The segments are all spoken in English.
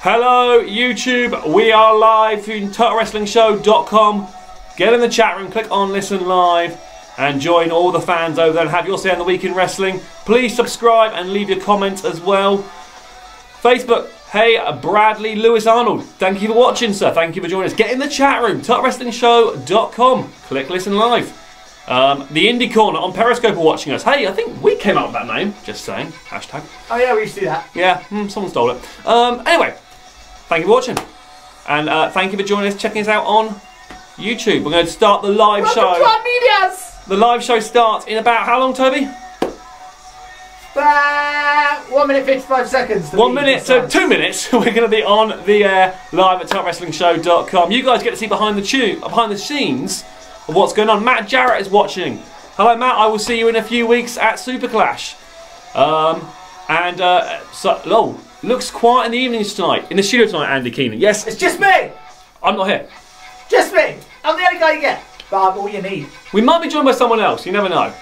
Hello YouTube, we are live from TWSRadio.com. Get in the chat room, click on listen live and join all the fans over there and have your say on the week in wrestling. Please subscribe and leave your comments as well. Facebook, hey Bradley Lewis Arnold, thank you for watching sir, thank you for joining us. Get in the chat room, TWSRadio.com, click listen live. The Indie Corner on Periscope are watching us. Hey, I think we came up with that name, just saying, hashtag. Oh yeah, we used to do that. Yeah, someone stole it. Anyway, thank you for watching. And thank you for joining us, checking us out on YouTube. We're going to start the live show. Welcome to our medias! The live show starts in about how long, Toby? 1 minute 55 seconds. 1 minute, so 2 minutes. We're going to be on the air live at TWSRadio.com. You guys get to see behind the scenes of what's going on. Matt Jarrett is watching. Hello, Matt. I will see you in a few weeks at Super Clash. Looks quiet in the evenings tonight. In the studio tonight, Andy Keenan. Yes. It's just me. I'm not here. Just me. I'm the only guy you get. But I'm all you need. We might be joined by someone else. You never know.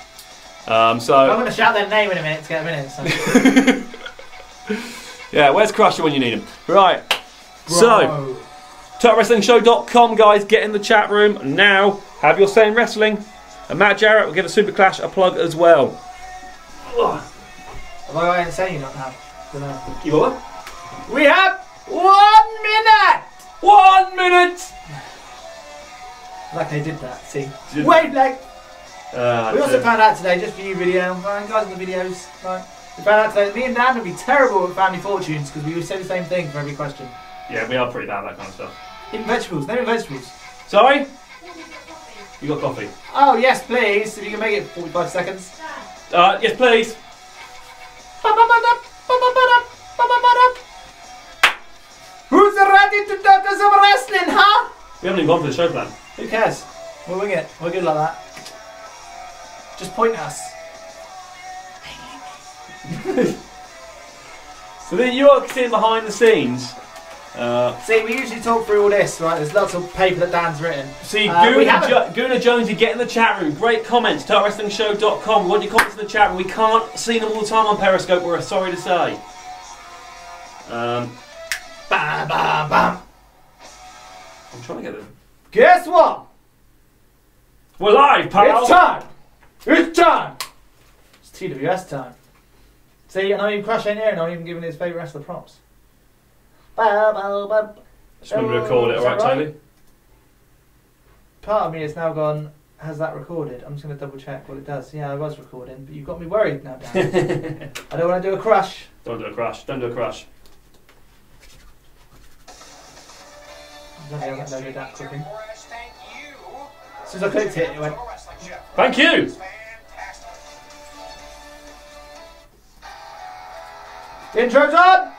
I'm going to shout their name in a minute to get a minute. So. Yeah, where's Crusher when you need him? Right. Bro. So, TWSRadio.com, guys, get in the chat room now. Have your say in wrestling. And Matt Jarrett will give a Super Clash a plug as well. Have I got anything to say you not have? Don't know. You got what? We have 1 minute! 1 minute! Like they did that, see? Did Wavelength! We also found out today, just for you video, guys in the videos, right? We found out today that me and Dan would be terrible at Family Fortunes because we would say the same thing for every question. Yeah, we are pretty bad at that kind of stuff. Even vegetables, name vegetables. Sorry? You got coffee? Oh, yes, please. If you can make it 45 seconds. Yes, please. Who's ready to talk some wrestling, huh? We haven't even gone for the show plan. Who cares? We'll wing it. We're good like that. Just point at us. So then you are sitting behind the scenes. See, we usually talk through all this, right? There's lots of paper that Dan's written. See, Guna Jonesy, get in the chat room. Great comments. TWSRadio.com. We want your comments in the chat room. We can't see them all the time on Periscope, we're sorry to say. Bam, bam, bam. I'm trying to get them. Guess what? We're live, pal. It's time. It's time. It's TWS time. See, I'm not even crushing here, not even giving his favourite wrestler props. Just remember to record it, alright, Toby? Part of me has now gone, has that recorded? I'm just going to double check what it does. Yeah, I was recording, but you've got me worried now, Dan. I don't want to do a crush. Don't do a crush. Don't do a crush. I haven't loaded that quickly. As soon as I clicked it, it went. Thank you! The intro's on!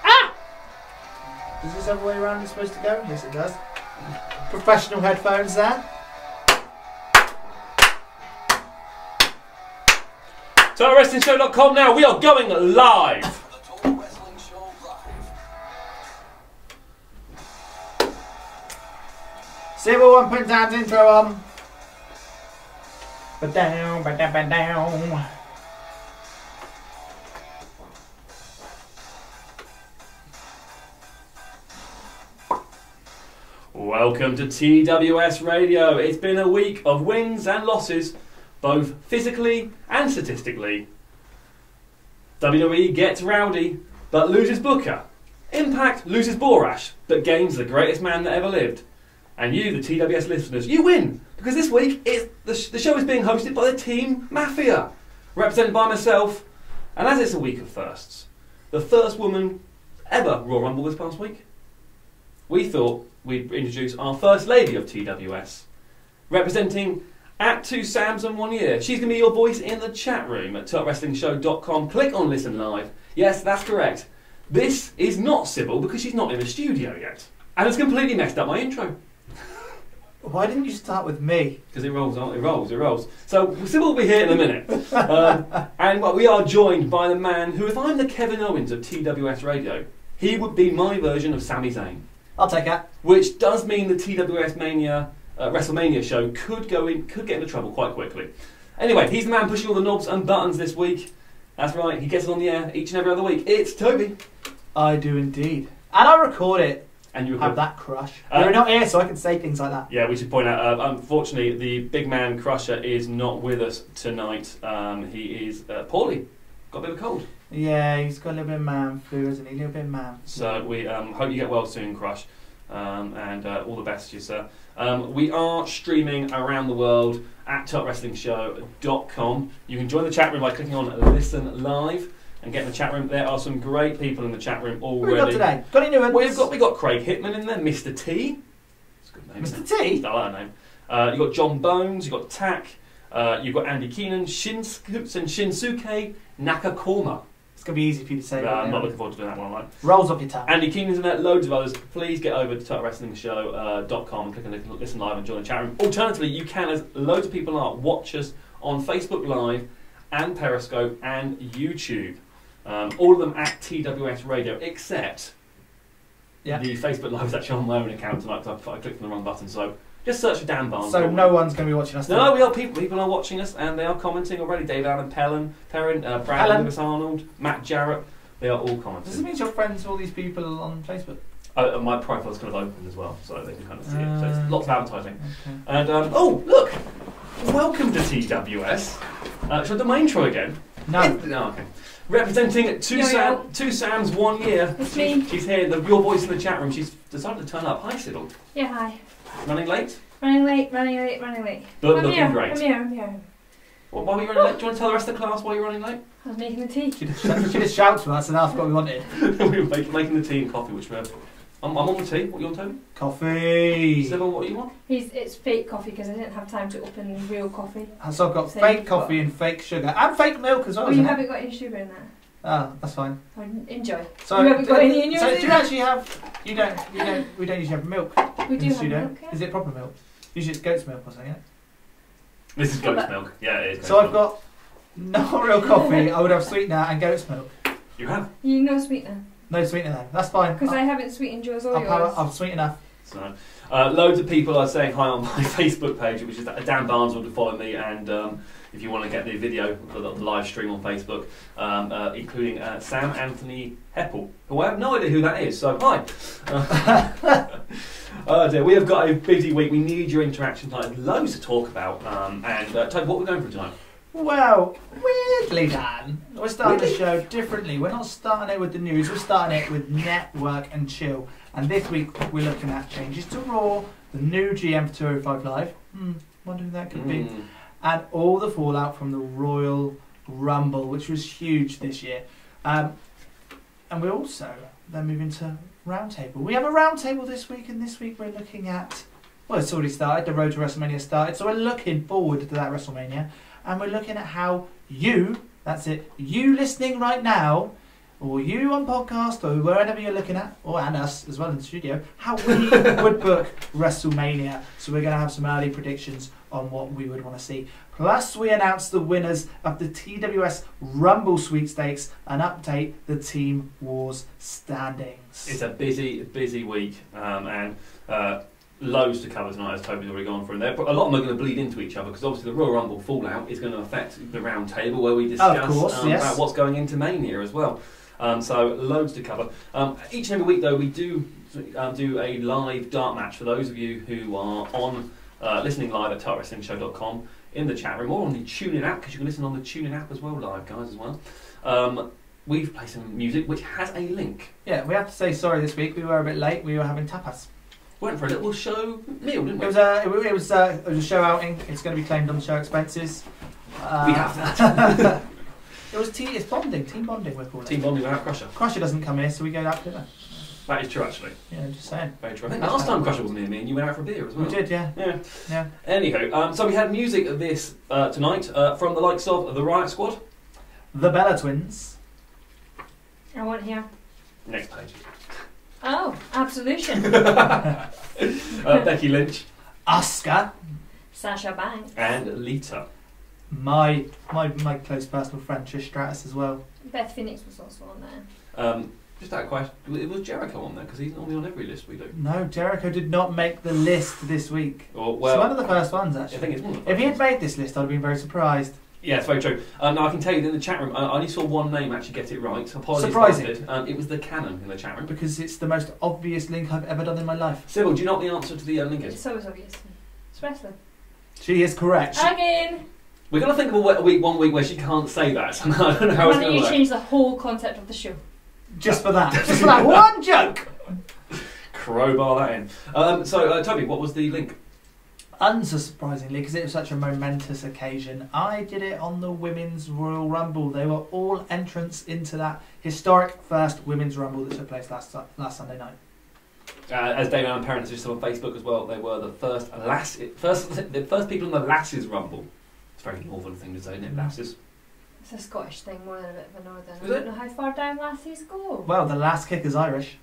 Ah! Does this other way around it's supposed to go? Yes, it does. Professional headphones there. TWSRadio.com now, we are going live! See what one put Dan's intro on. Ba-down, ba-down, ba-down. Welcome to TWS Radio. It's been a week of wins and losses, both physically and statistically. WWE gets rowdy, but loses Booker. Impact loses Borash, but gains the greatest man that ever lived. And you, the TWS listeners, you win! Because this week, the show is being hosted by the Team Mafia, represented by myself. And as it's a week of firsts, the first woman ever Royal Rumble this past week, we thought we'd introduce our first lady of TWS, representing at 2 Sams and 1 year. She's going to be your voice in the chat room at TWSRadio.com. Click on Listen Live. Yes, that's correct. This is not Sybil because she's not in the studio yet. And it's completely messed up my intro. Why didn't you start with me? Because it rolls. So Sybil will be here in a minute. And we are joined by the man who, if I'm the Kevin Owens of TWS Radio, he would be my version of Sami Zayn. I'll take that. Which does mean the TWS Mania, WrestleMania show could get into trouble quite quickly. Anyway, he's the man pushing all the knobs and buttons this week. That's right, he gets it on the air each and every other week. It's Toby. I do indeed. And I record it. And you have that crush. You're not here, so I can say things like that. Yeah, we should point out, unfortunately, the big man Crusher is not with us tonight. He is poorly. Got a bit of a cold. Yeah, he's got a little bit of man flu, isn't he? A little bit of man flu. So we hope you get well soon, Crush. And all the best to you, sir. We are streaming around the world at TWSRadio.com. You can join the chat room by clicking on Listen Live and get in the chat room. There are some great people in the chat room already. What have we got today? Got any new ones? We got Craig Hitman in there, Mr. T. That's a good name. Mr. T? I like that name. You've got John Bones, you've got Tack, you've got Andy Keenan, Shinsuke Nakakoma. It's going to be easy for you to say. I'm not looking forward to doing that one online. Rolls off your tongue. Andy Keenan's in there, loads of others. Please get over to TWSRadio.com and click on Listen Live and join the chat room. Alternatively, you can, as loads of people are, watch us on Facebook Live and Periscope and YouTube. All of them at TWS Radio, except the Facebook Live is actually on my own account tonight because I clicked on the wrong button. So just search for Dan Barnes. So no one's going to be watching us tonight? No, we are people are watching us and they are commenting already. David Allen Perrin, Brad Lewis Arnold, Matt Jarrett, they are all commenting. Does it mean you're friends with all these people on Facebook? My profile's kind of open as well, so they can kind of see it. So it's lots of advertising. Okay. And oh, look! Welcome to TWS. Should I do my intro again? No. No, okay. Representing two Sams 1 year. It's me. She's here, your voice in the chat room. She's decided to turn up. Hi, Sybil. Yeah, hi. Running late? Running late. But looking great. I'm here. Well, why were you running late? Do you want to tell the rest of the class why you're running late? I was making the tea. She just shouts to us and asked what we wanted. We were making the tea and coffee, which we're... I'm on the tea. What you want, Toby? Coffee. Sybil, what do you want? It's fake coffee because I didn't have time to open real coffee. So I've got fake coffee and fake sugar. And fake milk as well. Oh, you haven't got any sugar in that? Oh, that's fine. Oh, enjoy. So you haven't got any in yours? So do you actually have... we don't usually have milk. We do have milk, yeah. Is it proper milk? Usually it's goat's milk or something, yeah? This is goat's milk. Yeah, it is. So I've got no real coffee. I would have sweetener and goat's milk. You have? You know sweetener? No sweetener then. That's fine. Because I haven't sweetened yours or yours. I'm sweet enough. So, loads of people are saying hi on my Facebook page, which is Dan Barnes will follow me, and if you want to get the video, the live stream on Facebook, including Sam Anthony Heppel, who I have no idea who that is, so hi. Oh dear, we have got a busy week. We need your interaction tonight. There's loads to talk about. Toby, what are we going for tonight? Well, weirdly, Dan, we're starting the show differently. We're not starting it with the news, we're starting it with Network and Chill. And this week we're looking at changes to Raw, the new GM for 205 Live, wonder who that could be, and all the fallout from the Royal Rumble, which was huge this year. And we're also then moving to Roundtable. We have a Roundtable this week, and this week we're looking at, well, it's already started, the road to WrestleMania started, so we're looking forward to that WrestleMania. And we're looking at how you, that's it, you listening right now, or you on podcast, or wherever you're looking at, and us as well in the studio, how we would book WrestleMania. So we're going to have some early predictions on what we would want to see. Plus, we announce the winners of the TWS Rumble sweepstakes and update the Team Wars standings. It's a busy week, and loads to cover tonight, as Toby's already gone through. There, a lot of them are going to bleed into each other because obviously the Royal Rumble fallout is going to affect the round table where we discuss about what's going into Mania as well. So loads to cover. Each and every week, though, we do a live dart match for those of you who are on listening live at TWSRadio.com in the chat room or on the TuneIn app, because you can listen on the TuneIn app as well, live guys as well. We've played some music which has a link. Yeah, we have to say sorry this week. We were a bit late. We were having tapas. Went for a little show meal, didn't we? It was a show outing. It's going to be claimed on the show expenses. We have that. It's bonding, team bonding we're calling it. Team bonding without Crusher. Crusher doesn't come here, so we go out to dinner. That is true, actually. Yeah, just saying. Very true. I think last time Crusher wasn't near me and you went out for a beer as well. We did, yeah. Yeah. Anywho, so we had music this tonight from the likes of the Riot Squad. The Bella Twins. I want here. Next page. Oh, Absolution. Becky Lynch. Asuka. Sasha Banks. And Lita. My close personal friend Trish Stratus as well. Beth Phoenix was also on there. Just that question, was Jericho on there? Because he's normally on every list we do. No, Jericho did not make the list this week. Well, it's one of the first ones, actually. I think it's one of the If he had made this list, I'd have been very surprised. Yeah, it's very true. Now I can tell you that in the chat room, I only saw one name actually get it right. So apologies. Surprising. It was the Canon in the chat room. Because it's the most obvious link I've ever done in my life. Sybil, do you know what the answer to the link is? It's always obvious. It's wrestling. She is correct. Again! We're going to think of one week where she can't say that. So I don't know how it's Why going don't to you work. change the whole concept of the show? Just for that. Just for that one joke. Crowbar that in. Toby, what was the link? Unsurprisingly, because it was such a momentous occasion, I did it on the Women's Royal Rumble. They were all entrants into that historic first Women's Rumble that took place last Sunday night. As Dave and Parents just said on Facebook as well, they were the first people in the Lasses Rumble. It's a very northern thing to say, isn't it, Lasses? It's a Scottish thing more than a bit of a northern. Is I it? don't know how far down lassies go. Well, the last kick is Irish.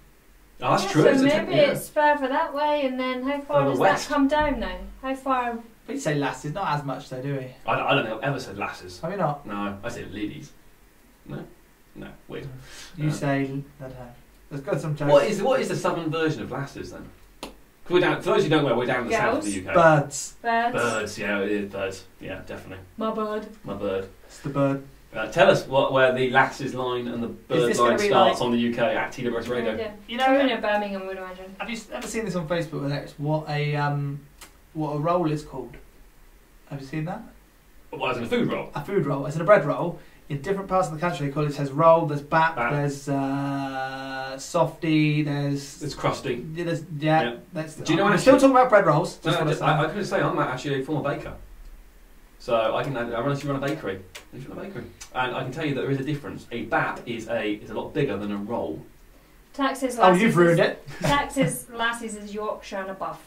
Oh, that's Yeah, true. So isn't it? maybe Yeah. it's further that way, and then how far Further does west. that come down now? How far? We say lasses, not as much though, do we? I don't think I've ever said Lasses. Have we not? No, I said ladies. No, weird. You say, I don't know. Let's go to some jokes. What is the southern version of Lasses then? 'Cause we're down. For those who don't know, we're down in the south of the UK. Birds. Birds. Birds, yeah, it is birds. Yeah, definitely. My bird. My bird. It's the bird. Tell us where the Lasses line and the bird this line gonna be starts like- on the UK at TWS Radio. Yeah. You Somewhere know, near Birmingham, I would imagine. have you ever seen this on Facebook with X? What a roll is called? Have you seen that? Well, as in a food roll. A food roll, as in a bread roll. In different parts of the country, they call it. Says roll. There's bap. Bap. There's softy. There's It's crusty. yeah. Yeah. Do you know we're actually- still talking about bread rolls? No, Just wanna say. I couldn't say I'm actually a former baker. So I run a bakery. And I can tell you that there is a difference. A bap is a lot bigger than a roll. Taxes. Oh, you've ruined it. Taxes. Lassies is Yorkshire and above.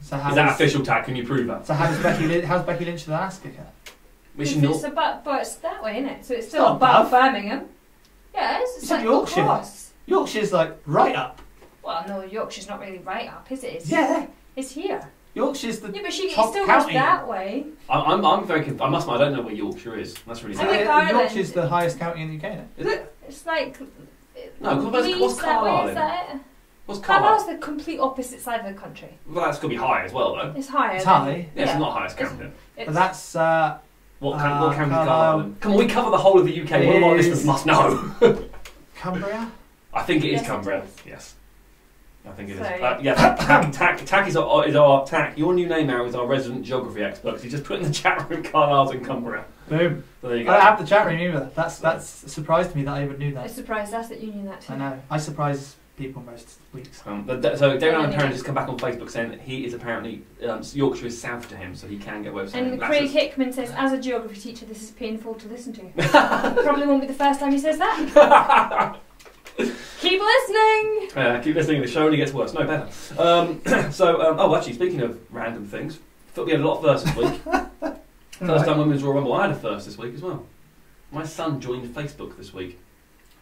So Is that official tag? Can you prove that? So how's Becky Lynch the last kicker? We If should not. it's above, but it's that way, isn't it? So it's still not above above. Birmingham. Yeah, You it's said like Yorkshire. across. Yorkshire's like right up. Well, no, Yorkshire's not really right up, is it? It's, Yeah. It's here. Yorkshire's the Yeah, but it top still county. goes that way. I'm very confused. I must admit, I don't know where Yorkshire is. That's really I think sad. Ireland- Yorkshire's the highest county in the UK. Isn't it? Is it? It's like. No, what's Leeds that Carlisle way, is then? that it? What's Carlisle's Carlisle? the complete opposite side of the country. Well, that's got to be high as well, though. It's higher. It's than- high. Yeah, it's Yeah. not highest county. It's, But that's What county is Carlisle. Carlisle? Then? Come on, we cover the whole of the UK. One of our Is- listeners must know. Cumbria. I think it is Yes, it Cumbria. is. Yes. I think it is. So- Yeah, Tack is our Tack. Your new name now is our resident geography expert because he just put in the chat room Carlisle's in Cumbria. Boom. So there you I go. don't have the chat room either. That's a surprise to me that I even knew It that. surprised us that you knew that too. I know. I surprise people most weeks. So David Allen apparently just come back on Facebook saying that he is apparently Yorkshire is south to him, so he can get away with saying And Lasses. Craig Hickman says, as a geography teacher, this is painful to listen to. Probably won't be the first time he says that. Keep listening! Keep listening, the show only gets worse. No, better. Actually, speaking of random things, thought we had a lot of firsts this week. First time Women's Royal Rumble, I had a first this week as well. My son joined Facebook this week.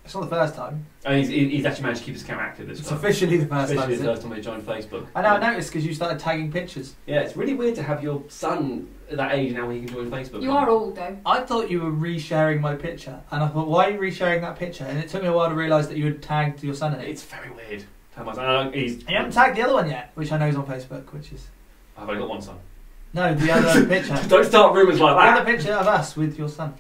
It's not the first time. And he's actually managed to keep his account active this It's time. officially the first Officially time. the Is it? first time he joined Facebook. I know. I noticed because you started tagging pictures. Yeah, it's really weird to have your son at that age now when he can join Facebook. You are old though. I thought you were resharing my picture, and I thought, why are you resharing that picture? And it took me a while to realise that you had tagged your son in it. It's very weird. How much? You You haven't tagged the other one yet, which I know is on Facebook, which is I've only got one son. no, the other picture. Don't start rumours like The other that. picture of us with your son.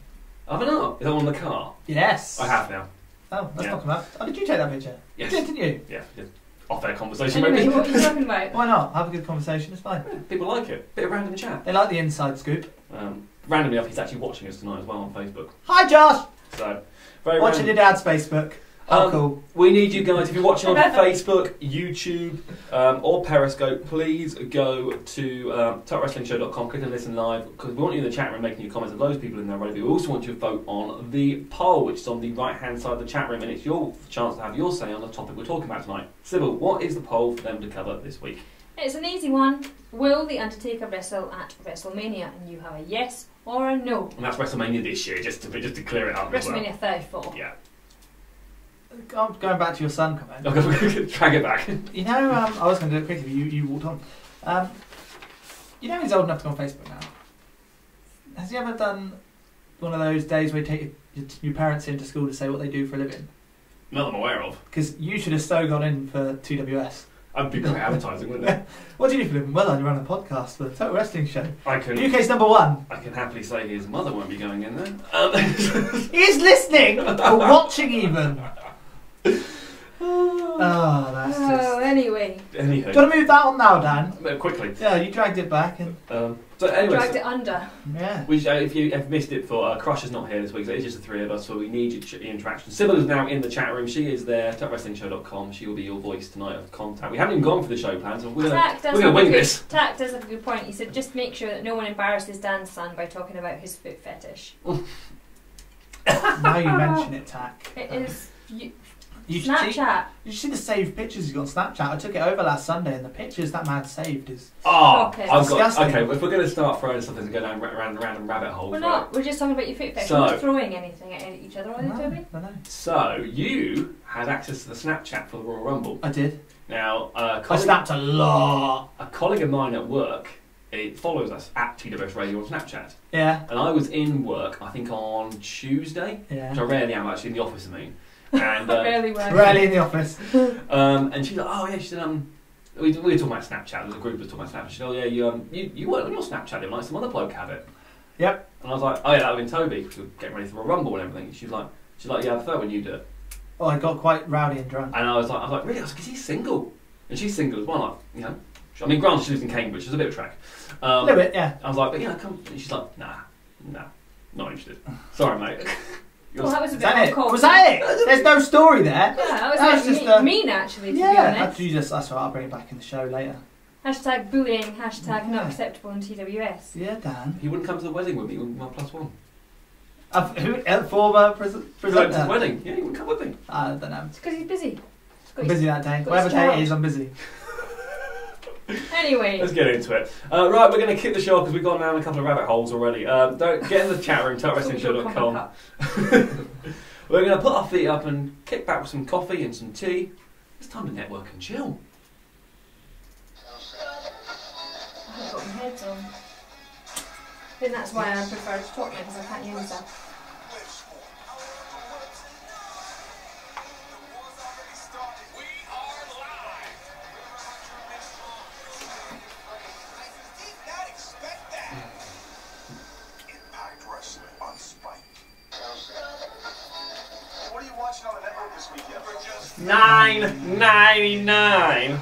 Have I not? Is that one in the car? Yes. I have now. Oh, let's Yeah. talk about. Oh, did you take that picture? Yes. You did, didn't you? Yeah, just off-air conversation Anyway, maybe. what are you talking about? Why not? Have a good conversation. It's fine. People like it. Bit of random chat. They like the inside scoop. Randomly enough, he's actually watching us tonight as well on Facebook. Hi, Josh. So, very Watching your dad's Facebook. Oh, cool. We need you guys, if you're watching on Facebook, YouTube, or Periscope, please go to TWSRadio.com, click and listen live, because we want you in the chat room making your comments, and loads of people in there already. We also want you to vote on the poll, which is on the right-hand side of the chat room, and it's your chance to have your say on the topic we're talking about tonight. Sybil, what is the poll for them to cover this week? It's an easy one. Will The Undertaker wrestle at WrestleMania? And you have a yes or a no. And that's WrestleMania this year, just to clear it up as well. WrestleMania 34. Yeah. I'm going back to your son comment. Drag it back. You know, I was going to do it quickly, but you walked on. You know he's old enough to go on Facebook now. Has he ever done one of those days where you take your parents into school to say what they do for a living? Not that I'm aware of. Because you should have so gone in for TWS. I'd be great advertising, wouldn't it? What do you do for a living? Well, you run a podcast for the Total Wrestling Show. UK's #1. I can happily say his mother won't be going in there. He is listening or watching even. Oh, that's just... Anyway. Do you want to move that on now, Dan? Quickly. Yeah, you dragged it back and... So anyway, dragged it under. Yeah. If you have missed it for Crusher's not here this week, so it's just the three of us, so we need your interaction. Sybil is now in the chat room. She is there, TWSRadio.com. She will be your voice tonight of contact. We haven't even gone for the show plans, so we're going to wing this. Tack does have a good point. He said just make sure that no one embarrasses Dan's son by talking about his foot fetish. Now you mention it, Tack. It is... Snapchat. You should see the saved pictures he's got on Snapchat. I took it over last Sunday, and the pictures that man saved is disgusting. Okay, well, if we're going to start throwing something and go down random rabbit holes, we're not. We're just talking about your foot fetish. So, we're not throwing anything at each other, are they, Toby? No. So you had access to the Snapchat for the Royal Rumble. I did. Now, I snapped a lot. A colleague of mine at work, it follows us at TWS Radio on Snapchat. Yeah. And I was in work, I think on Tuesday, which I rarely am actually in the office. I mean. And rarely in the office. And she's like, oh yeah, she said, we were talking about Snapchat. The group was talking about Snapchat. She said, oh yeah, you weren't on your Snapchat the other night. Some other bloke had it. Yep. And I was like, oh yeah, that would have been Toby because we were getting ready for a Rumble and everything. She's like, yeah, I prefer when you do it. Oh, I got quite rowdy and drunk. And I was like, really? I was like, because he's single, and she's single as well. Like, you know, I mean, granted, she lives in Cambridge. It's a bit of a trek. A little bit, yeah. I was like, but yeah, come. And she's like, nah, not interested. Sorry, mate. Well, that was a bit awkward. Was that it? There's no story there. Yeah, that was just mean, actually, to be honest. That's all right, I'll bring it back in the show later. Hashtag bullying, hashtag not acceptable in TWS. Yeah, Dan. He wouldn't come to the wedding with me with my +1. Former presenter? To the wedding? Yeah, he wouldn't come with me. I don't know. It's because he's busy. I'm busy that day. Whatever day it is, I'm busy. Anyway. Let's get into it. Right, we're going to kick the show because we've gone down a couple of rabbit holes already. Don't get in the chat room, TWSRadio.com. We're going to put our feet up and kick back with some coffee and some tea. It's time to network and chill. I've got my heads on. I think that's why I prefer to talk now, because I can't hear myself. $9.99.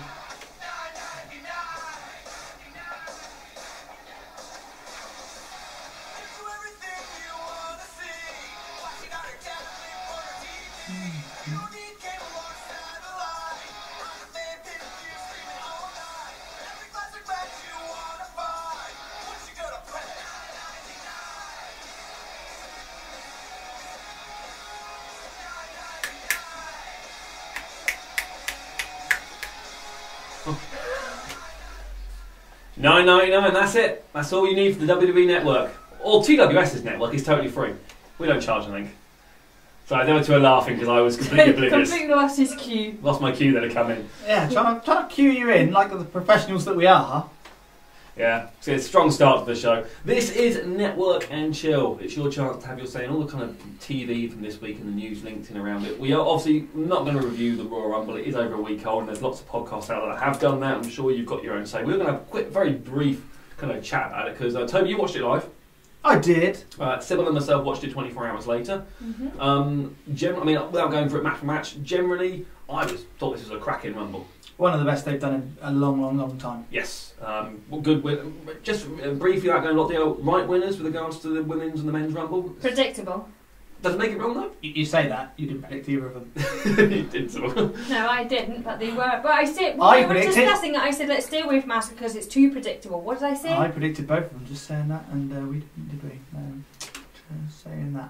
$9.99, that's it. That's all you need for the WWE network. Or TWS's network is totally free. We don't charge anything. Sorry, the other two are laughing because I was completely oblivious. Completely lost his cue. Lost my cue then to come in. Yeah, trying to cue you in like the professionals that we are. Yeah, so it's a strong start to the show. This is Network and Chill. It's your chance to have your say in all the kind of TV from this week and the news linked in around it. We are obviously not going to review the Royal Rumble. It is over a week old and there's lots of podcasts out there that have done that. I'm sure you've got your own say. We're going to have a quick, very brief kind of chat about it because Toby, you watched it live. I did. Sybil and myself watched it 24 hours later. Mm-hmm. I mean, without going for it match for match, generally, I thought this was a cracking Rumble. One of the best they've done in a long, long, long time. Yes. Good. Just briefly, without going a lot, the right winners with regards to the women's and the men's Rumble. Predictable. Does it make it wrong though? You say that. You didn't predict either of them. You did so. No, I didn't, but they were. But I said, we were discussing it. I said, let's stay away from Asuka because it's too predictable. What did I say? I predicted both of them, just saying that, and we didn't, did we? Saying that.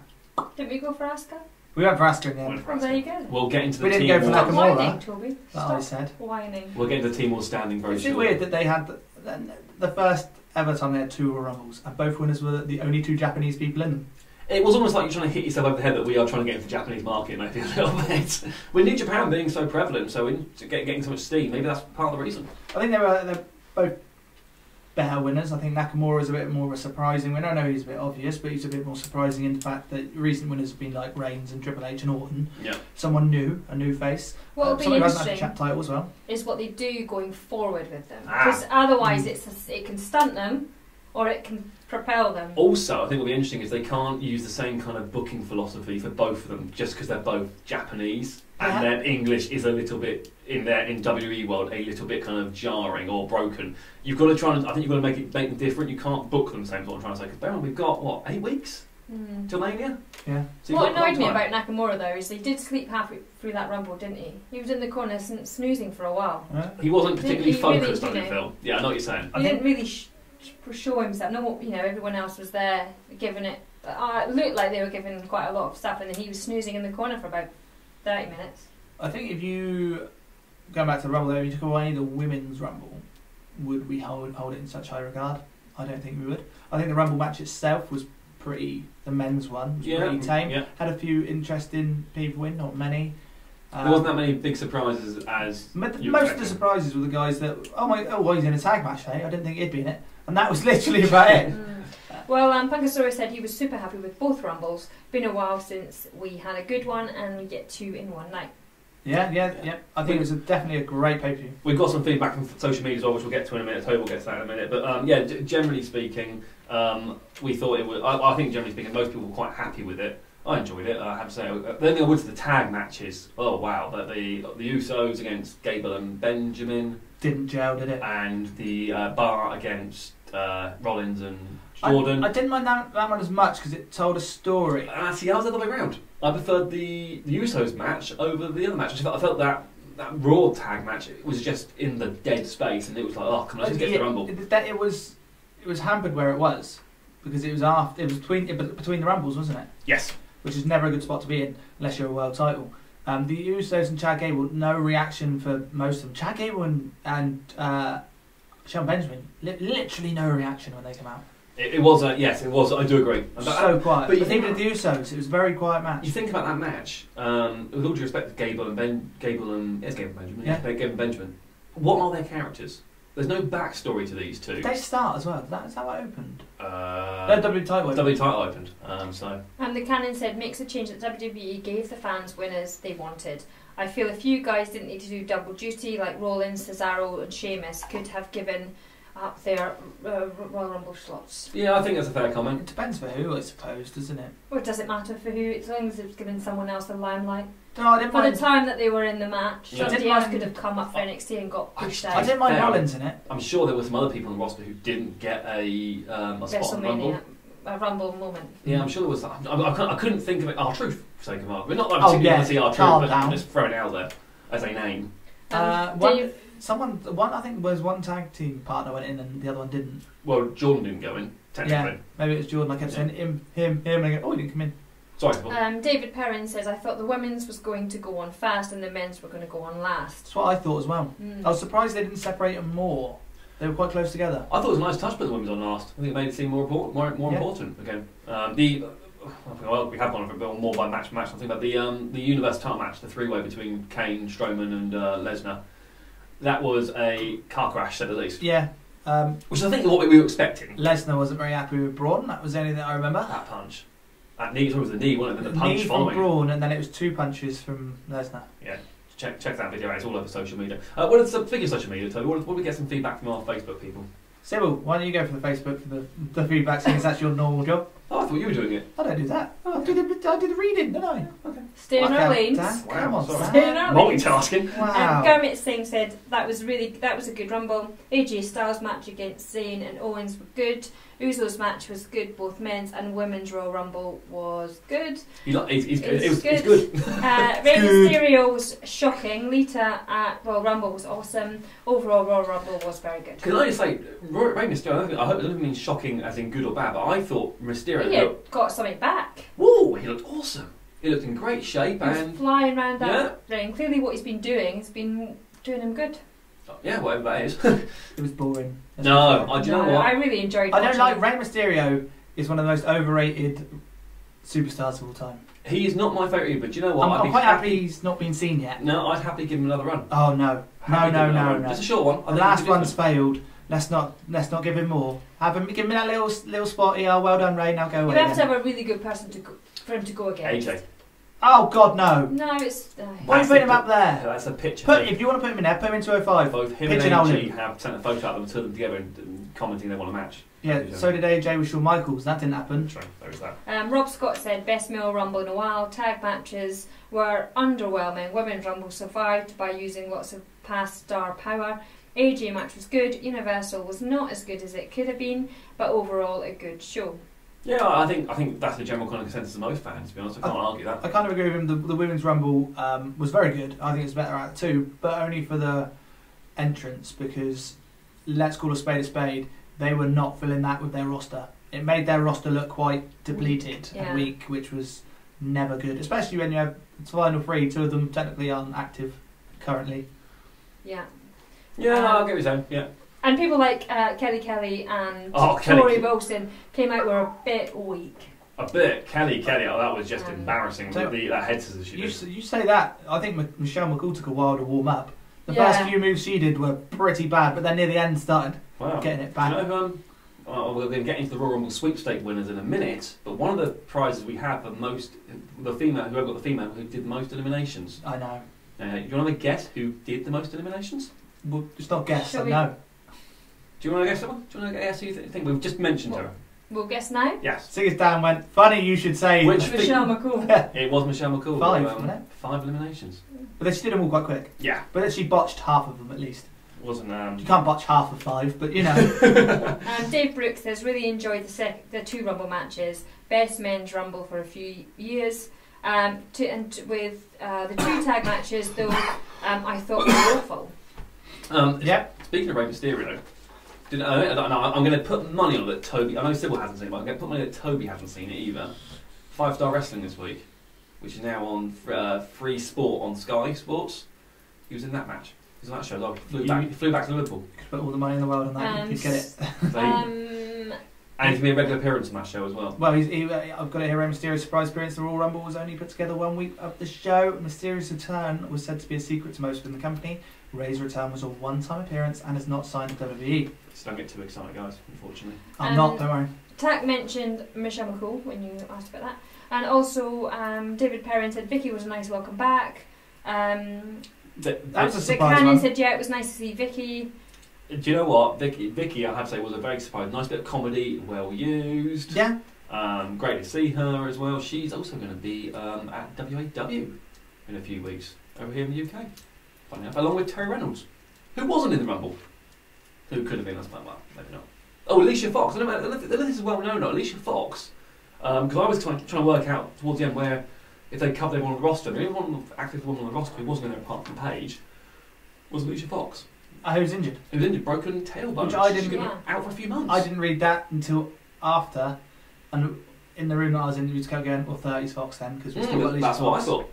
Didn't we go for Asuka? We went for Asuka in the end. Well, there you go. We'll get into the we team. We didn't go for Nakamura. Whining, Toby. That I said. Whining. We'll get into the team all standing very shortly. It's weird that they had the first ever time they had two Royal Rumbles, and both winners were the only two Japanese people in them. It was almost like you're trying to hit yourself over the head that we are trying to get into the Japanese market, maybe a little bit. With New Japan being so prevalent, so getting so much steam, maybe that's part of the reason. I think they're both better winners. I think Nakamura is a bit more of a surprising winner. I know he's a bit obvious, but he's a bit more surprising in the fact that recent winners have been like Reigns and Triple H and Orton. Yeah. Someone new, a new face. What will be someone who hasn't had a interesting chat title as well. is what they do going forward with them. Because otherwise it can stunt them or it can propel them. Also, I think what will be interesting is they can't use the same kind of booking philosophy for both of them just because they're both Japanese and their English is a little bit in WWE world a little bit kind of jarring or broken. You've got to try and I think you've got to make them different. You can't book them the same. Is what I'm trying to say. Because we've got what 8 weeks till Mania. Yeah. So what annoyed me about Nakamura though is he did sleep halfway through that Rumble, didn't he? He was in the corner snoozing for a while. He wasn't particularly focused really, on it, Phil. Yeah, I know what you're saying. He didn't really show himself. No, everyone else was there giving it. It looked like they were giving quite a lot of stuff, and then he was snoozing in the corner for about 30 minutes. I think if you going back to the Rumble, though, if you took away the women's Rumble, would we hold it in such high regard? I don't think we would. I think the Rumble match itself was pretty. The men's one was pretty tame. Yeah. Had a few interesting people in, not many. There wasn't that many big surprises as most of the surprises were the guys that he's in a tag match today. I didn't think he'd be in it, and that was literally about it. Well, Punkasaurus said he was super happy with both Rumbles. Been a while since we had a good one, and we get 2 in one night. Yeah. I think it was definitely a great pay-per-view. We've got some feedback from social media as well, which we'll get to in a minute. Toby will get to that in a minute. But generally speaking, we thought it was. I think generally speaking, most people were quite happy with it. I enjoyed it. I have to say. The only thing I would to the tag matches. Oh wow! But the Usos against Gable and Benjamin didn't gel, did it? And the Bar against Rollins and Jordan. I didn't mind that one as much because it told a story. See, I was the other way around. I preferred the Usos match over the other match. I felt that Raw tag match was just in the dead space, and it was like, oh, come on, let's get the Rumble. It was hampered where it was because it was between the Rumbles, wasn't it? Yes. Which is never a good spot to be in unless you're a world title. The Usos and Chad Gable, no reaction for most of them. Chad Gable and Shelton Benjamin, literally no reaction when they come out. It was, yes, it was. I do agree. So quiet. But even with the Usos, it was a very quiet match. You think about that match, with all due respect to Gable and Benjamin. What are their characters? There's no backstory to these two. Did they start as well? Is that what opened? WWE title opened. The Cannon said, makes a change that WWE gave the fans winners they wanted. I feel a few guys didn't need to do double duty, like Rollins, Cesaro and Sheamus could have given up their Royal Rumble slots. Yeah, I think that's a fair comment. It depends for who, I suppose, doesn't it? Well, it doesn't matter for who, as long as it's given someone else the limelight. No, I didn't for mind. the time that they were in the match, somebody else could have come up for NXT and got pushed out. I didn't mind Rollins in it. I'm sure there were some other people on the roster who didn't get a spot on Rumble. A Rumble moment. Yeah, I'm sure there was. I couldn't think of it. R-Truth, for sake of argument. Not that I particularly want to see R-Truth, but I'm just throwing it out there as a name. Dave, I think there was one tag team partner went in and the other one didn't. Well, Jordan didn't go in, technically. Yeah, maybe it was Jordan. I kept saying him, and I go, oh, he didn't come in. Sorry, David Perrin says, I thought the women's was going to go on first and the men's were going to go on last. That's what I thought as well. I was surprised they didn't separate them more. They were quite close together. I thought it was a nice touch, but the women's on last. I think it made it seem more important again. We have gone a bit more by match. I think about the Universal title match, the 3-way between Kane, Strowman, and Lesnar. That was a car crash, said at least. Yeah. Which I think is what we were expecting. Lesnar wasn't very happy with Braun. That was the only thing I remember. That punch. That knee, it was the knee, wasn't it? The punch knee following. from Braun, and then it was 2 punches from Lesnar. Yeah. Check that video out. It's all over social media. What is speaking of social media, Toby? What do we get some feedback from our Facebook people? Sybil, why don't you go for the Facebook for the feedback, since that's your normal job? Oh, I thought you were doing it. I don't do that. I did the reading, didn't I? Okay. Staying Orleans. Come on, multitasking. Wow. Gurmit Singh said that was a good Rumble. AJ Styles match against Zayn and Owens were good. Usos match was good. Both men's and women's Royal Rumble was good. He's good. It's good. Rey Mysterio was shocking. Lita at Royal Rumble was awesome. Overall, Royal Rumble was very good. Can I just say, Rey Mysterio, I hope it doesn't mean shocking as in good or bad, but I thought Mysterio got something back. Whoa, he looked awesome. He looked in great shape. He was flying around that ring. Clearly what he's been doing has been doing him good. Yeah, whatever that is. It was boring. Do you know what? I really enjoyed I don't like Rey Mysterio. Is one of the most overrated superstars of all time. He is not my favourite either, but do you know what? I'm quite happy he's not been seen yet. No, I'd happily give him another run. Oh no. No. Just a short one. The last one's failed. Let's not give him more. Give him that little spot here. Well done, Ray. Now go away. You have to have a really good person for him to go against. AJ. Oh God, no. No, it's. Why are you putting him up there? That's a picture. If you want to put him in there, put him in 205. Both him and AJ have sent a photo of them, two of them together, and commenting they want a match. Yeah, so did AJ with Shawn Michaels. That didn't happen. True, there is that. Rob Scott said best male rumble in a while. Tag matches were underwhelming. Women's rumble survived by using lots of past star power. AJ match was good. Universal was not as good as it could have been, but overall a good show. Yeah, I think that's the general kind of consensus of most fans, to be honest. I can't argue that. I kind of agree with him. The Women's Rumble was very good. I think it's better out of two, but only for the entrance, because let's call a spade, they were not filling that with their roster. It made their roster look quite depleted and weak, which was never good, especially when you have the final three, two of them technically aren't active currently. Yeah. Yeah, I'll get what you're saying, yeah. And people like Kelly and Tori Wilson came out were a bit weak. A bit. Kelly, that was just embarrassing. So with that head scissors she did. You say that, I think Michelle McCool took a while to warm up. The first few moves she did were pretty bad, but then near the end started getting it back. You know, we're going to get into the Royal Rumble sweepstake winners in a minute, but one of the prizes we have for whoever got the female who did the most eliminations. I know. Do you want to guess who did the most eliminations? Well, it's not guess, I know. Do you want to guess someone? Do you want to guess who you think? We've just mentioned her. We'll guess now? Yes. Singers Dan went, funny you should say. Which Michelle McCool. It was Michelle McCool. 5, wasn't it? 5 eliminations. But then she did them all quite quick. Yeah. But then she botched half of them at least. Wasn't You can't botch half of 5, but you know. Dave Brooks says, really enjoyed the 2 Rumble matches. Best men's Rumble for a few years. With the 2 tag matches, though, I thought were awful. Speaking of Rey Mysterio, I'm going to put money on it. Toby, I know Sybil hasn't seen it, but I'm going to put money that Toby hasn't seen it either. 5 Star Wrestling this week, which is now on Free Sport on Sky Sports. He was in that match. He was on that show. He flew back to Liverpool. Could put all the money in the world on that. You'd get it. And he can be a regular appearance on that show as well. Well, I've got it here. Rey Mysterio's surprise appearance. The Royal Rumble was only put together 1 week of the show. Mysterio's return was said to be a secret to most within the company. Rey's return was a one-time appearance and is not signed to WWE. Just don't get too excited, guys, unfortunately. I'm not, don't worry. Tak mentioned Michelle McCool when you asked about that. And also, David Perrin said Vicky was a nice welcome back. That was a surprise. Cannon said, yeah, it was nice to see Vicky. Do you know what? Vicky, I have to say, was a very surprise. Nice bit of comedy, well used. Yeah. Great to see her as well. She's also going to be at WAW in a few weeks over here in the UK. Funny enough, along with Terry Reynolds, who wasn't in the Rumble. Who could have been? Well, maybe not. Oh, Alicia Fox. I don't know if this is well known or not. Alicia Fox. Because I was trying to work out towards the end where, if they covered everyone on the roster, the only one active woman on the roster who wasn't in there apart from Paige was Alicia Fox. Who was injured? Who was injured, broken tailbone. Which I didn't. Out for a few months. I didn't read that until after, and in the room that I was in, we just kept going, well, 30's Fox then, because we still got Alicia Fox. That's what I thought.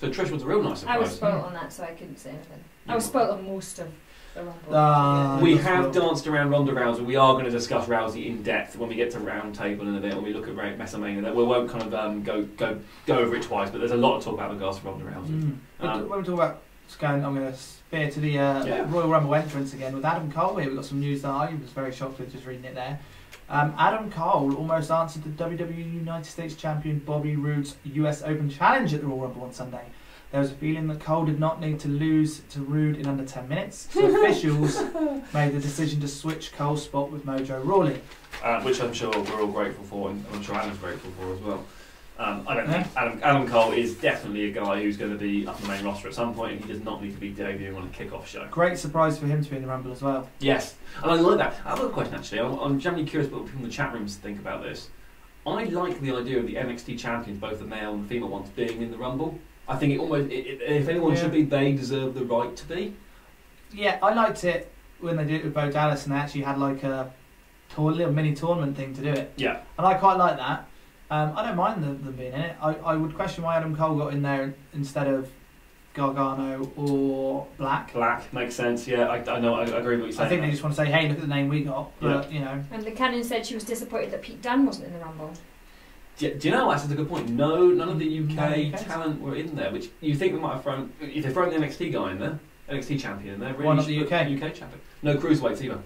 So Trish was a real nice surprise. I was spoilt on that, so I couldn't say anything. I was spoilt on most of the Rumble. We have danced around Ronda Rousey. We are going to discuss Rousey in depth when we get to Round Table in a bit, when we look at WrestleMania. We won't kind of go over it twice, but there's a lot to talk about with regards to Ronda Rousey. When we talk about Scan, I'm going to spear to the Royal Rumble entrance again with Adam Cole here. We've got some news that I was very shocked with just reading it there. Adam Cole almost answered the WWE United States Champion Bobby Roode's US Open Challenge at the Royal Rumble on Sunday. There was a feeling that Cole did not need to lose to Roode in under 10 minutes, so officials made the decision to switch Cole's spot with Mojo Rawley. Which I'm sure we're all grateful for, and I'm sure Adam's grateful for as well. I don't think Adam Cole is definitely a guy who's going to be up on the main roster at some point, and he does not need to be debuting on a kickoff show. Great surprise for him to be in the Rumble as well. Yes, and I like that. I have a question actually. I'm generally curious what people in the chat rooms think about this. I like the idea of the NXT champions, both the male and the female ones, being in the Rumble. I think if anyone should be, they deserve the right to be. Yeah, I liked it when they did it with Bo Dallas, and they actually had like a little mini tournament thing to do it. Yeah, and I quite like that. I don't mind them being in it. I would question why Adam Cole got in there instead of Gargano or Black. Black makes sense. Yeah, I know. I agree with what you're saying. I think they just want to say, "Hey, look at the name we got." But you know. And the Cannon said she was disappointed that Pete Dunne wasn't in the Rumble. Do you know, that's a good point. No, none of the UK talent were in there, which you think they might have thrown. If they thrown the NXT guy in there, NXT champion. They're really Why not the UK? UK champion. No cruiserweights either.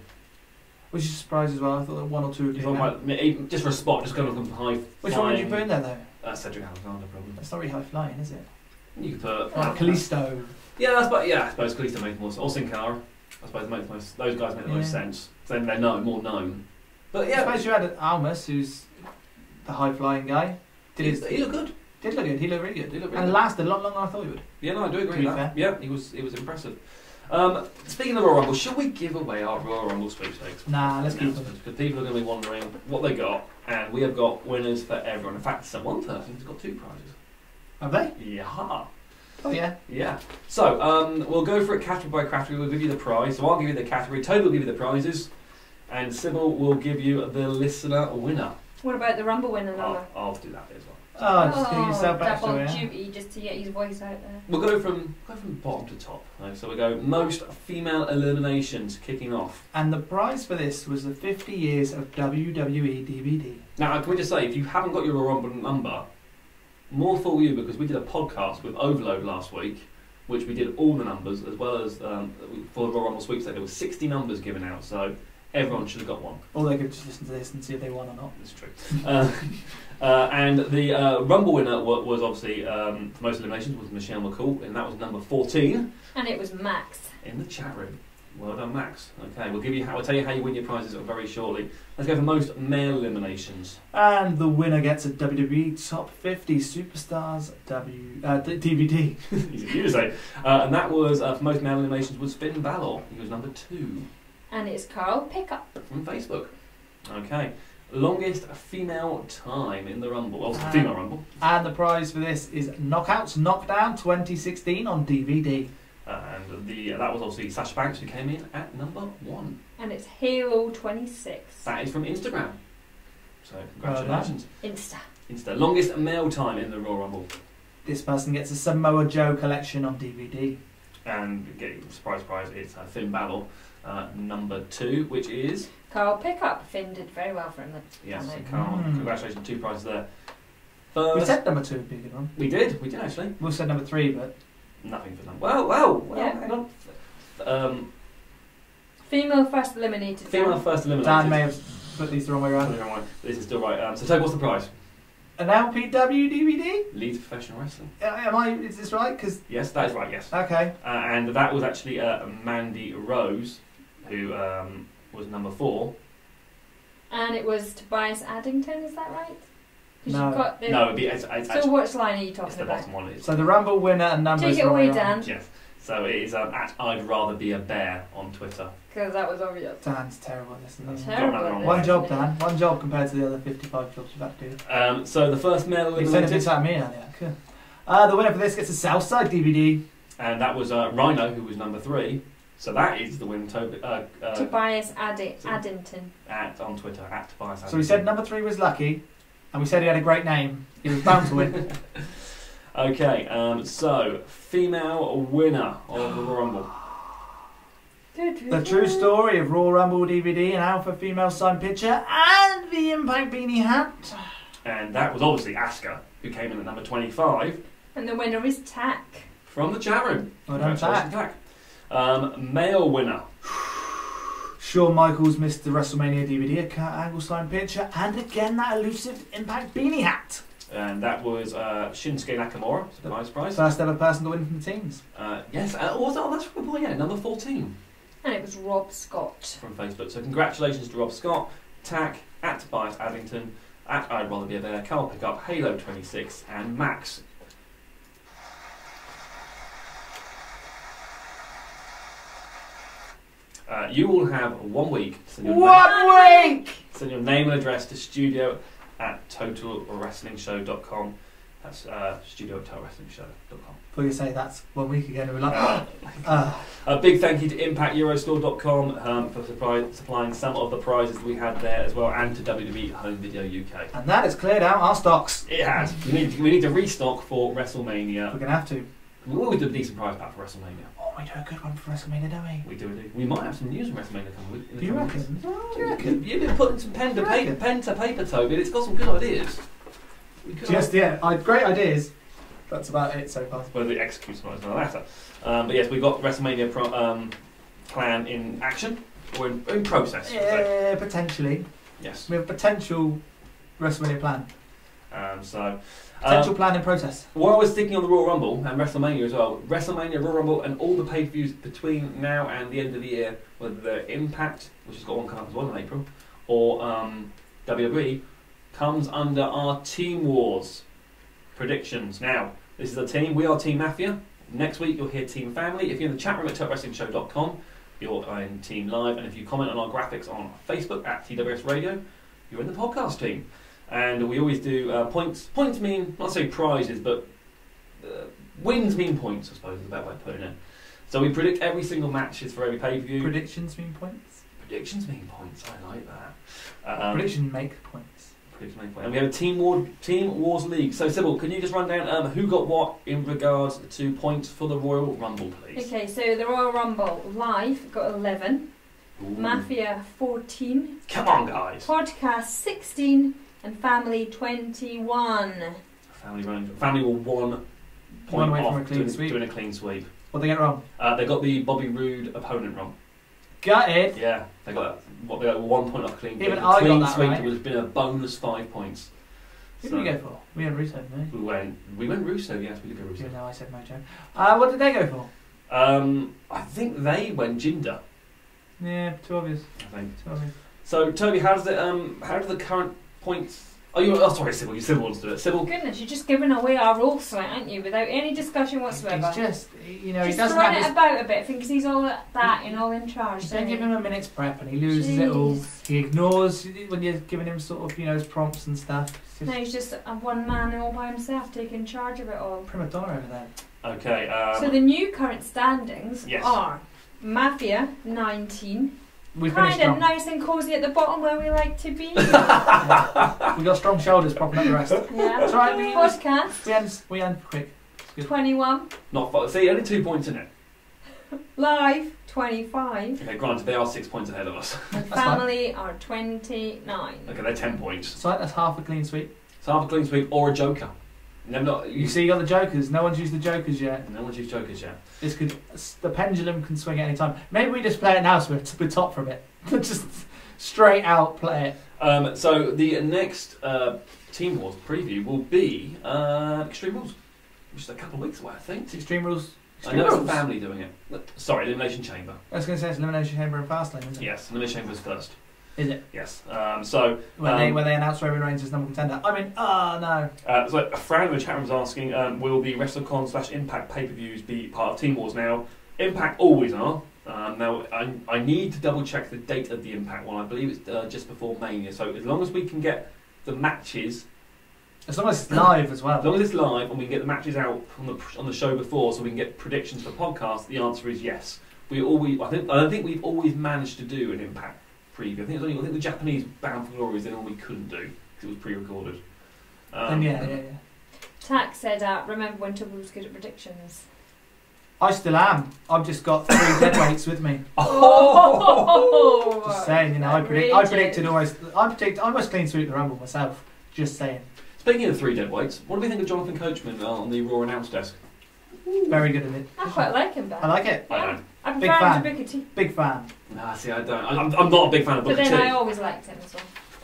Which is a surprise as well. I thought that one or two would be. Just for a spot, just going from high. Which one would you put in there though? Cedric Alexander, probably. That's not really high flying, is it? You could put Kalisto. Yeah, I suppose Kalisto makes more sense. Or Sin Cara. I suppose it makes most. Those guys make the most sense. So then they're more known. But yeah, I suppose you had Almas, who's the high flying guy. He looked good. Did look good. He looked really good. He looked and lasted a lot longer than I thought he would. Yeah, no, I do agree with that. Yeah, he was impressive. Speaking of Royal Rumble, should we give away our Royal Rumble sweepstakes? Nah, let's keep them. Because people are going to be wondering what they got, and we have got winners for everyone. In fact, one person has got 2 prizes. Have they? Yeah. Oh yeah. Yeah. So we'll go for it category by category. We'll give you the prize. So I'll give you the category. Toby will give you the prizes, and Sybil will give you the listener winner. What about the Rumble winner number? I'll do that bit as well. Just get yourself back double to duty just to get his voice out there. We'll go from bottom to top. Right? So we go most female eliminations kicking off. And the prize for this was the 50 years of WWE DVD. Now, can we just say, if you haven't got your Royal Rumble number, more for you, because we did a podcast with Overload last week, which we did all the numbers, as well as for the Royal Rumble sweepstakes, there were 60 numbers given out, so everyone should have got one. Or they could just listen to this and see if they won or not. That's true. And the Rumble winner was obviously, for most eliminations, was Michelle McCool, and that was number 14. And it was Max. In the chat room. Well done, Max. Okay, I'll tell you how you win your prizes very shortly. Let's go for most male eliminations. And the winner gets a WWE Top 50 Superstars DVD. Easy for you to say. And that was, for most male eliminations, was Finn Balor. He was number 2. And it's Carl Pickup. From Facebook. Okay. Longest female time in the Rumble. Well, female Rumble. And the prize for this is Knockouts Knockdown 2016 on DVD. And that was obviously Sasha Banks, who came in at number 1. And it's Halo 26. That is from Instagram. So congratulations. Insta. Longest male time in the Royal Rumble. This person gets a Samoa Joe collection on DVD. And surprise, it's Finn Balor, number 2, which is Carl Pickup. Finn did very well for him. Yes, so Carl. Congratulations, 2 prizes there. We said number 2 would be a good one. We did actually. We said number 3, but nothing for number. Well, yeah. Hang on. Female first eliminated. Dan may have put these the wrong way around. This is still right. So, Toby, what's the prize? An LPW DVD? Leeds Professional Wrestling. Is this right? Yes, that is right, yes. Okay. And that was actually Mandy Rose, who was number 4. And it was Tobias Addington, is that right? No. No, it's so which line are you talking it's the about? bottom one. So the Rumble winner and numbers. Take it away, Dan. Yes. So it is at I'd Rather Be a Bear on Twitter. Because that was obvious. Dan's terrible at this. One job, Dan. One job compared to the other 55 jobs you've had to do. So the first male eliminated. You said it me earlier. Cool. The winner for this gets a Southside DVD. And that was Rhino, who was number 3. So that is the winner. Tobias Addington. On Twitter, at Tobias Addington. So we said number 3 was lucky, and we said he had a great name. He was bound to win. Okay, so female winner of the Royal Rumble. The true story of Royal Rumble DVD, an alpha female signed picture, and the Impact beanie hat. And that was obviously Asuka, who came in at number 25. And the winner is Tack. From the chat room. Well done, Tack. Male winner. Shawn Michaels missed the WrestleMania DVD, a Kurt Angle signed picture, and again that elusive Impact beanie hat. And that was Shinsuke Nakamura, surprise prize. First ever person to win from the teams. Yes, that's from the boy, yeah, number 14. And it was Rob Scott. From Facebook. So congratulations to Rob Scott, Tack, at Tobias Addington, at I'd Rather Be a Bear, Carl Pickup, Halo 26, and Max. You will have 1 week. Send your name and address to studio at TotalWrestlingShow.com. That's studio at TotalWrestlingShow.com. Before you say that's 1 week ago, and we're like, A big thank you to ImpactEurostore.com for supplying some of the prizes that we had there as well, and to WWE Home Video UK. And that has cleared out our stocks. It has. We need to restock for WrestleMania. We're going to have to. We always do a decent prize pack for WrestleMania. Oh, we do a good one for WrestleMania, don't we? We do. We might have some news on WrestleMania coming week. Do you reckon? Do you reckon? You've been putting some pen to paper, Toby, and it's got some good ideas. Great ideas. That's about it so far. Whether it executes or not is another matter. But yes, we've got WrestleMania plan in action, or in process. Yeah, potentially. Yes. We have a potential WrestleMania plan. Potential plan in process. While I was thinking on the Royal Rumble and WrestleMania as well, WrestleMania, Royal Rumble, and all the pay-per-views between now and the end of the year, whether they're Impact, which has got one coming up as well in April, or WWE, comes under our Team Wars predictions. Now, this is a team. We are Team Mafia. Next week, you'll hear Team Family. If you're in the chat room at TWSRadio.com, you're in Team Live, and if you comment on our graphics on Facebook at TWS Radio, you're in the podcast team. And we always do points. Points mean, not say prizes, but wins mean points, I suppose is the better way of putting it. So we predict every single matches for every pay-per-view. Predictions mean points? Predictions mean points, I like that. Predictions make points. Predictions make points. And we have a Team Wars League. So Sybil, can you just run down who got what in regards to points for the Royal Rumble, please? Okay, so the Royal Rumble Live got 11, Ooh. Mafia 14, Come on, guys. Podcast 16, and Family 21. Family were 1 point away off from a clean sweep. doing a clean sweep. What did they get wrong? They got the Bobby Roode opponent wrong. Got it. Yeah, they got 1 point off clean. Even the I clean got that sweep right. would have been a bonus 5 points. Who did we go for? We had Russo, didn't We went Russo. Yes, we did go we? Russo. Even though I said Mojo. What did they go for? I think they went Jinder. Yeah, too obvious. I think. Too obvious. So Toby, how do the current points? Oh, sorry, Sybil. Sybil wants to do it. Sybil. Goodness, you're just giving away our rules tonight, aren't you? Without any discussion whatsoever. He's just, he doesn't throwing have it about a bit, because he's all that and all in charge. Don't give him a minute's prep and he loses it all. He ignores when you're giving him sort of, his prompts and stuff. No, he's just a one man all by himself, taking charge of it all. Prima donna over there. Okay. So the new current standings Yes. are Mafia 19. We finished Kind of strong. nice and cosy at the bottom where we like to be. We got strong shoulders propping up the rest. Yeah. It's right, Podcast we end quick. It's good. 21. Not far. See, only 2 points in it. Live 25. Okay, granted, they are 6 points ahead of us. And That's Family are 29. Okay, they're 10 points. So that's half a clean sweep. So half a clean sweep or a joker. You see, you got the jokers. No one's used the jokers yet. No one's used jokers yet. The pendulum can swing at any time. Maybe we just play it now so we're top for a bit. Just straight out play it. So the next Team Wars preview will be Extreme Rules, which is a couple of weeks away, I think. It's Extreme Rules. I know it's the Family doing it. Sorry, Elimination Chamber. I was going to say it's Elimination Chamber and Fastlane, isn't it? Yes, Elimination Chamber is first. Is it? Yes. Where they announce Roman Reigns as number contender. I mean, no. So Fran in the chat room is asking, will the WrestleCon/Impact pay-per-views be part of Team Wars? Now, Impact always are. Now, I need to double check the date of the Impact one. I believe it's just before Mania. So as long as we can get the matches, as long as it's live as well. As long as it's live and we can get the matches out on the show before, so we can get predictions for podcasts, the answer is yes. I don't think we've always managed to do an Impact preview. I think the Japanese Bound for Glory is the one we couldn't do because it was pre-recorded. Yeah. Tack said, remember when Tubby was good at predictions? I still am. I've just got 3 deadweights with me. Oh! Just saying, I predicted almost. I almost clean sweep the Rumble myself. Just saying. Speaking of 3 deadweights, what do we think of Jonathan Coachman on the Raw announce desk? Very good at it. I quite like him, but I like it. yeah. I don't. I Big prefer him fan. to Booker T. Big fan. Nah, see, I don't. I'm not a big fan of But Booker T. then I always liked him as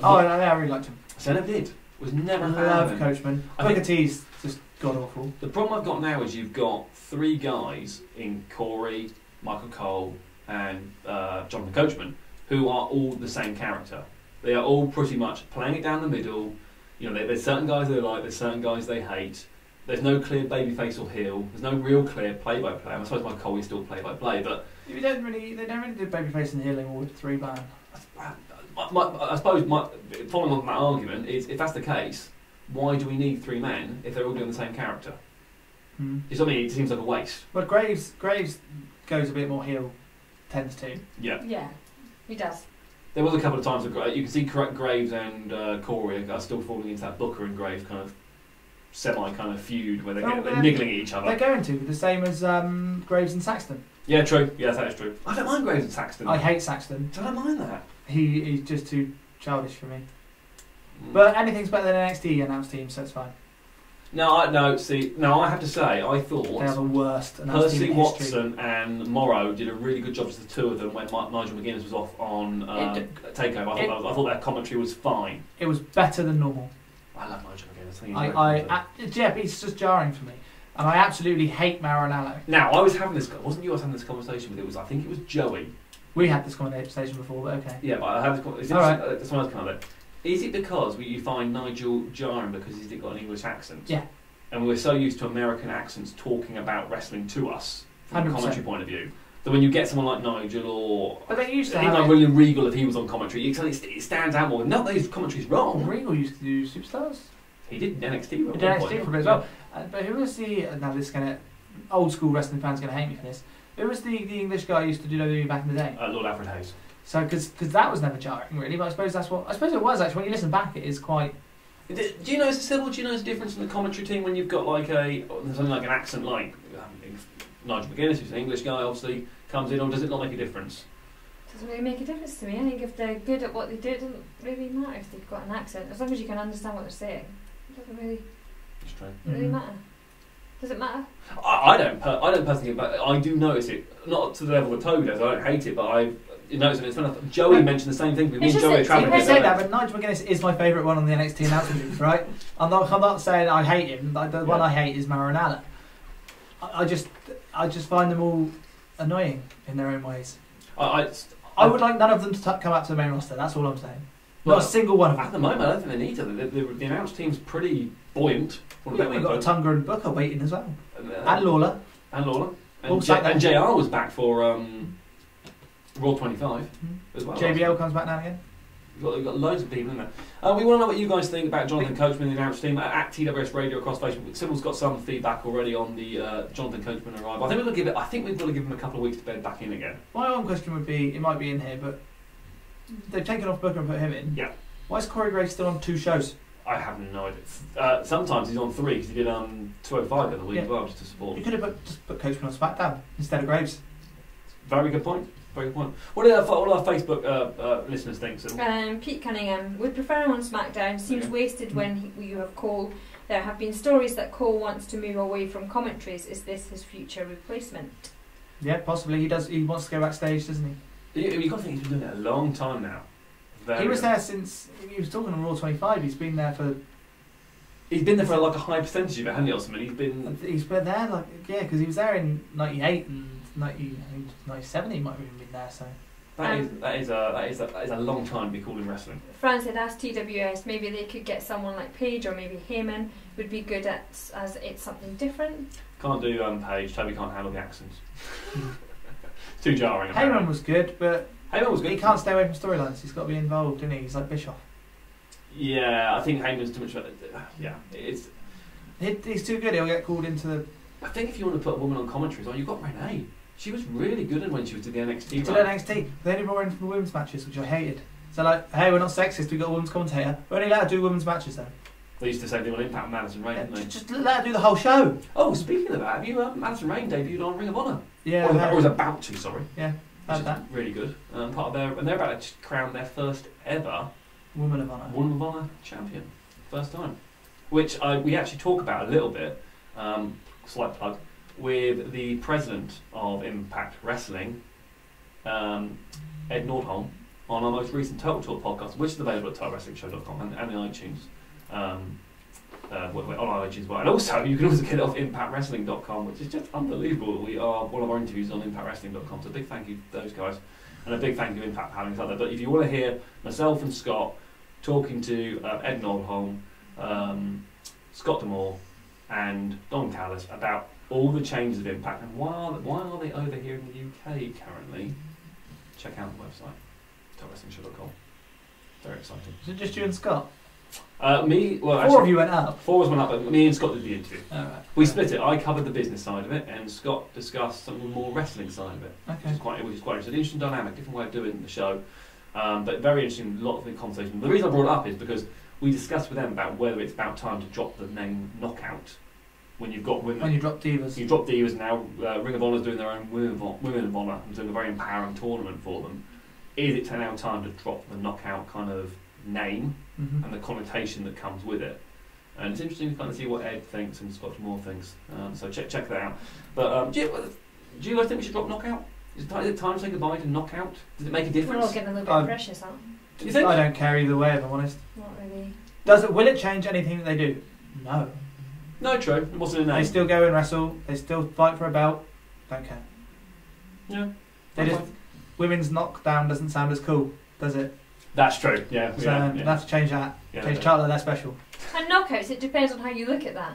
well. I really liked him. So I never did. Was never a fan Love of him. Coachman. I think- Booker T's just god awful. The problem I've got now is you've got 3 guys in Corey, Michael Cole, and Jonathan Coachman who are all the same character. They are all pretty much playing it down the middle. There's certain guys they like, there's certain guys they hate. There's no clear babyface or heel. There's no real clear play-by-play. I suppose Michael Cole is still play-by-play, but They don't really do babyface and healing all with 3 man. I suppose following on that argument is if that's the case, why do we need 3 men if they're all doing the same character? It's, it seems like a waste. But Graves goes a bit more heel, tends to. Yeah. Yeah, he does. There was a couple of times where you can see Graves and Corey are still falling into that Booker and Graves kind of feud where they're niggling at each other. They're going to, the same as Graves and Saxton. Yeah, true. Yes, that is true. I don't mind Graves and Saxton. I hate Saxton. I don't mind that. He's just too childish for me. But anything's better than NXT announced team, so it's fine. I have to say, I thought they are the worst. And Percy Watson and Morrow did a really good job as the two of them when Nigel McGuinness was off on Takeover. I thought their commentary was fine. It was better than normal. I love Nigel McGuinness. Yeah, it's just jarring for me. And I absolutely hate Maranello. Now, I was having this... Wasn't you I was having this conversation with? I think it was Joey. We had this conversation before, but okay. Yeah, but I had this conversation... Alright. Someone else come out there. Is it because you find Nigel jarring because he's got an English accent? Yeah. And we're so used to American accents talking about wrestling to us from 100%. A commentary point of view. That when you get someone like Nigel or... But they used to even like William Regal, if he was on commentary, it stands out more. Not that his commentary's wrong. Well, Regal used to do Superstars. He did NXT. He did NXT for a bit as well. But who was the... Now this is going to... Old school wrestling fans are going to hate me for this. Who was the English guy who used to do WWE back in the day? Lord Alfred Hayes. So, because that was never jarring, really, but I suppose that's what... I suppose it was, actually. When you listen back, it is quite... Do you notice, Sybil, do you notice a difference in the commentary team when you've got like something like an accent like Nigel McGuinness, who's an English guy, obviously, comes in, or does it not make a difference? It doesn't really make a difference to me. I think if they're good at what they do, it doesn't really matter if they've got an accent. As long as you can understand what they're saying, it doesn't really, matter. Does it matter? I don't personally, but I do notice it. Not to the level that Toby does. I don't hate it, but I notice it. It's funny. Joey mentioned the same thing. Me and Joey are travelling. You say that, but Nigel McGuinness is my favourite one on the NXT announcement booth, right? I'm not saying I hate him. The one I hate is Maranello. I just find them all annoying in their own ways. I would like none of them to come up to the main roster. That's all I'm saying. Not a single one of them. At the moment, I don't think they need to. The announced team's pretty buoyant. We've got Tunga and Booker waiting as well. And Lawler. And JR was back for Raw 25 as well. JBL comes back now again. We've got loads of people in there. We want to know what you guys think about Jonathan Coachman and the announced team at TWS Radio across Facebook. Sybil's got some feedback already on the Jonathan Coachman arrival. I think we've got to give him a couple of weeks to bed back in again. My own question would be, it might be in here, but they've taken off Booker and put him in. Yeah. Why is Corey Graves still on 2 shows? I have no idea. Sometimes he's on 3 because he did 205 the other week as well, just to support. You could have just put Coachman on SmackDown instead of Graves. Very good point. Very good point. What do our Facebook listeners think? So? Pete Cunningham would prefer him on SmackDown. Seems wasted when you have Cole. There have been stories that Cole wants to move away from commentaries. Is this his future replacement? Yeah, possibly. He does. He wants to go backstage, doesn't he? You've got to think he's been doing it a long time now. He was there since he was talking on Raw 25. He's been there for. He's been there for like a high percentage of it, hasn't he? Or something. He's been there because he was there in '98 and 97. He might have even been there. So that is a long time to be called in wrestling. Fran said, ask TWS. Maybe they could get someone like Paige or maybe Heyman would be good at, as it's something different. Can't do Paige. Toby can't handle the accents. Too jarring. Heyman was good, but. Heyman was good. He can't stay away from storylines. He's got to be involved, isn't he? He's like Bischoff. Yeah, I think Heyman's too much. He's too good. He'll get called into the. I think if you want to put a woman on commentary, you've got Renee. She was really good when she was to the NXT. To the NXT, they only brought her in for the women's matches, which I hated. So hey, we're not sexist. We've got a women's commentator. We're only allowed to do women's matches though. They used to say they were Impact Madison Rain, didn't they? Just let her do the whole show. Oh, speaking of that, have you Madison Rain debuted on Ring of Honor? Yeah. Or was about to? Sorry. Yeah. Which is really good. Part of and they're about to crown their first ever Woman of Honor champion, first time, which we actually talk about a little bit. Slight plug with the president of Impact Wrestling, Ed Nordholm, on our most recent Total Talk podcast, which is available at TotalWrestlingShow.com and the iTunes. On iTunes as well. And also, you can also get it off ImpactWrestling.com, which is just unbelievable. One of our interviews on ImpactWrestling.com, so a big thank you to those guys, and a big thank you to Impact for having us out there. But if you want to hear myself and Scott talking to Ed Nordholm, Scott D'Amore, and Don Callis about all the changes of Impact and why are they over here in the UK currently, check out the website, TWSRadio.com. Very exciting. Is it just you and Scott? Four of you went up. 4 of us went up, but me and Scott did the interview. Oh, right. We split it. I covered the business side of it, and Scott discussed some of the more wrestling side of it. Okay. Which is quite interesting. Interesting dynamic, different way of doing the show, but very interesting. A lot of the conversation. The reason I brought it up is because we discussed with them about whether it's about time to drop the name Knockout when you've got women. When you drop Divas. You drop Divas now. Ring of Honor's doing their own Women of Honor and doing a very empowering tournament for them. Is it now time to drop the Knockout kind of name and the connotation that comes with it? And it's interesting to kind of see what Ed thinks and Scott Moore thinks. So check that out. But do you guys think we should drop Knockout? Is it time to say goodbye to Knockout? Does it make a difference? We're all getting a little bit precious, aren't we? Do you think? I don't care either way, if I'm honest. Not really. Will it change anything that they do? No. No, true. It wasn't a name. They still go and wrestle. They still fight for a belt. Don't care. Yeah. Women's knockdown doesn't sound as cool, does it? That's true. Yeah. So they have to change that. Change Charlotte, they're special. And knockouts, it depends on how you look at that.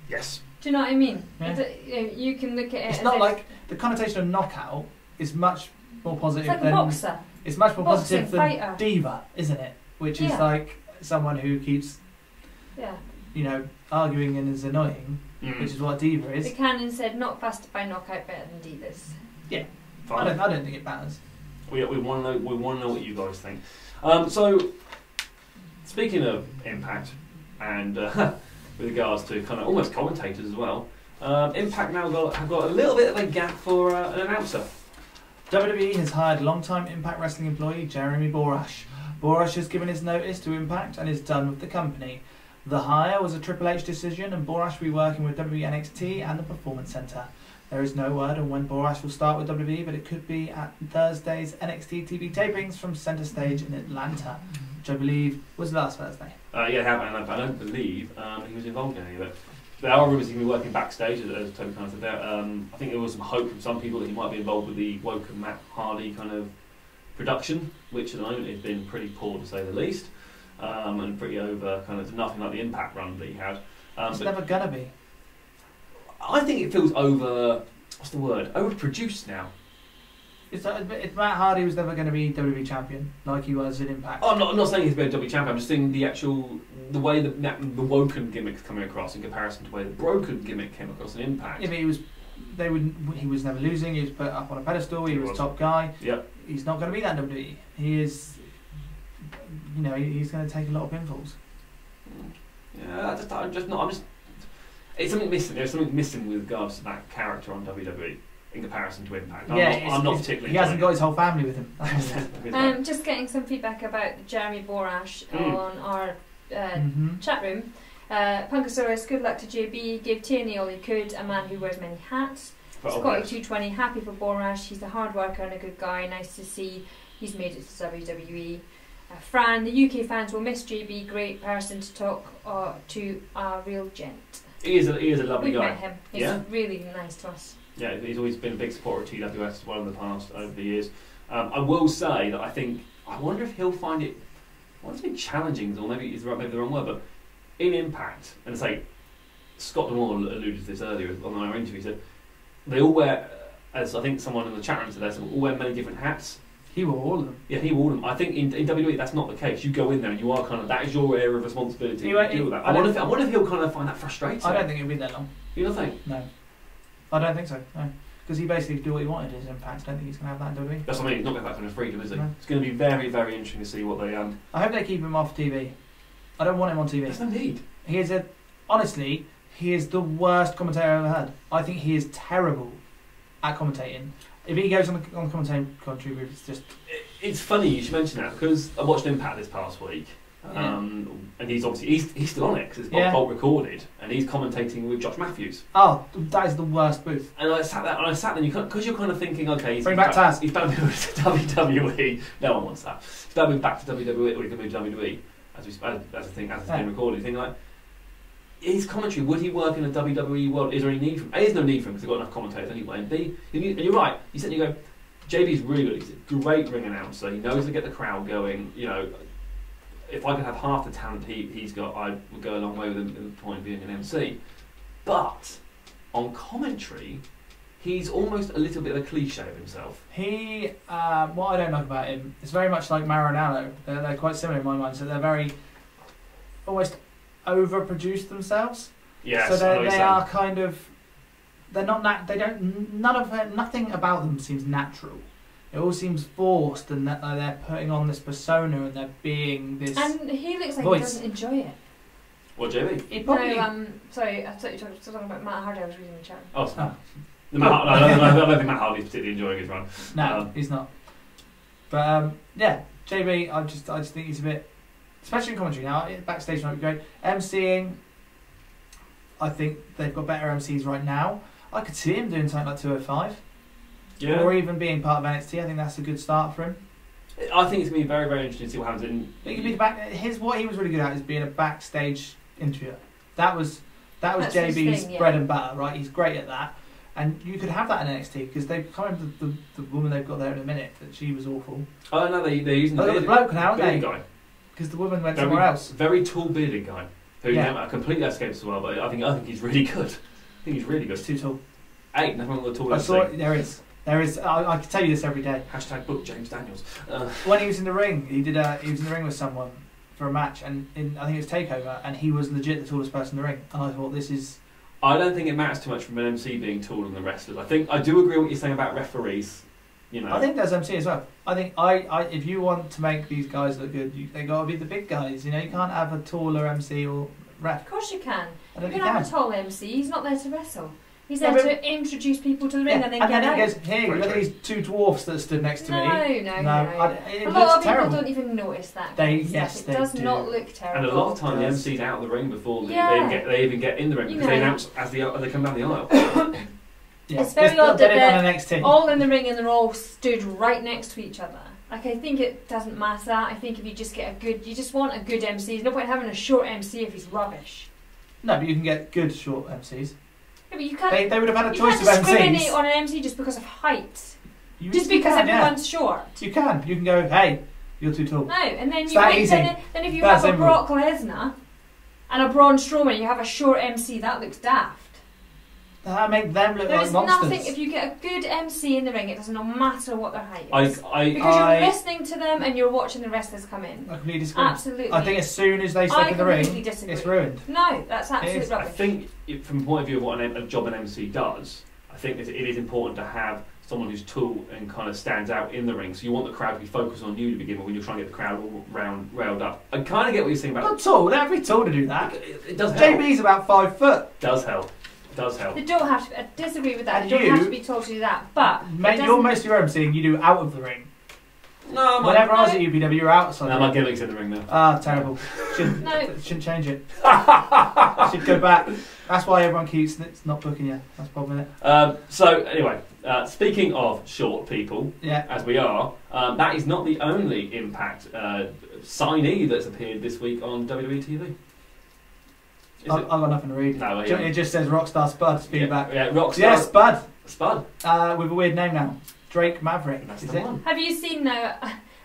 Yes. Do you know what I mean? Yeah. You can look at it. It's not like the connotation of knockout is much more positive It's like a boxer. It's much more positive than fighter. diva, isn't it? Which is like someone who keeps, arguing and is annoying, which is what diva is. The canon said not faster by knockout, better than divas. Yeah, fine. I don't think it matters. We want to know what you guys think. So, speaking of Impact, and with regards to kind of almost commentators as well, Impact now have got a little bit of a gap for an announcer. WWE has hired long-time Impact Wrestling employee Jeremy Borash. Borash has given his notice to Impact and is done with the company. The hire was a Triple H decision, and Borash will be working with WWE NXT and the Performance Center. There is no word on when Borash will start with WWE, but it could be at Thursday's NXT TV tapings from Center Stage in Atlanta, which I believe was last Thursday. I don't believe he was involved in any of it. There are rumours he can be working backstage, as Toby kind of said there. I think there was some hope from some people that he might be involved with the Woke and Matt Hardy kind of production, which at the moment has been pretty poor to say the least, and pretty over, kind of nothing like the Impact run that he had. It's never gonna be. I think it feels overproduced now. If Matt Hardy was never going to be WWE champion like he was in Impact. Oh, I'm not saying he's been a WWE champion. I'm just saying the way the Woken gimmick's coming across in comparison to the way the Broken gimmick came across in Impact. Yeah, but he was never losing. He was put up on a pedestal. He was top guy. Yep. He's not going to be that WWE. He is. He's going to take a lot of pinfalls. Yeah, I'm just. It's something missing. There's something missing with regards to that character on WWE. In comparison to Impact, I'm not particularly. He hasn't got his whole family with him. Just getting some feedback about Jeremy Borash on our chat room. Punkosaurus, good luck to JB. Gave Tierney all he could. A man who wears many hats. Scotty220, happy for Borash. He's a hard worker and a good guy. Nice to see he's made it to WWE. Fran, the UK fans will miss JB. Great person to talk to. A real gent. He is a lovely guy. We've met him. He's really nice to us. Yeah, he's always been a big supporter of TWS as well in the past, over the years. I will say that I wonder if he'll find it, I want to say challenging, or maybe the wrong word, but in Impact, and say, Scott Moore alluded to this earlier on our interview, he said, they all wear, as I think someone in the chat room said, they all wear many different hats. He wore all of them. Yeah, he wore them. I think in WWE that's not the case. You go in there and you are kind of, that is your area of responsibility to deal with that. I wonder if he'll kind of find that frustrating. I don't think it'll be that long. You don't think? No. I don't think so, no. Because he basically did what he wanted in Impact. I don't think he's going to have that in WWE. That's what I mean, he's not going back from his freedom, is he? No. It's going to be very, very interesting to see what they... I hope they keep him off TV. I don't want him on TV. There's no need. Honestly, he is the worst commentator I've ever had. I think he is terrible at commentating. If he goes on the commentary, it's just... It's funny you should mention that, because I watched Impact this past week. And he's obviously he's still on it because it's Bolt recorded, and he's commentating with Josh Matthews. Oh, that is the worst booth. And I sat there, and because you're kind of thinking, okay, bring back Taz. He's bound to move to WWE. No one wants that. He's bound to move back to WWE, or he can move to WWE as it's being recorded. You think like his commentary, would he work in a WWE world? Is there any need for him? A, there's no need for him because they've got enough commentators anyway. And B, and you're right. You said you go. JB's really good. He's a great ring announcer. He knows to get the crowd going. You know. If I could have half the talent he's got, I would go a long way with him at the point of being an MC. But on commentary, he's almost a little bit of a cliche of himself. What I don't like about him, it's very much like Maranello. They're quite similar in my mind. So they're very almost overproduced themselves. Yes, so they are kind of. They're not. Nothing about them seems natural. It all seems forced, and that they're putting on this persona and they're being this. And he looks like voice. He doesn't enjoy it. What, JB? No, sorry, I thought you were talking about Matt Hardy. I was reading the chat. Oh, I don't think Matt Hardy's particularly enjoying his run. No, he's not. But JB, I just think he's a bit, especially in commentary now. Backstage might be great. MCing, I think they've got better MCs right now. I could see him doing something like 205. Yeah. Or even being part of NXT. I think that's a good start for him. I think it's going to be very, very interesting to see what happens in... He could be the back. What he was really good at is being a backstage interviewer. That was JB's thing, yeah. bread and butter, right? He's great at that. And you could have that in NXT because they've kind of the woman they've got there in a minute, that she was awful. Oh, no, they're using the bloke now, aren't they? Guy. Because the woman went somewhere else. Very tall bearded guy. Who completely escapes as well, but I think he's really good. I think he's really good. It's too tall. Nothing wrong with the tallest. There is. I can tell you this every day. # book James Daniels. When he was in the ring, he was in the ring with someone for a match, and I think it was Takeover, and he was legit the tallest person in the ring. And I thought, this is. I don't think it matters too much from an MC being taller than the wrestlers. I do agree with what you're saying about referees. You know. I think there's MC as well. I think if you want to make these guys look good, they got to be the big guys. You know, you can't have a taller MC or ref. Of course you can. You can have a tall MC. He's not there to wrestle. He's there to introduce people to the ring and then get out. And then he goes, hey, look at these two dwarfs that stood next to me. No. A lot of people don't even notice that. It does not look terrible. And a lot of time the MC's out of the ring before they even get in the ring because they announce as they come down the aisle. It's very odd that they're all in the ring and they're all stood right next to each other. I think it doesn't matter. I think if you just get you just want a good MC. There's no point having a short MC if he's rubbish. No, but you can get good short MCs. Yeah, but you can't. They would have had a choice of MCs. You can't discriminate on an MC just because of height. Just because everyone's short. You can go, hey, you're too tall. No, and then then if you have a Brock Lesnar and a Braun Strowman, you have a short MC. That looks daft. That make them look like monsters. There's nothing. If you get a good MC in the ring, it doesn't matter what their height is. Because you're listening to them and you're watching the wrestlers come in. I completely disagree. Absolutely. I think as soon as they step in the ring, it's ruined. No, that's absolute rubbish. I think, from the point of view of what a job an MC does, I think it is important to have someone who's tall and kind of stands out in the ring. So you want the crowd to be focused on you to begin with when you're trying to get the crowd all railed up. I kind of get what you're saying about. Not tall. They have to be tall to do that. It does help. JB's about 5 foot. Does help. They don't have to. I disagree with that. They don't have to be told to do that. But you're most of your MCing you do out of the ring. No, whenever I was at UPW, you're outside. No, my gimmick's in the ring now. Ah, terrible. Shouldn't change it. Should go back. That's why everyone keeps not booking you. That's the problem with it. So anyway, speaking of short people, as we are, that is not the only Impact signee that's appeared this week on WWE TV. I've got nothing to read. No, it just says Rockstar Spud feedback. Yeah, Rockstar. Yeah, Spud. Spud. With a weird name now. Drake Maverick. That's the one. Have you seen now?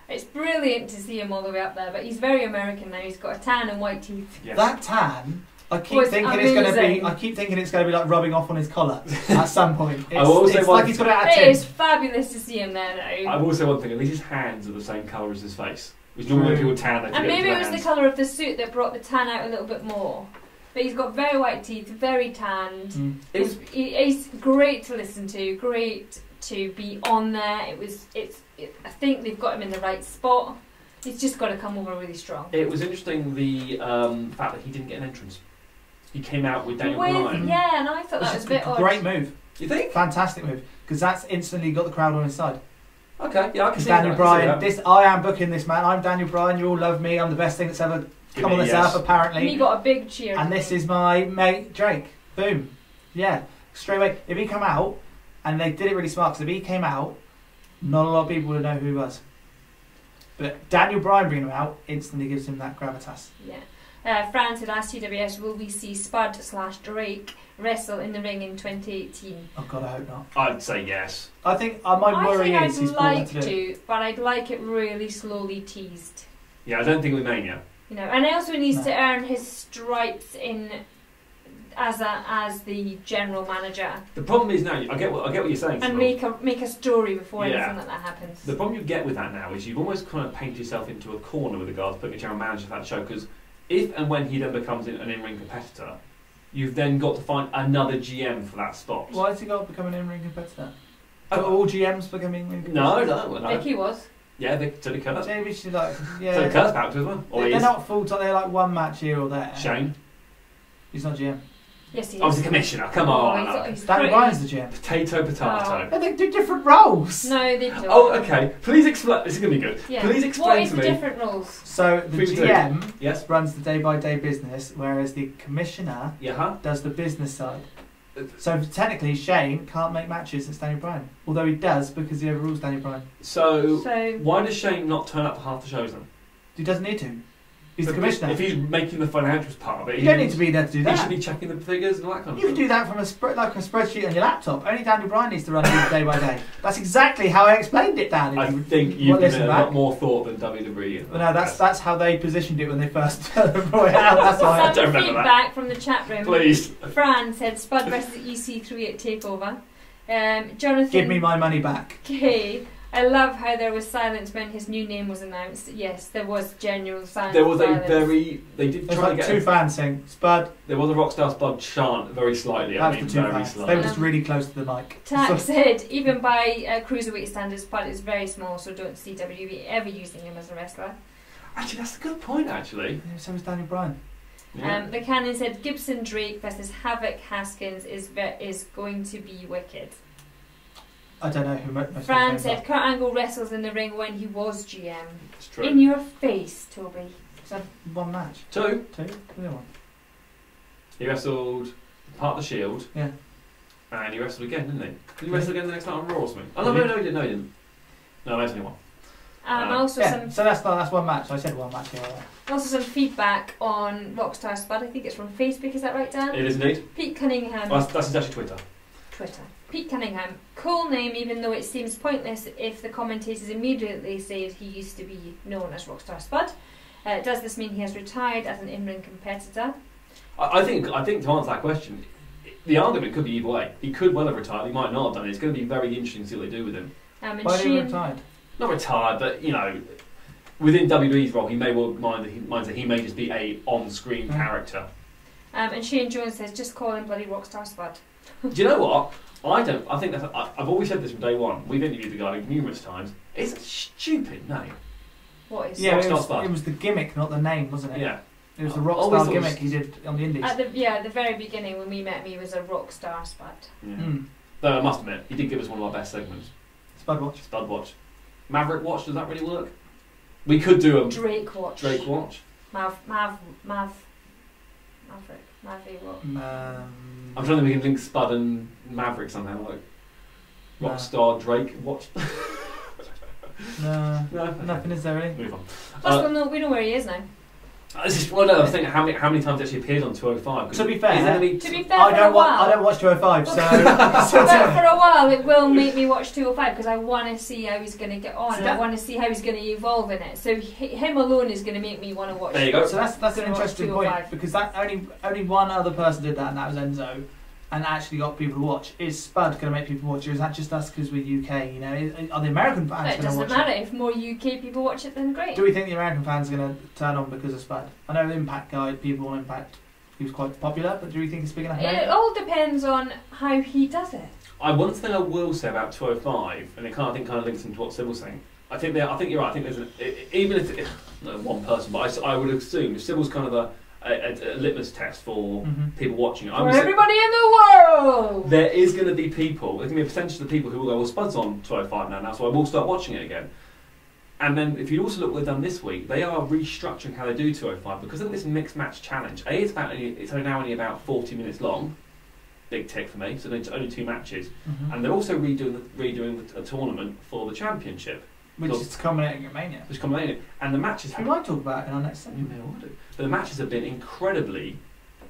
It's brilliant to see him all the way up there, but he's very American now. He's got a tan and white teeth. Yes. That tan. I keep thinking it's going to be like rubbing off on his collar at some point. It's like he's got it out of tin. It is fabulous to see him there now. I've also one thing. At least his hands are the same colour as his face. Which normally people tan. And maybe it was the colour of the suit that brought the tan out a little bit more. But he's got very white teeth, very tanned. He's great to listen to, great to be on there. I think they've got him in the right spot. He's just got to come over really strong. It was interesting the fact that he didn't get an entrance. He came out with Daniel Bryan. Yeah, and I thought that was a bit odd. Great move. You think? Fantastic move. Because that's instantly got the crowd on his side. Okay, yeah, I can see Daniel that. Bryan, I am booking this man. I'm Daniel Bryan. You all love me. I'm the best thing that's ever come on this earth, apparently. And he got a big cheer. And this is my mate Drake. Boom. Yeah. Straight away. If he come out, and they did it really smart, because if he came out, not a lot of people would know who he was. But Daniel Bryan bringing him out instantly gives him that gravitas. Yeah. Fran had asked TWS, will we see Spud/Drake wrestle in the ring in 2018? Oh God, I hope not. I'd say yes. I think my worry is he's like to, but I'd like it really slowly teased. Yeah, I don't think we may yet. You know, and also he needs to earn his stripes in as the general manager. The problem is now, I get what you're saying. And make a story before anything like that happens. The problem you get with that now is you've almost kind of painted yourself into a corner with regards to putting a general manager for that show, because if and when he then becomes an in-ring competitor, you've then got to find another GM for that spot. Why has he got to become an in-ring competitor? Are all GMs becoming in-ring competitors? No. Vicky was. Yeah, so did Kurt. Maybe she so Kurt's back to as well. They're not full time. They're like one match here or there. Shane. He's not GM. Yes, he is. I was the commissioner. Come on. He's Danny Bryan's the GM. Potato. And they do different roles. No, they don't. Oh, okay. Please explain. This is going to be good. Yeah. Please explain to me. What is the different rules? So the GM yes. runs the day-by-day business, whereas the commissioner does the business side. So technically, Shane can't make matches against Danny Bryan, although he does because he overrules Danny Bryan. So why does Shane not turn up for half the shows then? He doesn't need to. He's the commissioner. If he's making the financials part of it, you don't need to be there to do that. He should be checking the figures and all that kind of You stuff. can do that from a spreadsheet on your laptop. Only Danny Bryan needs to run it day by day. That's exactly how I explained it, Dan. I think you've given it a lot more thought than WWE. Well, no, that's how they positioned it when they first brought it out. That's why I don't remember feedback from the chat room. Please. Fran said Spud versus EC3 at TakeOver. Jonathan. Give me my money back. Okay. I love how there was silence when his new name was announced. Yes, there was genuine silence. There was they did try to get two fans saying Spud. There was a Rockstar Spud chant very slightly. That was the two fans. They were just really close to the mic. Tack said, even by cruiserweight standards, Spud is very small, so don't see WWE ever using him as a wrestler. Actually, that's a good point. Actually, yeah, so was Danny Bryan. Yeah. The Cannon said Gibson Drake versus Havoc Haskins is going to be wicked. I don't know who most Fran said Kurt Angle wrestles in the ring when he was GM. It's true. In your face, Toby. So one match. Two. One. He wrestled part of the Shield. Yeah. And he wrestled again, didn't he? Did he wrestle again the next night on Raw or something? Oh no, he didn't. No, there's only one. So that's one match. I said one match. Yeah. Also some feedback on Rockstar Spud. I think it's from Facebook. Is that right, Dan? It is indeed. Pete Cunningham. Well, that's actually Twitter. Pete Cunningham. Cool name, even though it seems pointless if the commentators immediately say he used to be known as Rockstar Spud. Does this mean he has retired as an in-ring competitor? I think to answer that question, the argument could be either way. He could well have retired. He might not have done it. It's going to be very interesting to see what they do with him. Why did he retire? Not retired, but within WWE's role, he may well mind that he may just be a on-screen character. And Shane Jones says, just call him bloody Rockstar Spud. Do you know what? I think I've always said this from day one. We've interviewed the guy numerous times. It's a stupid name. What is? Yeah, it was the gimmick, not the name, wasn't it? Yeah. It was the Rockstar gimmick he did on the Indies. At the very beginning when we met him, he was a Rockstar Spud. Yeah. Though I must admit, he did give us one of our best segments. Spud Watch. Maverick Watch, does that really work? We could do a Drake Watch. Maverick what? I'm trying to make him link Spud and Maverick somehow, like Rockstar Drake Watch. No, nothing is there really. Move on. We know where he is now. I was thinking how many times he actually appeared on 205. To be fair, I don't watch 205, so. But for a while, it will make me watch 205 because I want to see how he's going to get on. And I want to see how he's going to evolve in it. So him alone is going to make me want to watch. There you go. So that's an interesting point because that only one other person did that, and that was Enzo, and actually got people to watch. Is Spud going to make people watch, or is that just us because we're UK? Are the American fans going to watch it? It doesn't matter. If more UK people watch it, then great. Do we think the American fans are going to turn on because of Spud? I know the Impact guy, people on Impact, he was quite popular, but do we think it's big enough? It all depends on how he does it. One thing I will say about 205, and it kind of links into what Sybil's saying. I think you're right. I think there's even if not one person, but I would assume if Sybil's kind of a litmus test for people watching it. For everybody in the world! There is going to be people, there's going to be a percentage of the people who will go, well, Spud's on 205 now, so I will start watching it again. And then if you also look what they've done this week, they are restructuring how they do 205 because of this mixed match challenge. It's now only about 40 minutes long. Big tick for me, so it's only 2 matches. And they're also redoing a tournament for the championship. Which is culminating at Mania. And the matches we might talk about it in our next segment. But the matches have been incredibly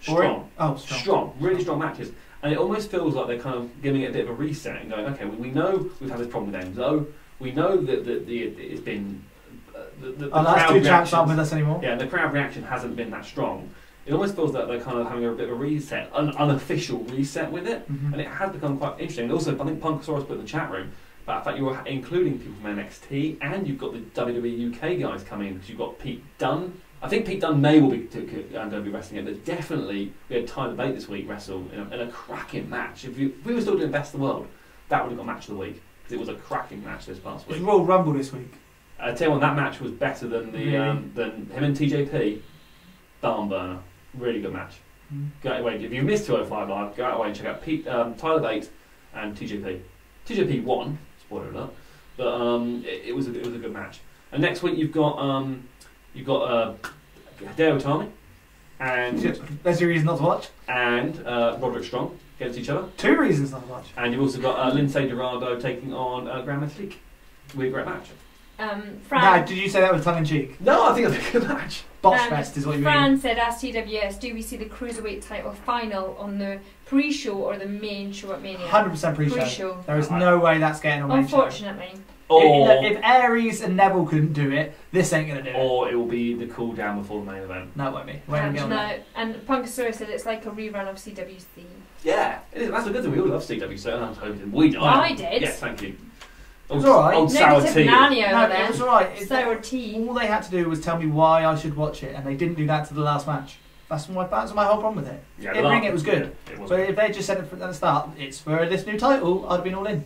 strong. Strong, really strong matches. And it almost feels like they're kind of giving it a bit of a reset and going, okay, we know we've had this problem with Enzo. We know that it's been... the last 2 champs aren't with us anymore. Yeah, the crowd reaction hasn't been that strong. It almost feels like they're kind of having a bit of a reset, an unofficial reset with it. And it has become quite interesting. And also, I think Punkosaurus put in the chat room, but in fact you're including people from NXT and you've got the WWE UK guys coming because you've got Pete Dunne. I think Pete Dunne may well be going to be wrestling it, but definitely we had Tyler Bate this week wrestle in a cracking match. If we were still doing Best of the World, that would have got Match of the Week because it was a cracking match this past week. It's Royal Rumble this week. I tell you what, that match was better than than him and TJP. Barn burner, really good match. Go away. If you missed 205 Live, go out away and check out Tyler Bates and TJP. TJP won, spoiler alert, but it was a good match. And next week you've got Hideo Itami and there's a reason not to watch. And Roderick Strong against each other. 2 reasons not to watch. And you've also got Lindsay Dorado taking on Grand Metalik. Weird great match. Now, did you say that with tongue in cheek? No, I think that's a good match. Botchfest is what you mean. Fran said, ask TWS, do we see the Cruiserweight title final on the pre-show or the main show at Mania? 100% pre-show. There is no way that's getting on main show. Unfortunately. If Aries and Neville couldn't do it, this ain't going to do it. Or it will be the cool down before the main event. No, it won't be. And Punkasaurus said it's like a rerun of CWC. Yeah, it is. That's a good thing. We all love CWC, and I'm hoping we did. I did. Yes, thank you. It was alright. Old sour tea. It was alright. Sour tea. All they had to do was tell me why I should watch it, and they didn't do that to the last match. That's my whole problem with it. Yeah, In ring, it was good. Yeah, it was but good. if they just said it at the start, it's for this new title, I'd have been all in.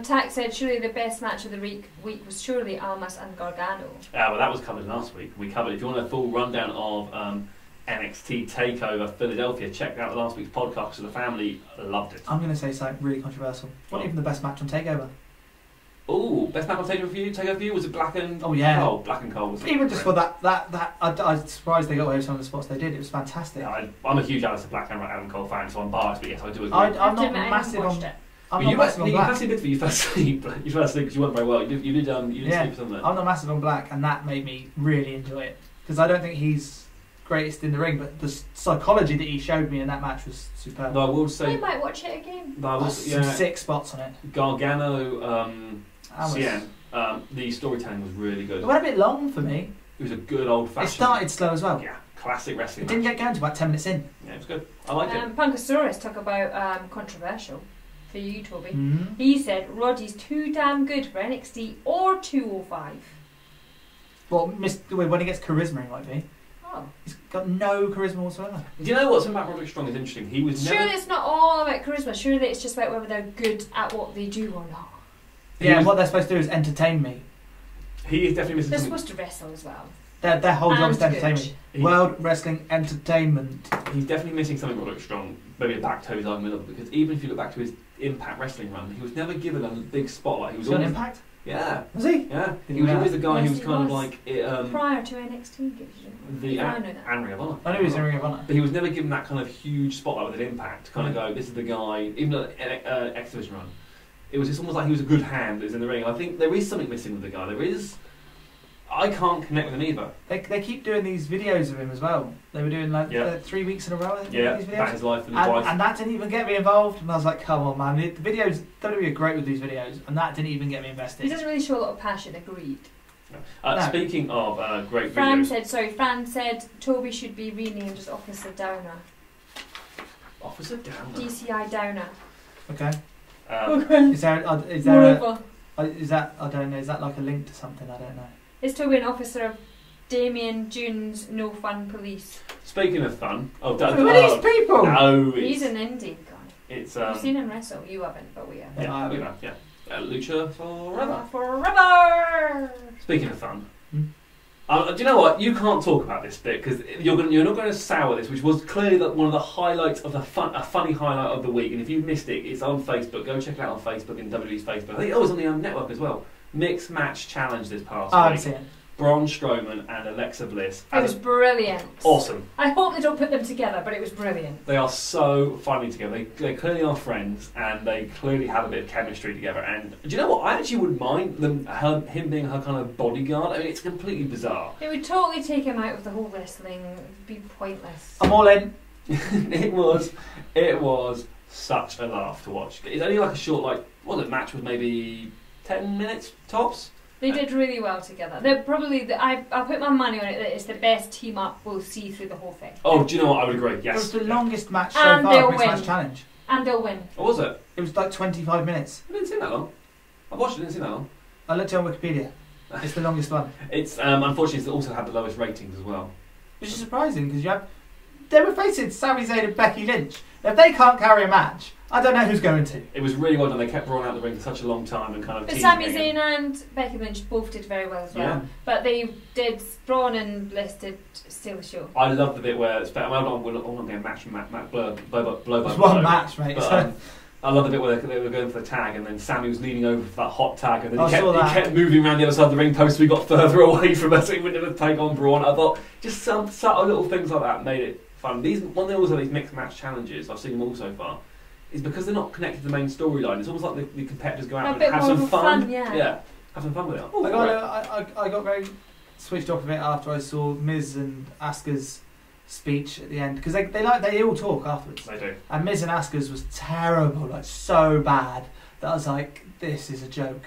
Tack said, surely the best match of the week was surely Almas and Gargano. Well, that was covered last week. We covered, if you want a full rundown of NXT TakeOver Philadelphia, check out last week's podcast, so the family loved it. I'm going to say something really controversial. Not even the best match on TakeOver. Oh, best match on TakeOver for you? Was it Black and Cole? Black and Cole was even just for that I'm surprised they got away with some of the spots they did. It was fantastic. Yeah, I'm a huge Alistair Black and Adam Cole fan, so I'm biased, but yes, I do agree. I'm not massive on it. You actually did for your first sleep because you weren't very well. You did sleep something. I'm not massive on Black, and that made me really enjoy it because I don't think he's greatest in the ring, but the psychology that he showed me in that match was superb. No, I will say I might watch it again. Some sick spots on it. Gargano, Cien, the storytelling was really good. It went a bit long for me. It was a good old-fashioned. It started slow as well. Yeah, classic wrestling. It didn't get going to about 10 minutes in. Yeah, it was good. I liked it. Punkasaurus talk about controversial for you, Toby. Mm-hmm. He said Roddy's too damn good for NXT or 205. Well, when he gets charisma, he might be. Oh. He's got no charisma whatsoever. Do you know what's about Roderick Strong is interesting? He was surely it's not all about charisma. Surely it's just about whether they're good at what they do or not. Yeah, what they're supposed to do is entertain me. He is definitely missing. They're supposed to wrestle as well. Their whole job is to entertain me. World Wrestling Entertainment. He's definitely missing something, Roderick Strong. Maybe a back to his argument, because even if you look back to his Impact Wrestling run, he was never given a big spotlight. He was on Impact? Yeah. Was he? Yeah. He was always the guy who was kind of like prior to NXT. And Ring of Honor. I knew he was in Ring of Honor. But he was never given that kind of huge spotlight with an Impact to kind of go, this is the guy. Even the X Division run, it was just almost like he was a good hand that was in the ring. I think there is something missing with the guy. There is. I can't connect with him either. They keep doing these videos of him as well. They were doing 3 weeks in a row. These videos. About his life and his wife. And that didn't even get me involved. And I was like, come on, man. The videos, WWE are great with these videos, and that didn't even get me invested. He doesn't really show a lot of passion. Agreed. No. Speaking of great Fran videos. Fran said Toby should be renamed as Officer Downer. Officer Downer. DCI Downer. Okay. Okay. Is that I don't know? Is that like a link to something? I don't know. Is Toby an officer of Damien June's No Fun Police? Speaking of fun, who are these people? No, he's an indie guy. It's You've seen him wrestle. You haven't, but we have. Yeah, we have. Yeah, Lucha Forever. Forever. Speaking of fun, do you know what? You can't talk about this bit because you're not going to sour this, which was clearly one of the highlights of a funny highlight of the week. And if you missed it, it's on Facebook. Go check it out on Facebook and WWE's Facebook. I think it was on the network as well. Mixed match challenge this past week. I've seen it. Braun Strowman and Alexa Bliss. It was brilliant. Awesome. I hope they don't put them together, but it was brilliant. They are so funny together. They clearly are friends, and they clearly have a bit of chemistry together. And do you know what? I actually wouldn't mind him being her kind of bodyguard. I mean, it's completely bizarre. It would totally take him out of the whole wrestling. It would be pointless. I'm all in. It was such a laugh to watch. It's only like a short, match was maybe 10 minutes tops. They did really well together. They're probably I'll put my money on it that it's the best team up we'll see through the whole thing. Oh, do you know what? I would agree. Yes. It was the longest match so and far. Mixed match challenge. And they'll win. What was it? It was like 25 minutes. I didn't see that long. I watched it. Didn't see that long. I looked it on Wikipedia. It's the longest one. It's unfortunately it's also had the lowest ratings as well. Which is surprising because they were facing Sami Zayn and Becky Lynch. If they can't carry a match, I don't know who's going to. It was really well done. They kept Braun out the ring for such a long time and kind of. But Sami Zayn and Becky Lynch both did very well as well. Yeah. But they did. Braun and Bliss did steal the show. I love the bit where it's better. Well, I'm not getting a match from Matt blow by It's blow. one match, mate. But, I love the bit where they were going for the tag, and then Sammy was leaning over for that hot tag, and then he kept moving around the other side of the ring post. So we got further away from us, so he wouldn't have take on Braun. I thought just some subtle little things like that made it fun. One of these mixed match challenges, I've seen them all so far, is because they're not connected to the main storyline. It's almost like the competitors go out and have some fun. Yeah, have some fun with it. Oh, I got very switched off of it after I saw Miz and Asuka's speech at the end, because they all talk afterwards. They do. And Miz and Asuka's was terrible, like so bad that I was like, this is a joke.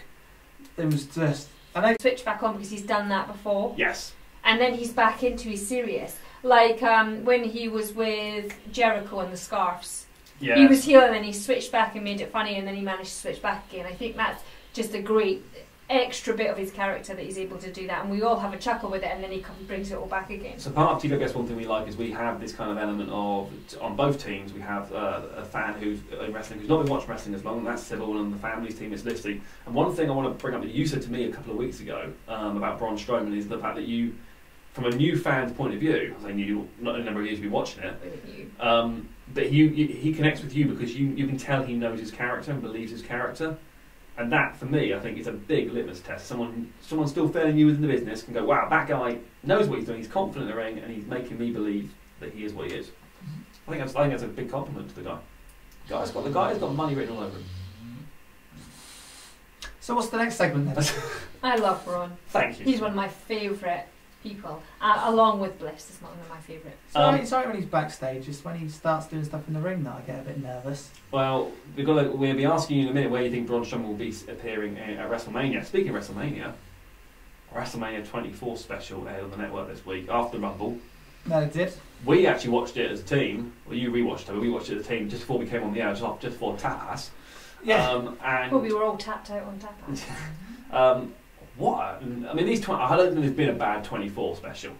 It was just. And they switch back on because he's done that before. Yes. And then he's back into his serious, like when he was with Jericho and the scarves. Yeah. He was heel and then he switched back and made it funny, and then he managed to switch back again. I think that's just a great extra bit of his character that he's able to do that, and we all have a chuckle with it, and then he brings it all back again. So part of TWS, one thing we like is we have this kind of element of, on both teams, we have a fan who's in wrestling who's not been watching wrestling as long, and that's Sybil, and the family's team is Lissy. And one thing I want to bring up that you said to me a couple of weeks ago about Braun Strowman is the fact that you, from a new fan's point of view, I knew not a number of years you've been watching it, but he connects with you because you can tell he knows his character and believes his character. And that, for me, I think is a big litmus test. Someone still fairly new within the business can go, wow, that guy knows what he's doing, he's confident in the ring, and he's making me believe that he is what he is. I think that's a big compliment to the guy. The guy has got money written all over him. So what's the next segment then? I love Braun. Thank you. He's one of my favourite people, along with Bliss. It's not one of my favourite. It's right when he's backstage. It's when he starts doing stuff in the ring that I get a bit nervous. Well, we'll be asking you in a minute where you think Braun Strowman will be appearing at WrestleMania. Speaking of WrestleMania 24 special aired on the network this week after the Rumble. No, it did. We actually watched it as a team. Well, you rewatched it, but we watched it as a team just before we came on the air, just before Tapas. Yeah. Well, we were all tapped out on Tapas. What? I mean, I don't think there's been a bad 24 special.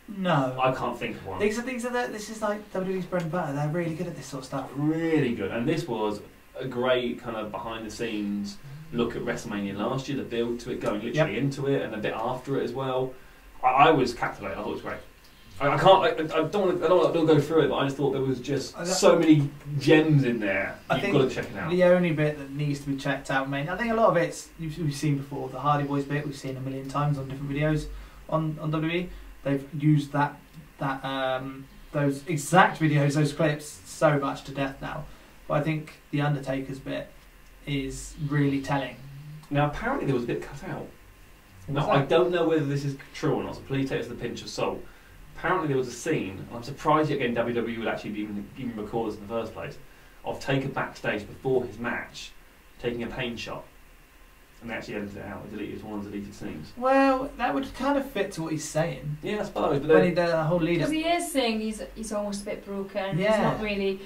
No. I can't think of one. This is like WWE's bread and butter. They're really good at this sort of stuff. Really good. And this was a great kind of behind the scenes look at WrestleMania last year, the build to it, going literally into it, and a bit after it as well. I was captivated. I thought it was great. I don't want to go through it, but I just thought there was just so many gems in there. You've got to check it out. The only bit that needs to be checked out, I think a lot of it's we've seen before. The Hardy Boys bit we've seen a million times on different videos on WWE. They've used those exact videos, those clips, so much to death now. But I think the Undertaker's bit is really telling. Now, apparently there was a bit cut out. Now, I don't know whether this is true or not, so please take it with a pinch of salt. Apparently there was a scene, and I'm surprised yet again WWE would actually even record this in the first place, of Taker backstage before his match, taking a pain shot. And they actually edited it out. It's one of the deleted scenes. Well, that would kind of fit to what he's saying. Yeah, I suppose. But when the whole lead up. Because he is saying he's almost a bit broken. Yeah. He's not really.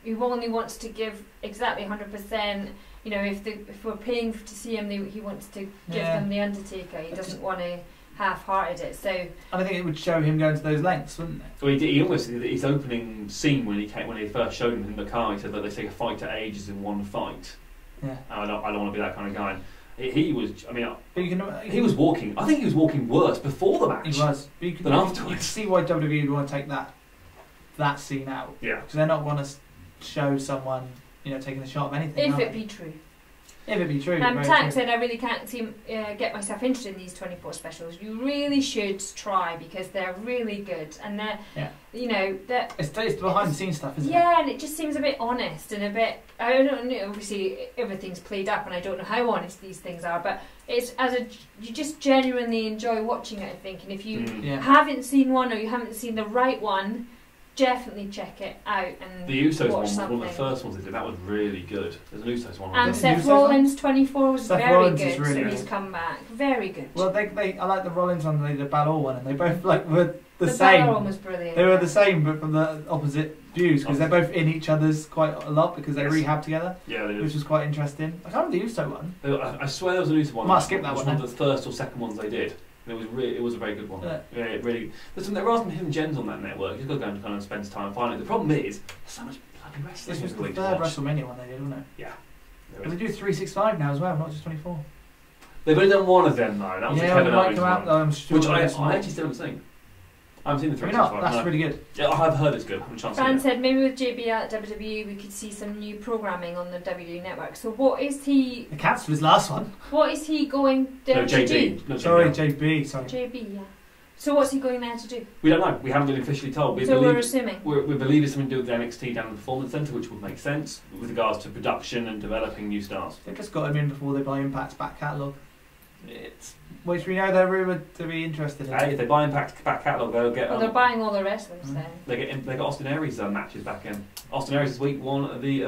He only wants to give exactly 100%. You know, if we're paying to see him, he wants to give them the Undertaker. He doesn't want to half-hearted it. So. And I think it would show him going to those lengths, wouldn't it? Well, he almost his opening scene when they first showed him in the car. He said that they take a fight to ages in one fight. Yeah. I don't want to be that kind of guy. He was. I mean, he was walking. I think he was walking worse before the match. He was. Than afterwards. You can see why WWE would want to take that scene out. Yeah. Because they're not want to show someone, taking a shot of anything. If it be true. If it be true. Tank said, I really can't get myself interested in these 24 specials. You really should try because they're really good. And they're, it's behind the scenes stuff, isn't it? Yeah, and it just seems a bit honest and a bit, I don't know, obviously everything's played up and I don't know how honest these things are, but it's you just genuinely enjoy watching it, I think. And if you haven't seen one or you haven't seen the right one, definitely check it out and the Usos watch one, something. one of the first ones they did, that was really good. There's an Usos one. And Seth Rollins 24 was very good. Really so he's come back, very good. Well, I like the Rollins one, the Balor one, and they both were the same. The Balor one was brilliant. They were the same, but from the opposite views because they're both in each other's quite a lot because they rehab together. Yeah, they did. Which was quite interesting. I can't remember the Uso one. I swear there was an Uso one. I might skip that one. One of the first or second ones they did. It was a very good one. Yeah, it really. There are some hidden gems on that network. You've got to go and kind of spend time finding it. The problem is, there's so much This was the third WrestleMania one they did, wasn't it? Yeah. But they do 365 now as well, not just 24. They've only done one of them though. That was the Kevin Owens one, which I actually still haven't seen. I haven't seen the 365. That's really good. Yeah, I've heard it's good. Fran said maybe with JB at WWE we could see some new programming on the WWE network. So what is he? They cancelled his last one. What is he going there to do? Sorry, JB. Sorry. JB, yeah. So what's he going there to do? We don't know. We haven't been officially told. We're assuming. We believe it's something to do with the NXT down in the Performance Centre, which would make sense with regards to production and developing new stars. They've just got him in before they buy Impact's back catalogue. Which we know they're rumoured to be interested in. Hey, if they buy Impact's back catalogue, they'll get. Well, they're buying all the wrestlers then. They got Austin Aries matches back in. Austin Aries is week one of the.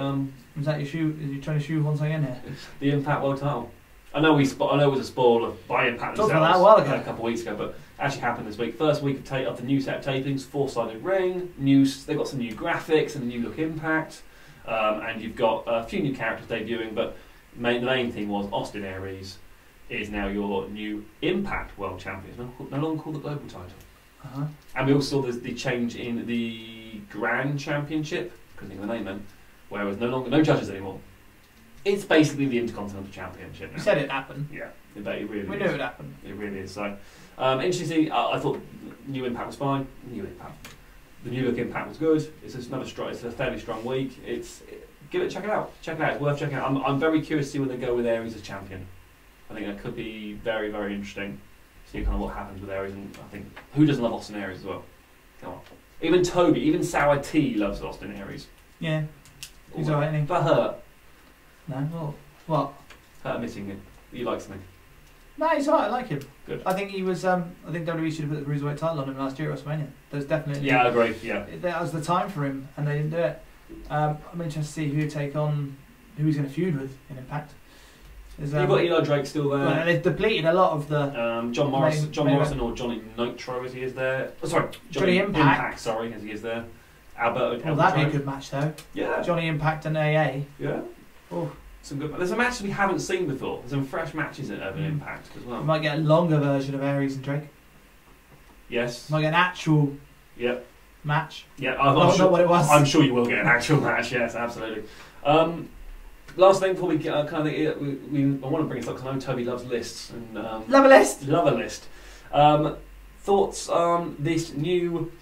Is that your shoe? Is you trying to shoehorn something in here? The Impact World Title. I know it was a spoiler by Impact themselves that a while ago. A couple of weeks ago, but actually happened this week. First week of the new set of tapings, four-sided ring. They've got some new graphics and a new look Impact, and you've got a few new characters debuting. But the main thing was Austin Aries is now your new Impact World Champion. It's no longer called the Global Title. And we also saw the change in the Grand Championship, couldn't think of the name then, where there's no judges anymore. It's basically the Intercontinental Championship now. You said it happened. Yeah, it really is. We knew it happened. It really is. So, interesting. I thought New Impact was fine. The new look Impact was good. It's just it's a fairly strong week. Check it out. Check it out. It's worth checking out. I'm very curious to see where they go with Aries as champion. I think that could be very, very interesting. See kind of what happens with Aries, and I think who doesn't love Austin Aries as well? Come on. Even Toby, even Sour T loves Austin Aries. Yeah. He's alright, isn't he? But Hurt. No, well, what? Hurt admitting it. You like something? No, he's alright. I like him. Good. I think he was. I think WWE should have put the Cruiserweight title on him last year at WrestleMania. There's definitely. Yeah, I agree. Yeah. That was the time for him, and they didn't do it. I'm interested to see who he's going to feud with in Impact. You've got Eli Drake still there. Well, they've depleted a lot of the. John Morrison or Johnny Nitro as he is there. Oh, sorry, Johnny Impact. Sorry, as he is there. Alberto. Well, that'd be a good match though. Yeah. Johnny Impact and AA. Yeah. Oh. Some good. There's a match we haven't seen before. There's some fresh matches in Urban Impact as well. You might get a longer version of Aries and Drake. Yes. You might get an actual. Yep. Match. Yeah. Not what it was. I'm sure you will get an actual match. Yes, absolutely. Last thing before we I want to bring this up because I know Toby loves lists and love a list. Love a list. Thoughts on this new?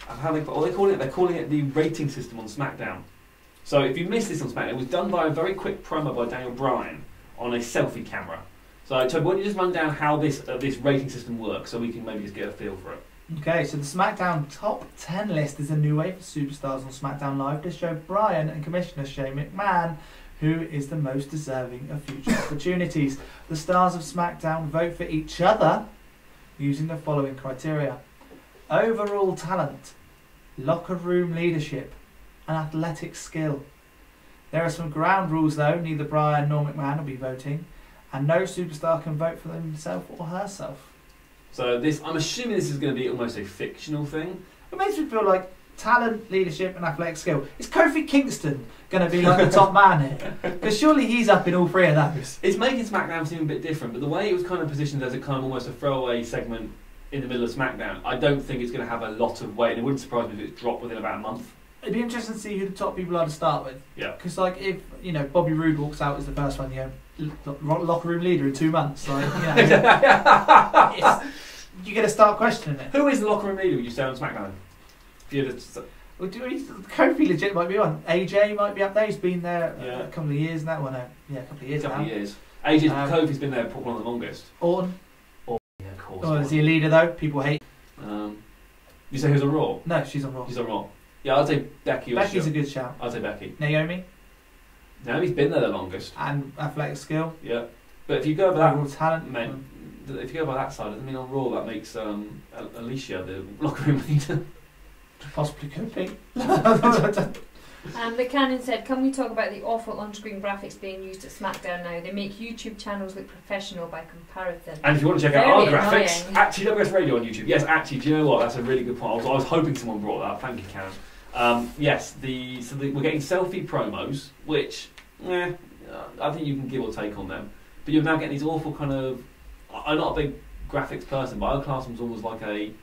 What are they calling it? They're calling it the rating system on SmackDown. So if you missed this on SmackDown, it was done by a very quick promo by Daniel Bryan on a selfie camera. So Toby, why don't you just run down how this rating system works so we can maybe just get a feel for it. Okay, so the SmackDown Top 10 list is a new way for superstars on SmackDown Live to show Bryan and Commissioner Shane McMahon who is the most deserving of future opportunities. The stars of SmackDown vote for each other using the following criteria: overall talent, locker room leadership, and athletic skill. There are some ground rules though. Neither Bryan nor McMahon will be voting, and no superstar can vote for himself or herself. So I'm assuming this is going to be almost a fictional thing. It makes me feel like talent, leadership and athletic skill. Is Kofi Kingston going to be like the top man here? Because surely he's up in all three of those. It's making SmackDown seem a bit different, but the way it was kind of positioned as a kind of almost a throwaway segment in the middle of SmackDown, I don't think it's going to have a lot of weight, and it wouldn't surprise me if it's dropped within about a month. It'd be interesting to see who the top people are to start with. Yeah. Because like if Bobby Roode walks out as the first one, locker room leader in 2 months, like you're going to start questioning it. Who is the locker room leader? Would you say on SmackDown? Kofi legit might be one. AJ might be up there. He's been there a couple of years now. Well, no, a couple of years now. Kofi's been there probably one of the longest. Orton. Yeah, of course. Oh, is he a leader though? People hate. You say who's on Raw? No, she's on Raw. She's on Raw. Yeah, I'd say Becky. Becky's a good shout. I'd say Becky. Naomi's been there the longest. And athletic skill. Yeah, but if you go over that talent, if you go by that side, doesn't mean on Raw that makes Alicia the locker room leader. Possibly could be. The Canon said, can we talk about the awful on-screen graphics being used at SmackDown now? They make YouTube channels look professional by comparison. And if you want to check out our graphics, at TWS Radio on YouTube. Yes, actually, do you know what? That's a really good point. I was hoping someone brought that up. Thank you, Canon. Yes, we're getting selfie promos, which, I think you can give or take on them. But you're now getting these awful kind of... I'm not a big graphics person, but I'd class them almost like a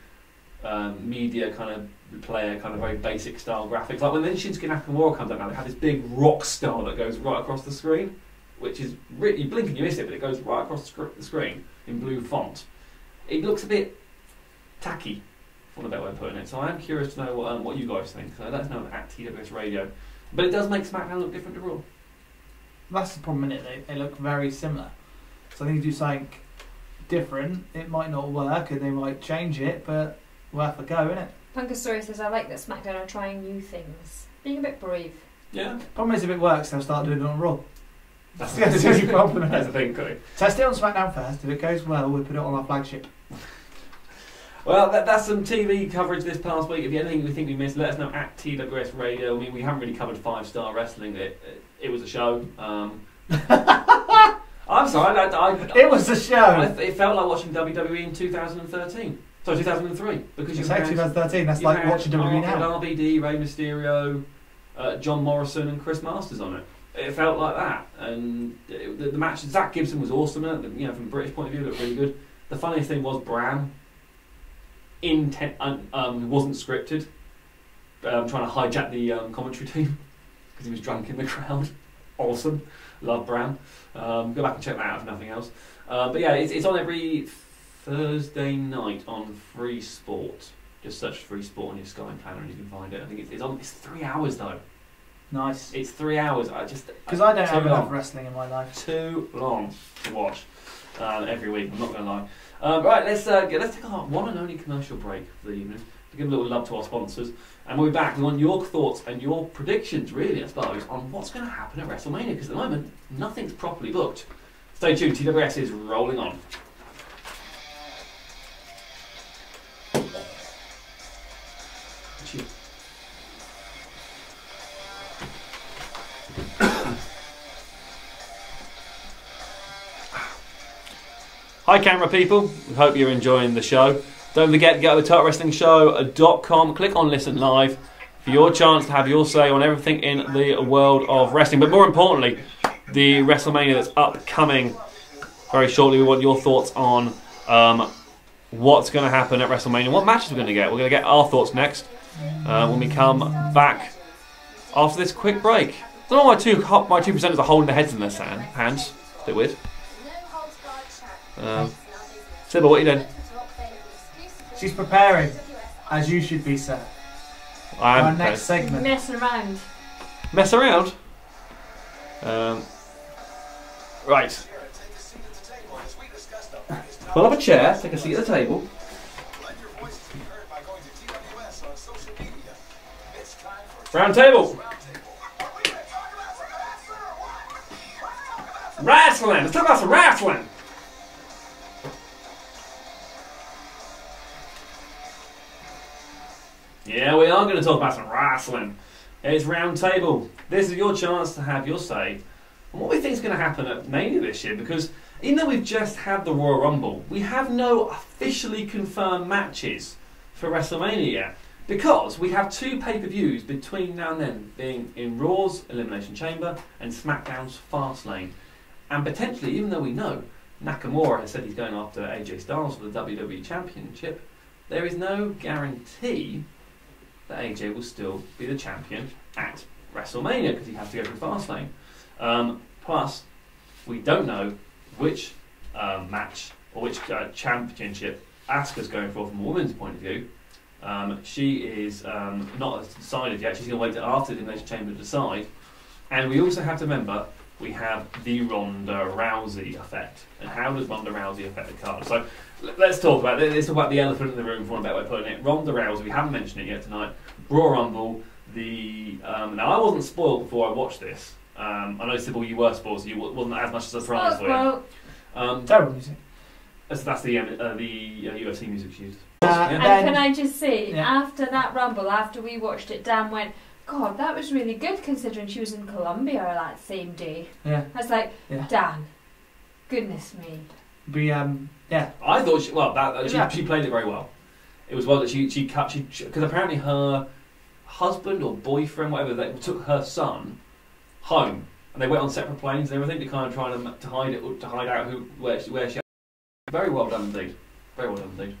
media kind of player, kind of very basic style graphics. Like when then Shinsuke Nakamura comes out now, they have this big rock star that goes right across the screen, which is really, you blink and you miss it, but it goes right across the screen in blue font. It looks a bit tacky, for the better way of putting it. So I am curious to know what you guys think. So let us know at TWS Radio. But it does make SmackDown look different to Raw. That's the problem, isn't it? They look very similar. So I think if you do something different, it might not work and they might change it, but worth a go, isn't it? Punker Story says, I like that SmackDown are trying new things. Being a bit brave. Yeah. Problem is, if it works, they'll start doing it on Raw. That's the only problem. That's the thing, Cody. Test it on SmackDown first. If it goes well, we'll put it on our flagship. Well, that's some TV coverage this past week. If you have anything you think we missed, let us know at TWS Radio. I mean, we haven't really covered 5-star wrestling. It was a show. I'm sorry. It was a show. It felt like watching WWE in 2013. Sorry, 2003. Because you had 2013. That's like watching WWE now. RVD, Rey Mysterio, John Morrison, and Chris Masters on it. It felt like that. And the match, Zach Gibson was awesome. You know, from a British point of view, it looked really good. The funniest thing was Bram. Wasn't scripted, trying to hijack the commentary team because he was drunk in the crowd. Awesome, love Bram. Go back and check that out if nothing else. But yeah, it's on every Thursday night on Free Sport. Just search Free Sport on your Sky Planner and you can find it. I think it's on. It's 3 hours though. Nice. It's 3 hours. Because I don't have enough wrestling in my life. Too long to watch every week. I'm not going to lie. Right, let's take our one and only commercial break for the evening to give a little love to our sponsors, and we'll be back. We want your thoughts and your predictions, really, I suppose, on what's going to happen at WrestleMania, because at the moment nothing's properly booked. Stay tuned. TWS is rolling on. Cheers. Hi camera people, we hope you're enjoying the show. Don't forget to go to TWSRadio.com, click on listen live for your chance to have your say on everything in the world of wrestling. But more importantly, the WrestleMania that's upcoming very shortly. We want your thoughts on what's going to happen at WrestleMania, what matches we're going to get. We're going to get our thoughts next when we come back after this quick break. I don't know why my two presenters are holding their heads in their hands. A bit weird. Sybil, what are you doing? She's preparing, as you should be, sir. I am our next segment. Mess around. Mess around? Right. Pull up a chair, take a seat at the table. Round table. Wrestling! Let's talk about some wrestling! Yeah, we are going to talk about some wrestling. It's round table. This is your chance to have your say on what we think is going to happen at Mania this year, because even though we've just had the Royal Rumble, we have no officially confirmed matches for WrestleMania yet, because we have two pay-per-views between now and then, being in Raw's Elimination Chamber and SmackDown's Fastlane. And potentially, even though we know Nakamura has said he's going after AJ Styles for the WWE Championship, there is no guarantee that AJ will still be the champion at WrestleMania, because he has to go through Fastlane. Plus, we don't know which match or which championship Asuka's going for from a woman's point of view. She is not decided yet. She's going to wait till after the Elimination Chamber to decide. And we also have to remember we have the Ronda Rousey effect. And how does Ronda Rousey affect the card? So let's talk about it. Let's talk about the elephant in the room, for one better way of putting it. Ronda Rousey, we haven't mentioned it yet tonight. Royal Rumble. Now, I wasn't spoiled before I watched this. I know, Sybil, you were spoiled, so you wasn't as much a surprise for you. Terrible music. So that's the UFC music she used. And can I just say, after that Rumble, after we watched it, Dan went, God, that was really good considering she was in Colombia that same day. Yeah. I was like, Dan, goodness me. I thought she played it very well. It was well that she cut, because apparently her husband or boyfriend, whatever, they took her son home, and they went on separate planes and everything to kind of try to hide out where she. Very well done indeed. Very well done indeed.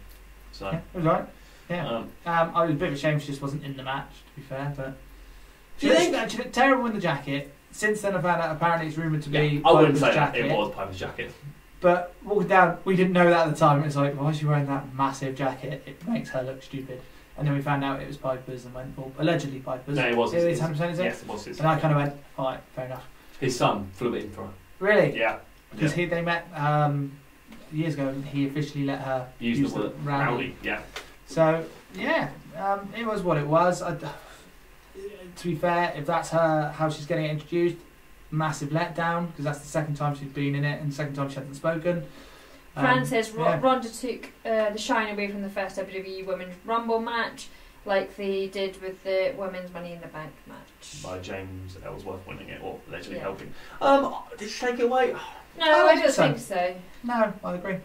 So. Yeah, it was right. Yeah. I was a bit of a shame she just wasn't in the match, to be fair, but Do you think? she looked terrible in the jacket. Since then I found out apparently it's rumoured to be I wouldn't Piper's say jacket. that. It was Piper's jacket. But walking down, we didn't know that at the time. It was like, why is she wearing that massive jacket? It makes her look stupid. And then we found out it was Piper's and went, well, allegedly Piper's. No, it was. It's 100%, is it? Yes, it was his. And I kind of went, alright, fair enough. His son flew it in for her. Really? Yeah. Because they met years ago and he officially let her use the word rowdy. Yeah. So, yeah, it was what it was. To be fair, if that's how she's getting introduced, massive letdown, because that's the second time she's been in it and the second time she hasn't spoken. Fran says Ronda took the shine away from the first WWE Women's Rumble match, like they did with the Women's Money in the Bank match. By James Ellsworth winning it, or allegedly Yeah. helping. Did she take it away? No, I don't think so. No, I agree.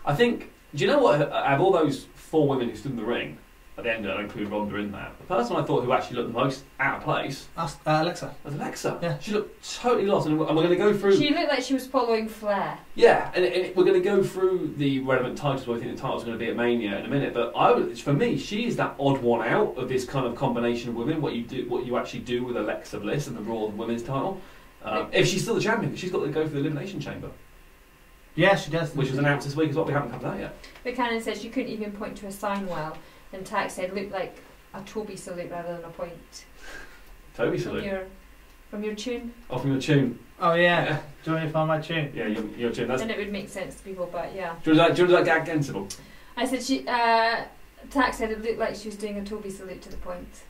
I think, do you know what, out of all those 4 women who stood in the ring, at the end of it, I include Ronda in that, the person I thought who actually looked the most out of place Alexa. was Alexa. Yeah. She looked totally lost, and we're going to go through... She looked like she was following Flair. Yeah, and we're going to go through the relevant titles, what I think the title's going to be at Mania in a minute, but for me, she is that odd one out of this kind of combination of women, what you actually do with Alexa Bliss and the Raw Women's title. If she's still the champion, she's got to go for the Elimination Chamber. Yeah, she does. Which was announced this week as well, we haven't come to that yet. But Cannon says she couldn't even point to a sign well, and Tack said looked like a Toby salute rather than a point. Toby salute? From your tune? Oh, from your tune. Oh yeah, do you want to find my tune? Yeah, your tune. Then it would make sense to people, but yeah. Do you want that gag again, Sybil? I said Tack said it looked like she was doing a Toby salute to the point.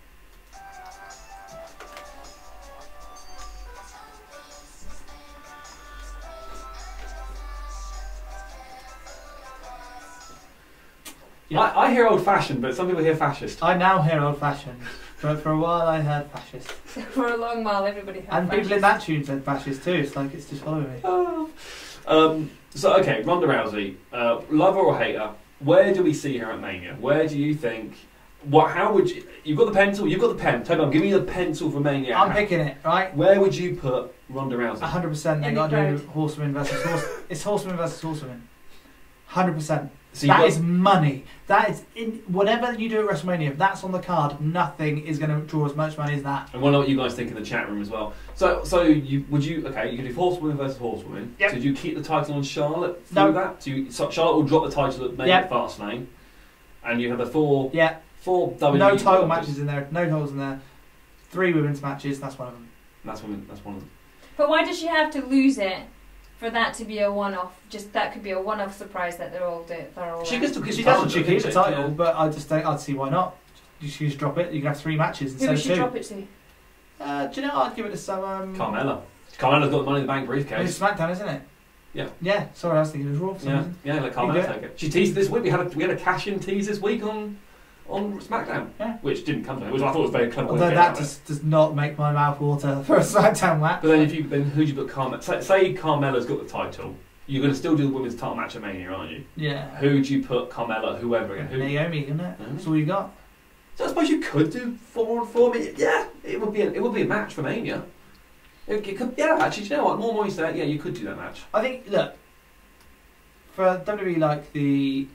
Yeah. I hear old-fashioned, but some people hear fascist. I now hear old-fashioned, but for a while I heard fascist. For a long while, everybody heard and fascist. people in that tune said fascist too. It's like it's just following me. So okay, Ronda Rousey, love her or hate her, where do we see her at Mania? Where do you think? How would you? You've got the pencil. You've got the pen. Toby, give me the pencil for Mania. I'm picking it, right? Where would you put Ronda Rousey? 100%. They got to do horsewomen versus horsewomen. It's horsewomen versus horsewomen. 100%. So that is money. That is in whatever you do at WrestleMania. If that's on the card, nothing is going to draw as much money as that. And I know what you guys think in the chat room as well. So you could do horsewomen versus horsewomen. Yep. So do you keep the title on Charlotte through No. that? So Charlotte will drop the title at Mania Yep. Fastlane, and you have the four WWE no title workers. matches in there. No titles in there. 3 women's matches. That's one of them. That's one of them. But why does she have to lose it for that to be a one-off? Just that could be a one-off surprise that they're all She gets to keep She the doesn't. title, She keeps the doesn't title, yeah. but I'd see why not. You should just drop it. You can have 3 matches Who instead would of she 2. drop it to? Do you know? I'd give it to some. Carmella. Carmella's got the Money in the Bank It's briefcase. SmackDown, isn't it? Yeah. Yeah. Sorry, I was thinking it was Raw for some reason. Yeah, let You Carmella do take it. She teased this week. We had a cash-in tease this week on SmackDown, which didn't come to it. I thought it was very clever. Although that does not make my mouth water for a SmackDown match. But then who'd you put Carmella? Say Carmella's got the title. You're going to still do the women's title match at Mania, aren't you? Yeah. Who'd you put Carmella? Whoever again? Naomi, isn't it? That's all you got. So I suppose you could do 4-on-4. Yeah, it would be a match for Mania. It could, yeah, actually, do you know what? More you say, yeah, you could do that match. I think, look, for WWE, like the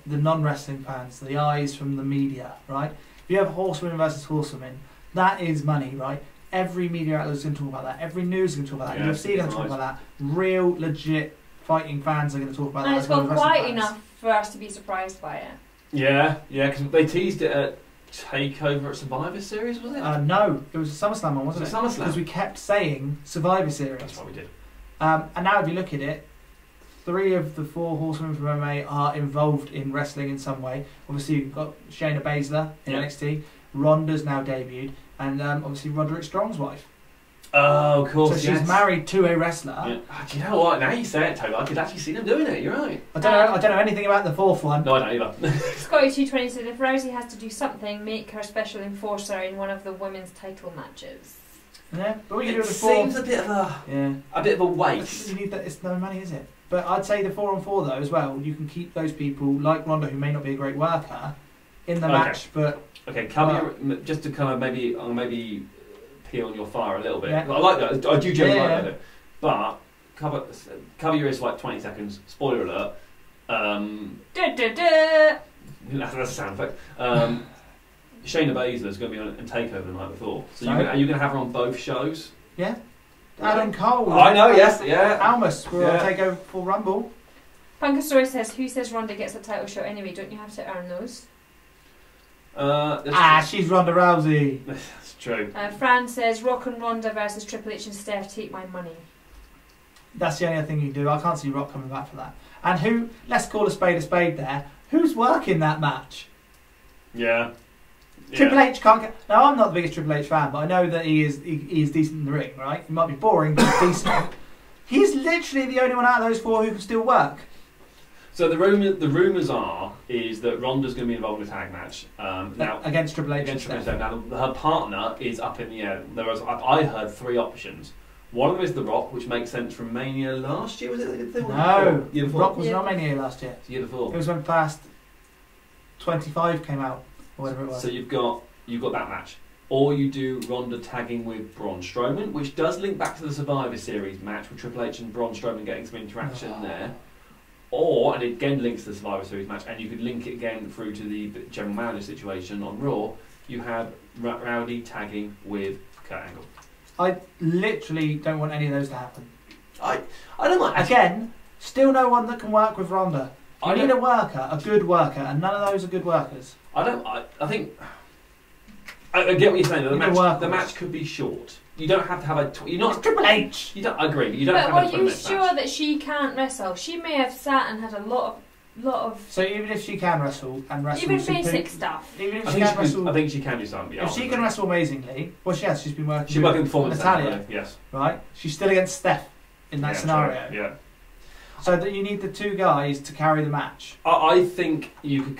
non-wrestling fans, the eyes from the media, right? If you have horsewomen versus horsewomen, that is money, right? Every media outlet is going to talk about that. Every news is going to talk about that. Yeah, UFC is going to talk about that. Real, legit fighting fans are going to talk about that. And it's gone quite enough for us to be surprised by it. Yeah, because they teased it at Takeover at Survivor Series, was it? No, it was a SummerSlam one, wasn't it? SummerSlam. Because we kept saying Survivor Series. That's what we did. And now if you look at it, 3 of the 4 horsewomen from MMA are involved in wrestling in some way. Obviously, you've got Shayna Baszler in NXT. Ronda's now debuted. And obviously, Roderick Strong's wife. Oh, of course, So she's married to a wrestler. Yeah. Do you know what? Now you say it, Toby, I could actually see them doing it. You're right. I don't know anything about the 4th one. No, I don't either. Scotty220 said if Rousey has to do something, make her special enforcer in one of the women's title matches. Yeah, but we can do It the 4. seems a bit of a waste. You need that. It's no money, is it? But I'd say the 4-on-4 though as well. You can keep those people like Ronda, who may not be a great worker, in the match. But okay, just to kind of maybe peel on your fire a little bit. Yeah. I like that. I do generally like that. But cover your ears for like 20 seconds. Spoiler alert. That's a sound effect. Shayna Baszler is going to be on Takeover the night before. So are you going to have her on both shows? Yeah. Adam Cole. Oh, I know, yes, yeah. Almas will take over for Rumble. Punker Story says, who says Ronda gets a title shot anyway? Don't you have to earn those? She's Ronda Rousey. That's true. Fran says, Rock and Ronda versus Triple H and Steph, take my money. That's the only other thing you can do. I can't see Rock coming back for that. And let's call a spade there, who's working that match? Yeah. Triple H can't get... Now, I'm not the biggest Triple H fan, but I know that he is decent in the ring, right? He might be boring, but he's decent. He's literally the only one out of those four who can still work. So the rumours is that Ronda's going to be involved in a tag match now against Triple H. Now her partner is up in the air. I heard 3 options. One of them is The Rock, which makes sense from Mania last year. Was it? No, year before. Rock was not Mania last year. Year before. It was when Fast 25 came out, or whatever it was. So you've got that match. Or you do Ronda tagging with Braun Strowman, which does link back to the Survivor Series match with Triple H and Braun Strowman getting some interaction there. Or, and it again links to the Survivor Series match, and you could link it again through to the General Manager situation on Raw, you have Rowdy tagging with Kurt Angle. I literally don't want any of those to happen. I don't mind. Again, still no one that can work with Ronda. You need a worker, a good worker, and none of those are good workers. I think... I get what you're saying. The match could be short. You don't have to have a... You're not Triple H! You don't agree, but you don't but have a 20-minute match. But are you sure that she can't wrestle? She may have sat and had a lot of... So even if she can wrestle and wrestle... Even basic stuff. Even if she can wrestle... I think she can do something. If she can wrestle amazingly... Well, she has. She's been working with Natalia. Yes. Right? She's still against Steph in that scenario. True. Yeah. So that you need the 2 guys to carry the match. I think you could...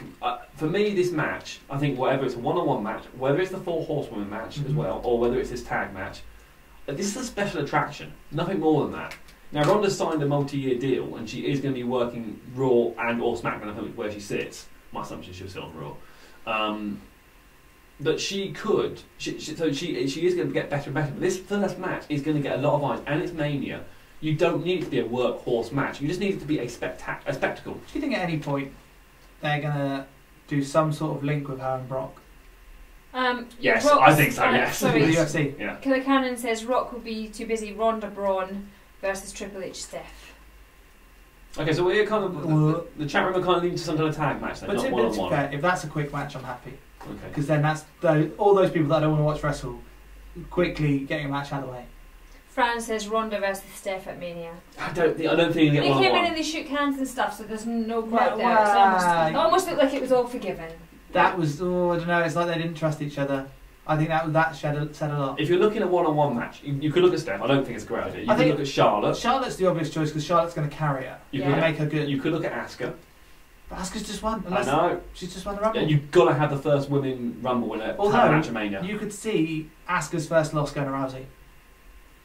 for me, this match, I think whether it's a one-on-one match, whether it's the 4 Horsewomen match as well, or whether it's this tag match, this is a special attraction. Nothing more than that. Now, Ronda signed a multi-year deal, and she is going to be working Raw and or SmackDown, I think, where she sits. My assumption is she'll sit on Raw. But she could... she is going to get better and better. But this first match is going to get a lot of eyes, and it's Mania. You don't need it to be a workhorse match. You just need it to be a spectacle. Do you think at any point they're going to do some sort of link with her and Brock? Yes, I think so, yes. Sorry, the UFC. Yeah. Killer Cannon says Rock will be too busy Ronda Braun versus Triple H Steph. Okay, so we're kind of... The chat room are kind of leaning to some kind of tag match then, but not to one-on-one. be fair, if that's a quick match, I'm happy. Okay. Because then that's all those people that don't want to watch wrestle quickly getting a match out of the way. Fran says Ronda versus Steph at Mania. I don't think you get They one-on-one. came in and they shook hands and stuff, so there's no crowd there. It almost looked like it was all forgiven. That was, I don't know, it's like they didn't trust each other. I think that said a lot. If you're looking at one-on-one match, you could look at Steph. I don't think it's a great idea. You could look at Charlotte. Charlotte's the obvious choice because Charlotte's going to carry her. You could make her good. You could look at Asuka. But Asuka's just won. I know. She's just won the Rumble. Yeah, you've got to have the first women Rumble winner. Although, you could see Asuka's first loss going to Rousey.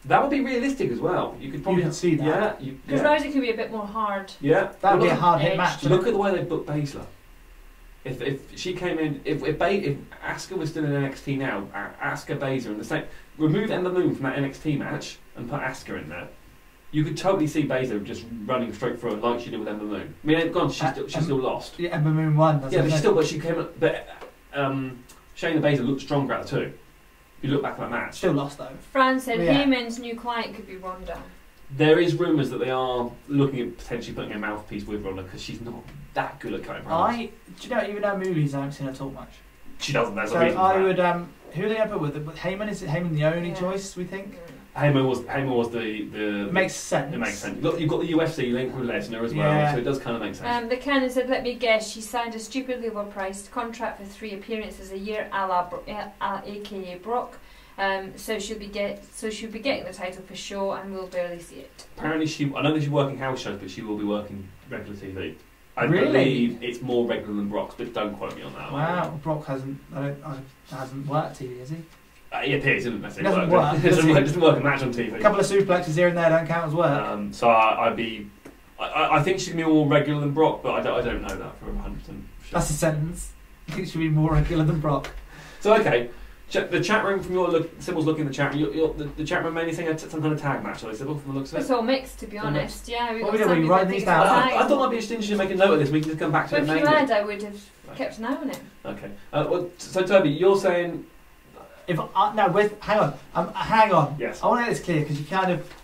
That would be realistic as well. You could see that. Yeah. Because Rousey could be a bit more hard. Yeah. That would be a hard hit match. Look at the way they booked Baszler. If she came in, if Asuka was still in NXT now, Asuka Baszler in the same, remove Ember Moon from that NXT match and put Asuka in there, you could totally see Baszler just running straight through it like she did with Ember Moon. I mean, gone, she's still lost. Yeah, Ember Moon won. But she came. But Shayna Baszler looked stronger out of the 2. If you look back at that match, still lost though. Fran said Heyman's new client could be Ronda. There is rumours that they are looking at potentially putting a mouthpiece with Ronda because she's not that good at cutting promos. Do you know, even though movies, I haven't seen her talk much. She doesn't. There's so a reason. I would. Who are they going to put with Heyman? Is Heyman the only choice? We think. Heyman was the. It makes sense. It makes sense. You've got the UFC link with Lesnar as well, so it does kind of make sense. The Cannon said, "Let me guess, she signed a stupidly low-priced contract for 3 appearances a year, aka Brock." So she'll be getting the title for sure, and we'll barely see it. Apparently, I don't think she's working house shows, but she will be working regular TV. I really? believe it's more regular than Brock's, but don't quote me on that. Wow, Brock hasn't worked TV, has he? He appears, doesn't necessarily doesn't work. It doesn't work a match on TV. A couple of suplexes here and there don't count as work. So I think she's gonna be more regular than Brock, but I don't know that for 100%. That's a sentence. I think she'll be more regular than Brock. So okay. The chat room from your Sybil's looking at the chat room. The chat room mainly saying some kind of tag match, are they, Sybil, from the looks of it? It's all mixed, to be honest. Yeah. What are we writing these down? I thought it might be interesting to make a note of this. We can just come back to it. If you had, I would have kept an eye on it. Okay. So Toby, you're saying. Hang on. Yes. I want to get this clear because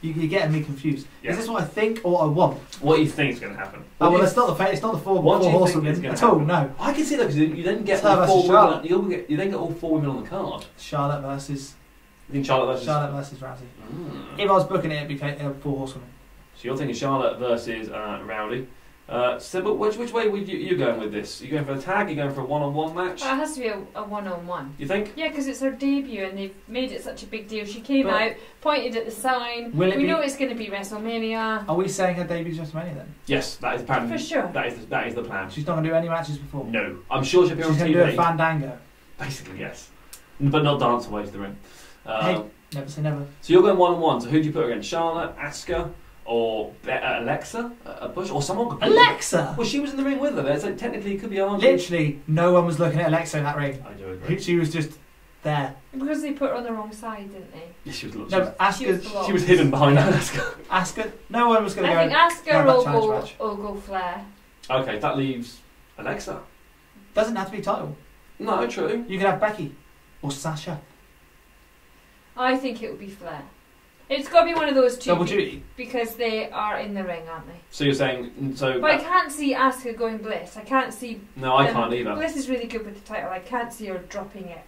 you're getting me confused. Yeah. Is this what I think or I want? What do you think is going to happen? It's not the four horsewomen at all. No. I can see that because you then get Her versus Charlotte. You then get all 4 women on the card. Charlotte versus. You think Charlotte versus Rousey. If I was booking it, it'd be 4 horsewomen. So you're thinking Charlotte versus Rowdy. Sybil, which way were you going with this? Are you going for a tag? Are you going for a one-on-one match? Well, it has to be a one-on-one. You think? Yeah, because it's her debut and they've made it such a big deal. She came out, pointed at the sign. We know it's going to be WrestleMania. Are we saying her debut's WrestleMania then? Yes, that is the plan. For sure. That is the plan. She's not going to do any matches before? No. I'm sure she'll be on TV. She's going to do a Fandango? Basically, yes. But not dance away to the ring. Hey, never say never. So you're going one-on-one. So who do you put against? Charlotte, Asuka, or Alexa? Bush? Or someone? Alexa? Well, she was in the ring with her. So technically, it could be argued. Literally, no one was looking at Alexa in that ring. I do agree. She was just there. Because they put her on the wrong side, didn't they? Yeah, she was. She was hidden behind Asuka. Asuka. No one was going to go. I think Asuka will go Flair. Okay, that leaves Alexa. Doesn't have to be title. No, true. You could have Becky or Sasha. I think it would be Flair. It's got to be one of those two. Double duty. Because they are in the ring, aren't they? So you're saying But I can't see Asuka going Bliss. I can't see. No, I can't either. Bliss is really good with the title. I can't see her dropping it.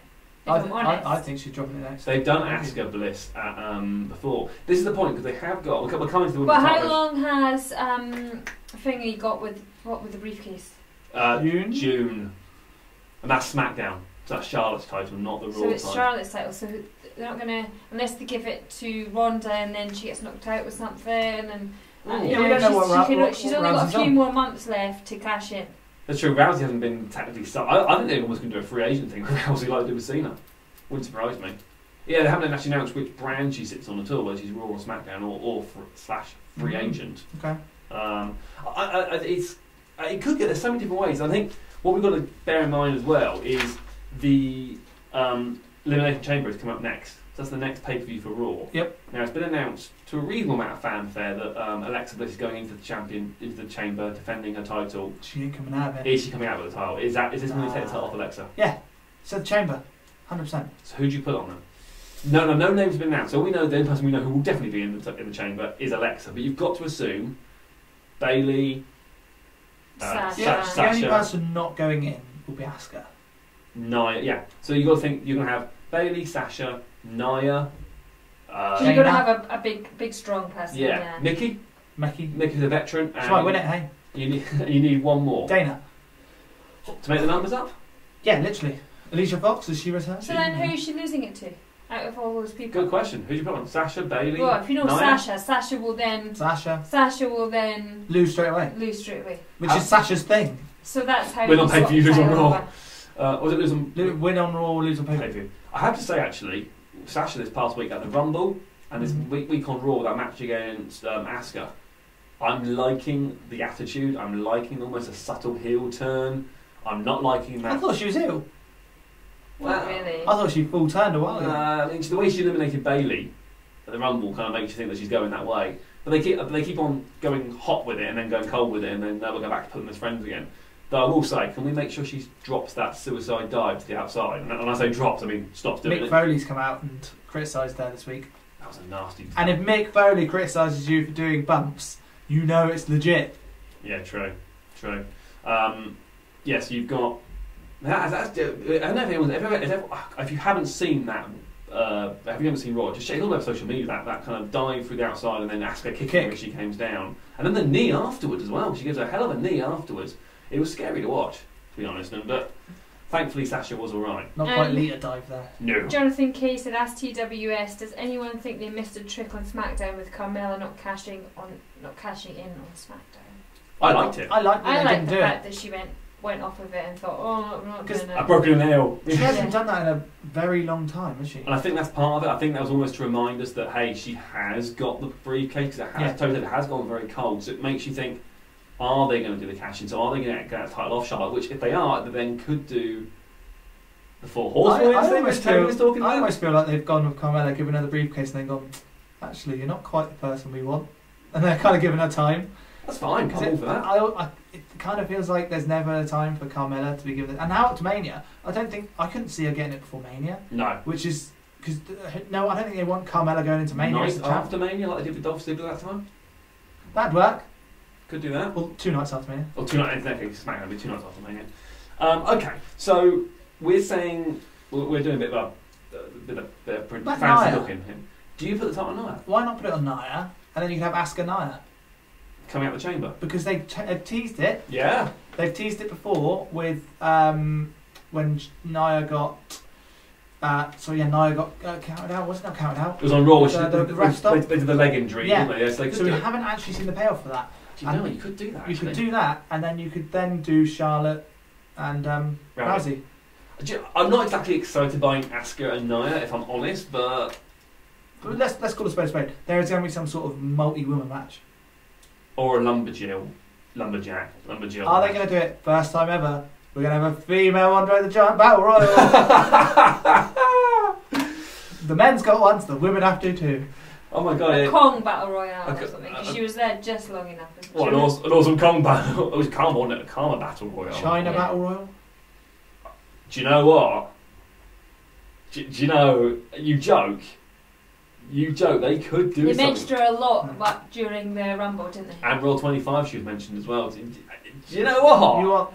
I think she's dropping it next. They've done Asuka Bliss before. This is the point because they have got. We're coming to the women's But how title. long has Thingy got with the briefcase? June. And that's SmackDown. So that's Charlotte's title, not the Raw title. So it's Charlotte's title. So they're not gonna, unless they give it to Ronda and then she gets knocked out with something. And we don't know what she's only got a few more months left to cash in. That's true. Rousey hasn't been technically I think they almost going to do a free agent thing. Rousey like to do with Cena. Wouldn't surprise me. Yeah, they haven't actually announced which brand she sits on at all, whether she's Raw or SmackDown or / free agent. Okay. It could get there so many different ways. I think what we've got to bear in mind as well is the Elimination Chamber has come up next. So that's the next pay-per-view for Raw. Yep. Now it's been announced to a reasonable amount of fanfare that Alexa Bliss is going into the chamber, defending her title. She ain't coming out of it. Is she coming out with the title? Is this going to take the title off Alexa? Yeah. So the chamber, 100%. So who do you put on them? No names have been announced. So we know the only person we know who will definitely be in the chamber is Alexa. But you've got to assume Bayley, Sasha. The only person not going in will be Asuka. Nia. Yeah. So you've got to think you're going to have Bayley, Sasha, Nia. You've got to have a big, strong person. Yeah. Mickey's a veteran. She might win it, hey? You need one more. Dana. To make the numbers up? Yeah, literally. Alicia Fox, is she returned? So then who is she losing it to? Out of all those people? Good question. Who do you put on? Sasha, Bayley? Well, if you know Nia? Sasha will then lose straight away. Which is Sasha's thing. So that's how win on pay-per-view, lose on Raw. Was it win on Raw, lose on pay-per-view? I have to say, actually, Sasha this past week at the Rumble and this week on Raw, that match against Asuka, I'm liking the attitude. I'm liking almost a subtle heel turn. I'm not liking that. I thought she was heel. Well, really? I thought she full turned a while ago. The way she eliminated Bayley at the Rumble kind of makes you think that she's going that way. But they keep on going hot with it and then going cold with it and then they'll go back to put them as friends again. Though I will say, can we make sure she drops that suicide dive to the outside? And when I say drops, I mean stops doing it. Mick Foley's come out and criticised her this week. That was a nasty... And if Mick Foley criticises you for doing bumps, you know it's legit. Yeah, true. Yes, you've got... I don't know if you haven't seen that, if you haven't seen Raw, just check it all over social media, that kind of dive through the outside and then Asuka kicking as she comes down. And then the knee afterwards as well. She gives a hell of a knee afterwards. It was scary to watch, to be honest. But thankfully Sasha was alright. Not quite Lita dive there. No. Jonathan Kay said, ask TWS, does anyone think they missed a trick on SmackDown with Carmella not cashing in on SmackDown? I liked it. I liked the fact that she went off of it and thought, I'm not doing it. I broke a nail. She hasn't done that in a very long time, has she? And I think that's part of it. I think that was almost to remind us that, hey, she has got the briefcase, it has gone very cold, so it makes you think, are they going to do the cash-in? So are they going to get that title off Charlotte? Which, if they are, they then could do The Four Horsemen. I I almost feel like they've gone with Carmella, given her the briefcase, and they've gone, actually, you're not quite the person we want. And they're kind of giving her time. That's fine, I'm all for that. It kind of feels like there's never a time for Carmella to be given it. And now up to Mania, I couldn't see her getting it before Mania. No. Which is, because, no, I don't think they want Carmella going into Mania. Night after Mania, like they did with Dolph Ziggler that time? That'd work. Could do that. Well, 2 nights after Mania. Or 2 nights, exactly, SmackDown would be 2 nights after Mania. Okay, so we're saying, we're doing a bit of a fancy looking here. Do you put the title on Nia? Why not put it on Nia, and then you can have Asuka Nia? Coming out the chamber. Because they've teased it. Yeah. They've teased it before with when Nia got. Nia got counted out. Wasn't it counted out? It was on Raw. The ref stopped. They did the leg injury, didn't they? Yeah, so we haven't actually seen the payoff for that. Do you know you could do that? You could do that, and then you could then do Charlotte and Rousey. I'm not exactly excited by Asuka and Nia, if I'm honest, but let's call it a spade. There is going to be some sort of multi-woman match. Or a lumberjack. Are they going to do it? First time ever. We're going to have a female Andre the Giant Battle Royal. The men's got one, so the women have to too. Oh my god. A Kong Battle Royale or something, because she was there just long enough. What, an awesome Kong Battle? It was Karma, wasn't it? A Karma Battle Royale. China Battle Royal? Do you know what? Do you know, you joke, they could do something. They mentioned her a lot during the Rumble, didn't they? And Raw 25 she was mentioned as well. Do you know what?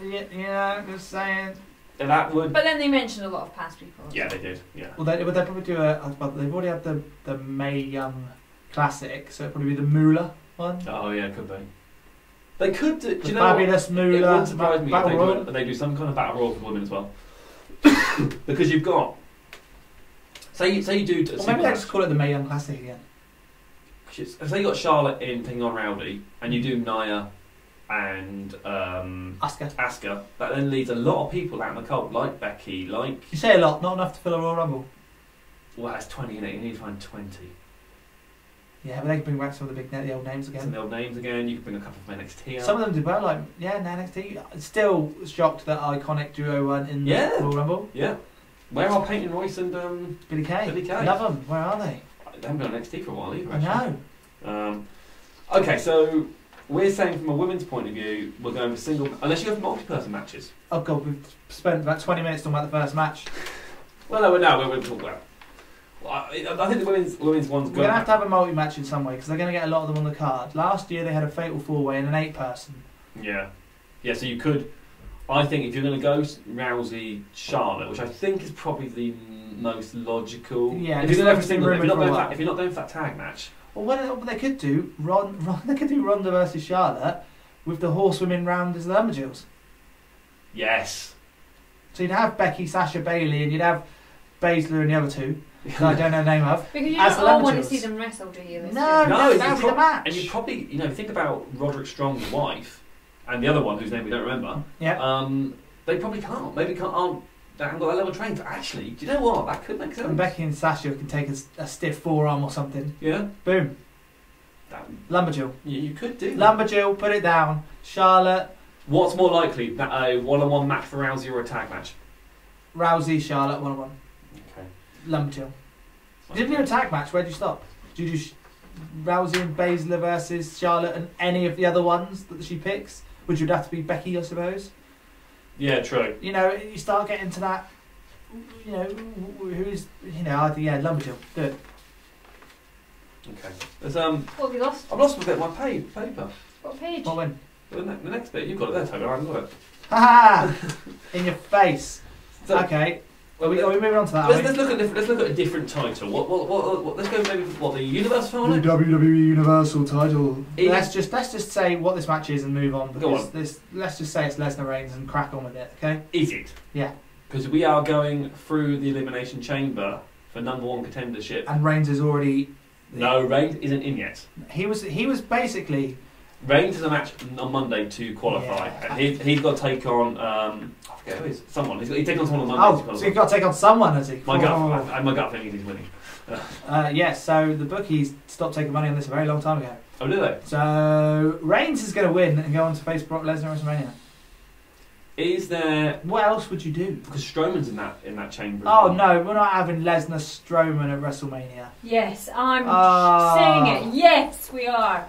Just saying. That would... But then they mentioned a lot of past people. Yeah, they did, yeah. Well, they'd probably do they've already had the Mae Young Classic, so it'd probably be the Moolah one. Oh yeah, it could be. They could do... Do you know Fabulous what? Moolah. It wouldn't surprise me if they do some kind of Battle Royal for women as well. Because you've got... Say you do... Well, maybe they just call it the Mae Young Classic again. Say you got Charlotte in taking on Rowdy, and you do Nia and Asuka. That then leaves a lot of people out in the cold, like Becky, like... You say a lot, not enough to fill a Royal Rumble. Well, that's 20 in it. You need to find 20. Yeah, but they can bring back some of the old names again. Some of the old names again. You can bring a couple from NXT up. Some of them did well, like NXT. Still shocked that Iconic Duo weren't in the Royal Rumble. Yeah. Where are Peyton Royce and Billy Kay? Love them. Where are they? They haven't been on NXT for a while either. Actually. I know. Okay, so we're saying from a women's point of view, we're going with single, unless you have multi-person matches. Oh god, we've spent about 20 minutes talking about the first match. Well, no, we're going to talk about. Well, I think the women's one's good. We're going to have a multi-match in some way, because they're going to get a lot of them on the card. Last year they had a fatal 4-way and an 8-person. Yeah. Yeah, so you could... I think if you're going to go Rousey, Charlotte, which I think is probably the most logical... Yeah, if you're not going for that tag match... Well, what they could do, they could do Ronda versus Charlotte with the horsewomen round as the Lumberjills. Yes. So you'd have Becky, Sasha, Bayley, and you'd have Baszler and the other two, that I don't know the name of. Because you don't all want to see them wrestle, do you? No, that would be the match. And you probably, think about Roderick Strong's wife and the other one whose name we don't remember. Yeah. They probably can't. Maybe they haven't got that level of training. But actually, do you know what? That could make sense. And Becky and Sasha can take a stiff forearm or something. Yeah. Boom. Lumberjill. You could do that. Lumberjill, put it down. Charlotte. What's more likely, a one-on-one match for Rousey or a tag match? Rousey, Charlotte, one-on-one. Okay. Lumberjill. You didn't do a tag match. Where'd you stop? Did you do Rousey and Baszler versus Charlotte and any of the other ones that she picks? Which would have to be Becky, I suppose. Yeah, true. You start getting to that. Who's Lumberjill. Do it. Okay. There's What have you lost? I've lost a bit of my paper. What page? What when? The next bit, you've got it there, Toby. I haven't got it. Ha! In your face. So, okay. Are we moving on to that? Let's look at a different title. What? Let's go maybe the Universal title. The WWE Universal title. Let's just say what this match is and move on. Because let's just say it's Lesnar Reigns and crack on with it. Okay. Is it? Yeah. Because we are going through the Elimination Chamber for #1 contendership. And Reigns is already. No, Reigns isn't in yet. He was basically. Reigns has a match on Monday to qualify, and he's got to take on I forget who it is. Someone. He's taken on someone on Monday. To qualify. So he's got to take on someone, has he? My gut feeling is he's winning. Yes. So the bookies stopped taking money on this a very long time ago. Oh, do they? So Reigns is going to win and go on to face Brock Lesnar at WrestleMania. Is there? What else would you do? Because Strowman's in that chamber. Oh no, we're not having Lesnar Strowman at WrestleMania. Yes, I'm saying it. Yes, we are.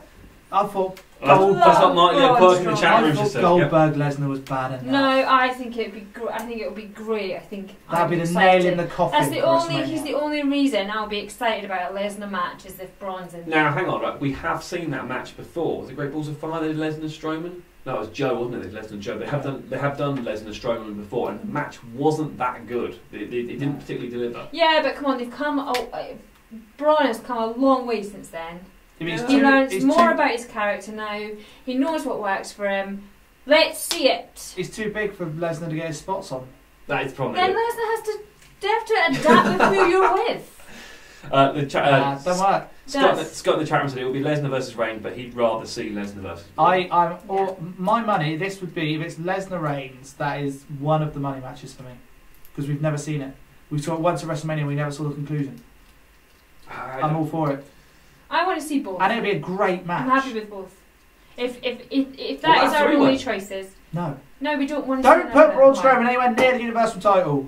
I thought That's what Martin Quirk in the chat room I just thought said. Goldberg Lesnar was bad enough. No, I think it'd be. I think it would be great. I think that'd be the excited. nail in the coffin. That's the only. He's the only reason I'll be excited about a Lesnar match is if Braun's in. Now hang on, right? We have seen that match before. Was it Great Balls of Fire? They did Lesnar Strowman. No, it was Joe, wasn't it? Lesnar Joe. They have done Lesnar Strowman before, and the match wasn't that good. It didn't particularly deliver. Yeah, but come on, they've come. Braun has come a long way since then. He learns more about his character now. He knows what works for him. Let's see it. He's too big for Lesnar to get his spots on. That is probably. Then Lesnar they have to adapt with who you're with. Don't work. Scott in the chat room said it will be Lesnar versus Reigns, but he'd rather see Lesnar versus. My money. This would be if it's Lesnar Reigns. That is one of the money matches for me because we've never seen it. We saw it once at WrestleMania. We never saw the conclusion. I'm all for it. I want to see both. And it'd be a great match. I'm happy with both. If that is our only choices. No, we don't want to. Don't put Braun Strowman anywhere near the Universal title.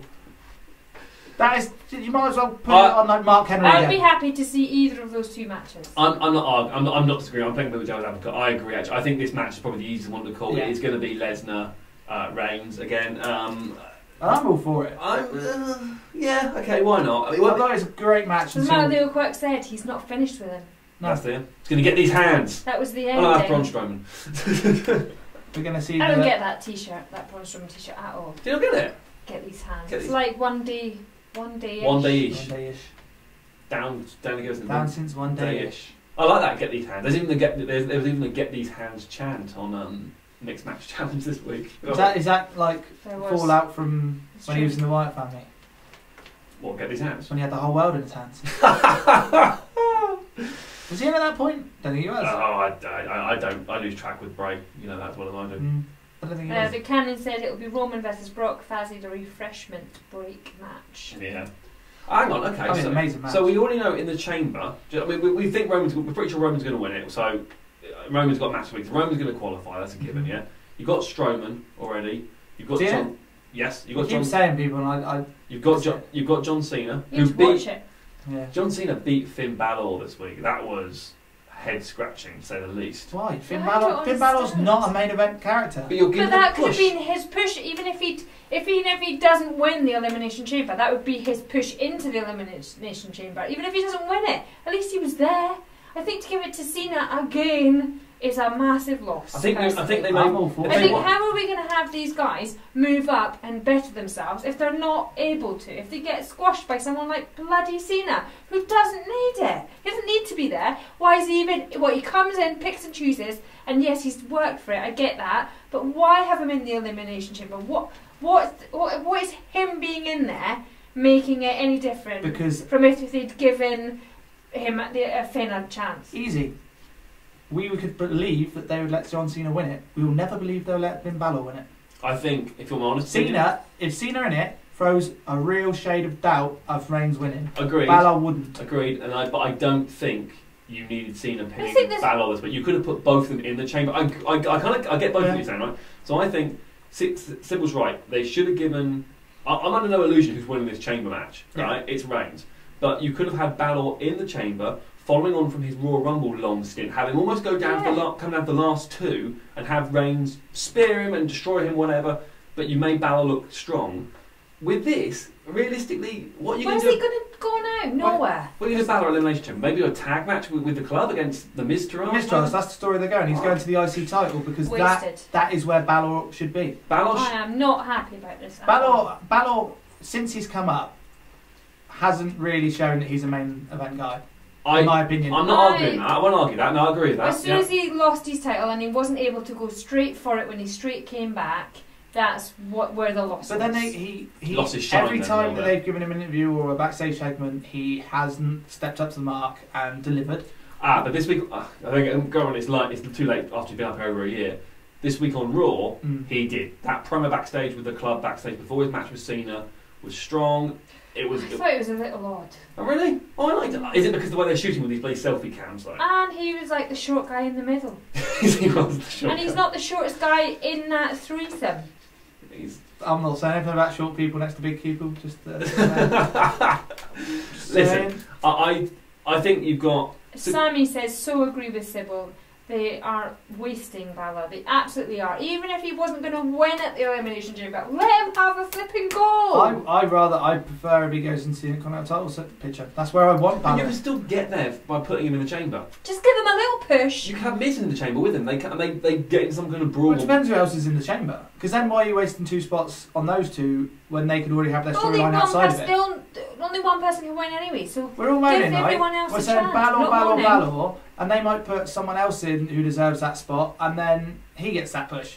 That is, you might as well put it on like Mark Henry. I'd be happy to see either of those two matches. I'm not disagreeing. I'm playing with Devil's Advocate. I agree. Actually, I think this match is probably the easiest one to call. Yeah. It's going to be Lesnar, Reigns again. I'm all for it. Yeah. Okay. Why not? I thought it's a great match. As Leo Quirk said, he's not finished with him. No. That's it. He's going to get these hands. That was the end. I'll have Braun Strowman. We're going to see. I don't get that T-shirt, that Braun Strowman T-shirt at all. Do you not get it? Get these hands. It's like one day-ish. One day-ish. Down since one day-ish. I like that. Get these hands. There was even a get these hands chant on Mixed Match Challenge this week. Is that like fallout from when he was in the Wyatt family? What, get these hands? When he had the whole world in his hands. Was he ever at that point? Don't think he was. No, I don't. I lose track with Bray. You know, that's what I do. I don't think he was. The canon said it will be Roman versus Brock Fazzy, the refreshment break match. Yeah. Hang on, okay. That'd be an amazing match. So we already know in the chamber. I mean, we think we're pretty sure Roman's going to win it. So Roman's got match week. Roman's going to qualify. That's a given. Yeah. You've got Strowman already. You've got John. Yes, you've got John. Keep saying people, and You've got John Cena. You have to watch it. Yeah. John Cena beat Finn Balor this week. That was head scratching, to say the least. Why? Finn Balor's not a main event character. But you're giving that could have been his push, even if he doesn't win the Elimination Chamber, that would be his push into the Elimination Chamber. Even if he doesn't win it, at least he was there. I think to give it to Cena again is a massive loss. I think they may. How are we going to have these guys move up and better themselves if they're not able to? If they get squashed by someone like bloody Cena, who doesn't need it? He doesn't need to be there. Why is he even? He comes in, picks and chooses, and yes, he's worked for it. I get that, but why have him in the Elimination Chamber? What is him being in there making it any different? Because from if they'd given him a Finn a chance. Easy. We could believe that they would let John Cena win it. We will never believe they'll let Finn Balor win it. I think, if I'm honest, if Cena in it throws a real shade of doubt of Reigns winning. Agreed. Balor wouldn't. Agreed. But I don't think you needed Cena pinning Balor this, but you could have put both of them in the chamber. I get both of you saying, right? So I think Sybil's right. They should have given. I'm under no illusion who's winning this chamber match, right? Yeah. It's Reigns, but you could have had Balor in the chamber, following on from his Royal Rumble long stint, having almost go down come down to the last two, and have Reigns spear him and destroy him, whatever. But you made Balor look strong. With this, realistically, what are you going to do? Where's he going to go now? Nowhere. What are you going to do Balor Elimination Chamber? Maybe a tag match with the club against the Miz Taraj? Miz Taraj, that's the story they're going. He's going to the IC title because that is where Balor should be. I am not happy about this. Balor, since he's come up, hasn't really shown that he's a main event guy. In my opinion. I'm not arguing that. I won't argue that. No, I agree with that. As soon as he lost his title and he wasn't able to go straight for it when he straight came back, that's where the loss was. But then he lost his shine every time that they've given him an interview or a backstage segment, he hasn't stepped up to the mark and delivered. But this week, I think, go on, it's too late after you've been up over a year. This week on Raw, he did. That promo backstage with the club backstage before his match with Cena was strong. I thought it was a little odd. Oh, really? Oh, I liked it. Is it because of the way they're shooting with these bloody selfie cams, though? And he was like the short guy in the middle. He was the short guy. And he's not the shortest guy in that threesome. I'm not saying anything about short people next to big people. Just listen. I think you've got. Sammy says, so agree with Sybil. They are wasting Balor. They absolutely are. Even if he wasn't going to win at the Elimination Chamber, let him have a flipping goal. I prefer if he goes into the Intercontinental title picture. That's where I want Balor. But you can still get there by putting him in the chamber. Just give him a little push. You can have Miz in the chamber with him. They get in some kind of brawl. Well, it depends who else is in the chamber. Because then why are you wasting 2 spots on those two when they could already have their storyline outside of it? Only one person can win anyway, so we're all moaning, give everyone else We're a saying chance. Balor, and they might put someone else in who deserves that spot, and then he gets that push.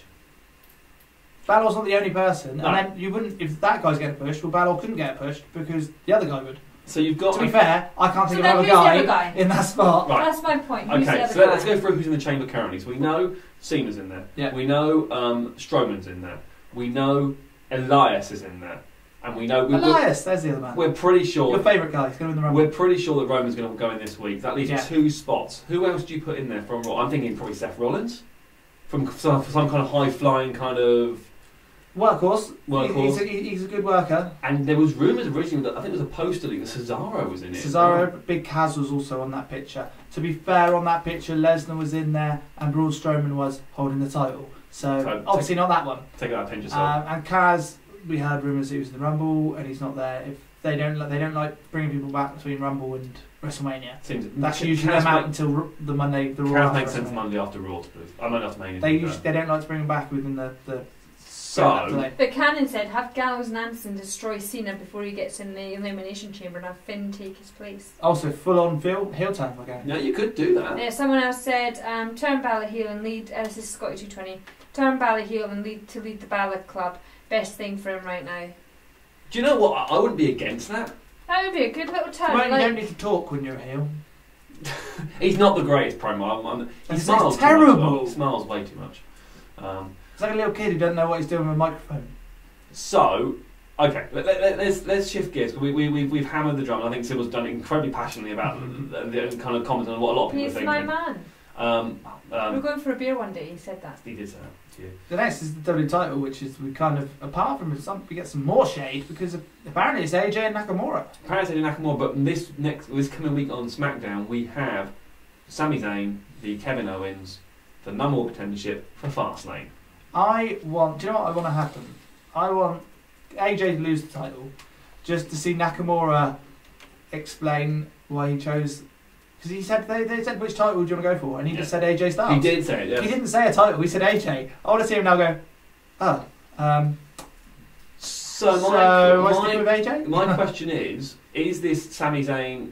Balor's not the only person, and then you wouldn't. If that guy's getting pushed, well, Balor couldn't get pushed because the other guy would. So you've got. To be fair, I can't think of another guy in that spot. Right. That's my point. Okay, so let's go through who's in the chamber currently. So we know Cena's in there. Yeah. We know Strowman's in there. We know Elias is in there. And we know Elias, there's the other man. We're pretty sure. Your favourite guy, he's going to win the Rumble. We're pretty sure that Roman's going to go in this week. That leaves 2 spots. Who else do you put in there from Raw? I'm thinking probably Seth Rollins, from some kind of high flying kind of workhorse. He's a good worker. And there was rumours originally that I think it was a poster leak that Cesaro was in it. Cesaro, Big Kaz was also on that picture. To be fair, on that picture, Lesnar was in there, and Braun Strowman was holding the title. So obviously not that one. Take that pinch of salt. And Kaz. We had rumours he was in the Rumble, and he's not there. If they don't like bringing people back between Rumble and WrestleMania. That's usually them out until the Monday. The Raw makes sense Monday after Raw. Monday after Mania. They don't like to bring them back within the. So, but Cannon said, have Gallows and Anderson destroy Cena before he gets in the Elimination Chamber and have Finn take his place. Also, full on heel turn again. Yeah, you could do that. Someone else said, turn Balor heel and lead. This is Scotty 220. Turn Balor heel and lead the Balor Club. Best thing for him right now. Do you know what? I wouldn't be against that. That would be a good little turn. Well, you don't need to talk when you're a heel. He's not the greatest promo. He smiles terrible. He smiles way too much. It's like a little kid who doesn't know what he's doing with a microphone. So, okay, let's shift gears. We've hammered the drum. I think Sybil's done it incredibly passionately about the kind of comments on what a lot of people are thinking. He's my man. We're going for a beer one day. He said that. He did say that. The next is the W title, which is we kind of, apart from we get some more shade because apparently it's AJ and Nakamura. But this coming week on SmackDown we have Sami Zayn v Kevin Owens for number 1 contendership for Fastlane. Do you know what I want to happen? I want AJ to lose the title just to see Nakamura explain why he chose. Because he said they said which title do you want to go for, and he just said AJ Styles. He did say it. Yes. He didn't say a title. He said AJ. I want to see him now go. My question is this Sami Zayn,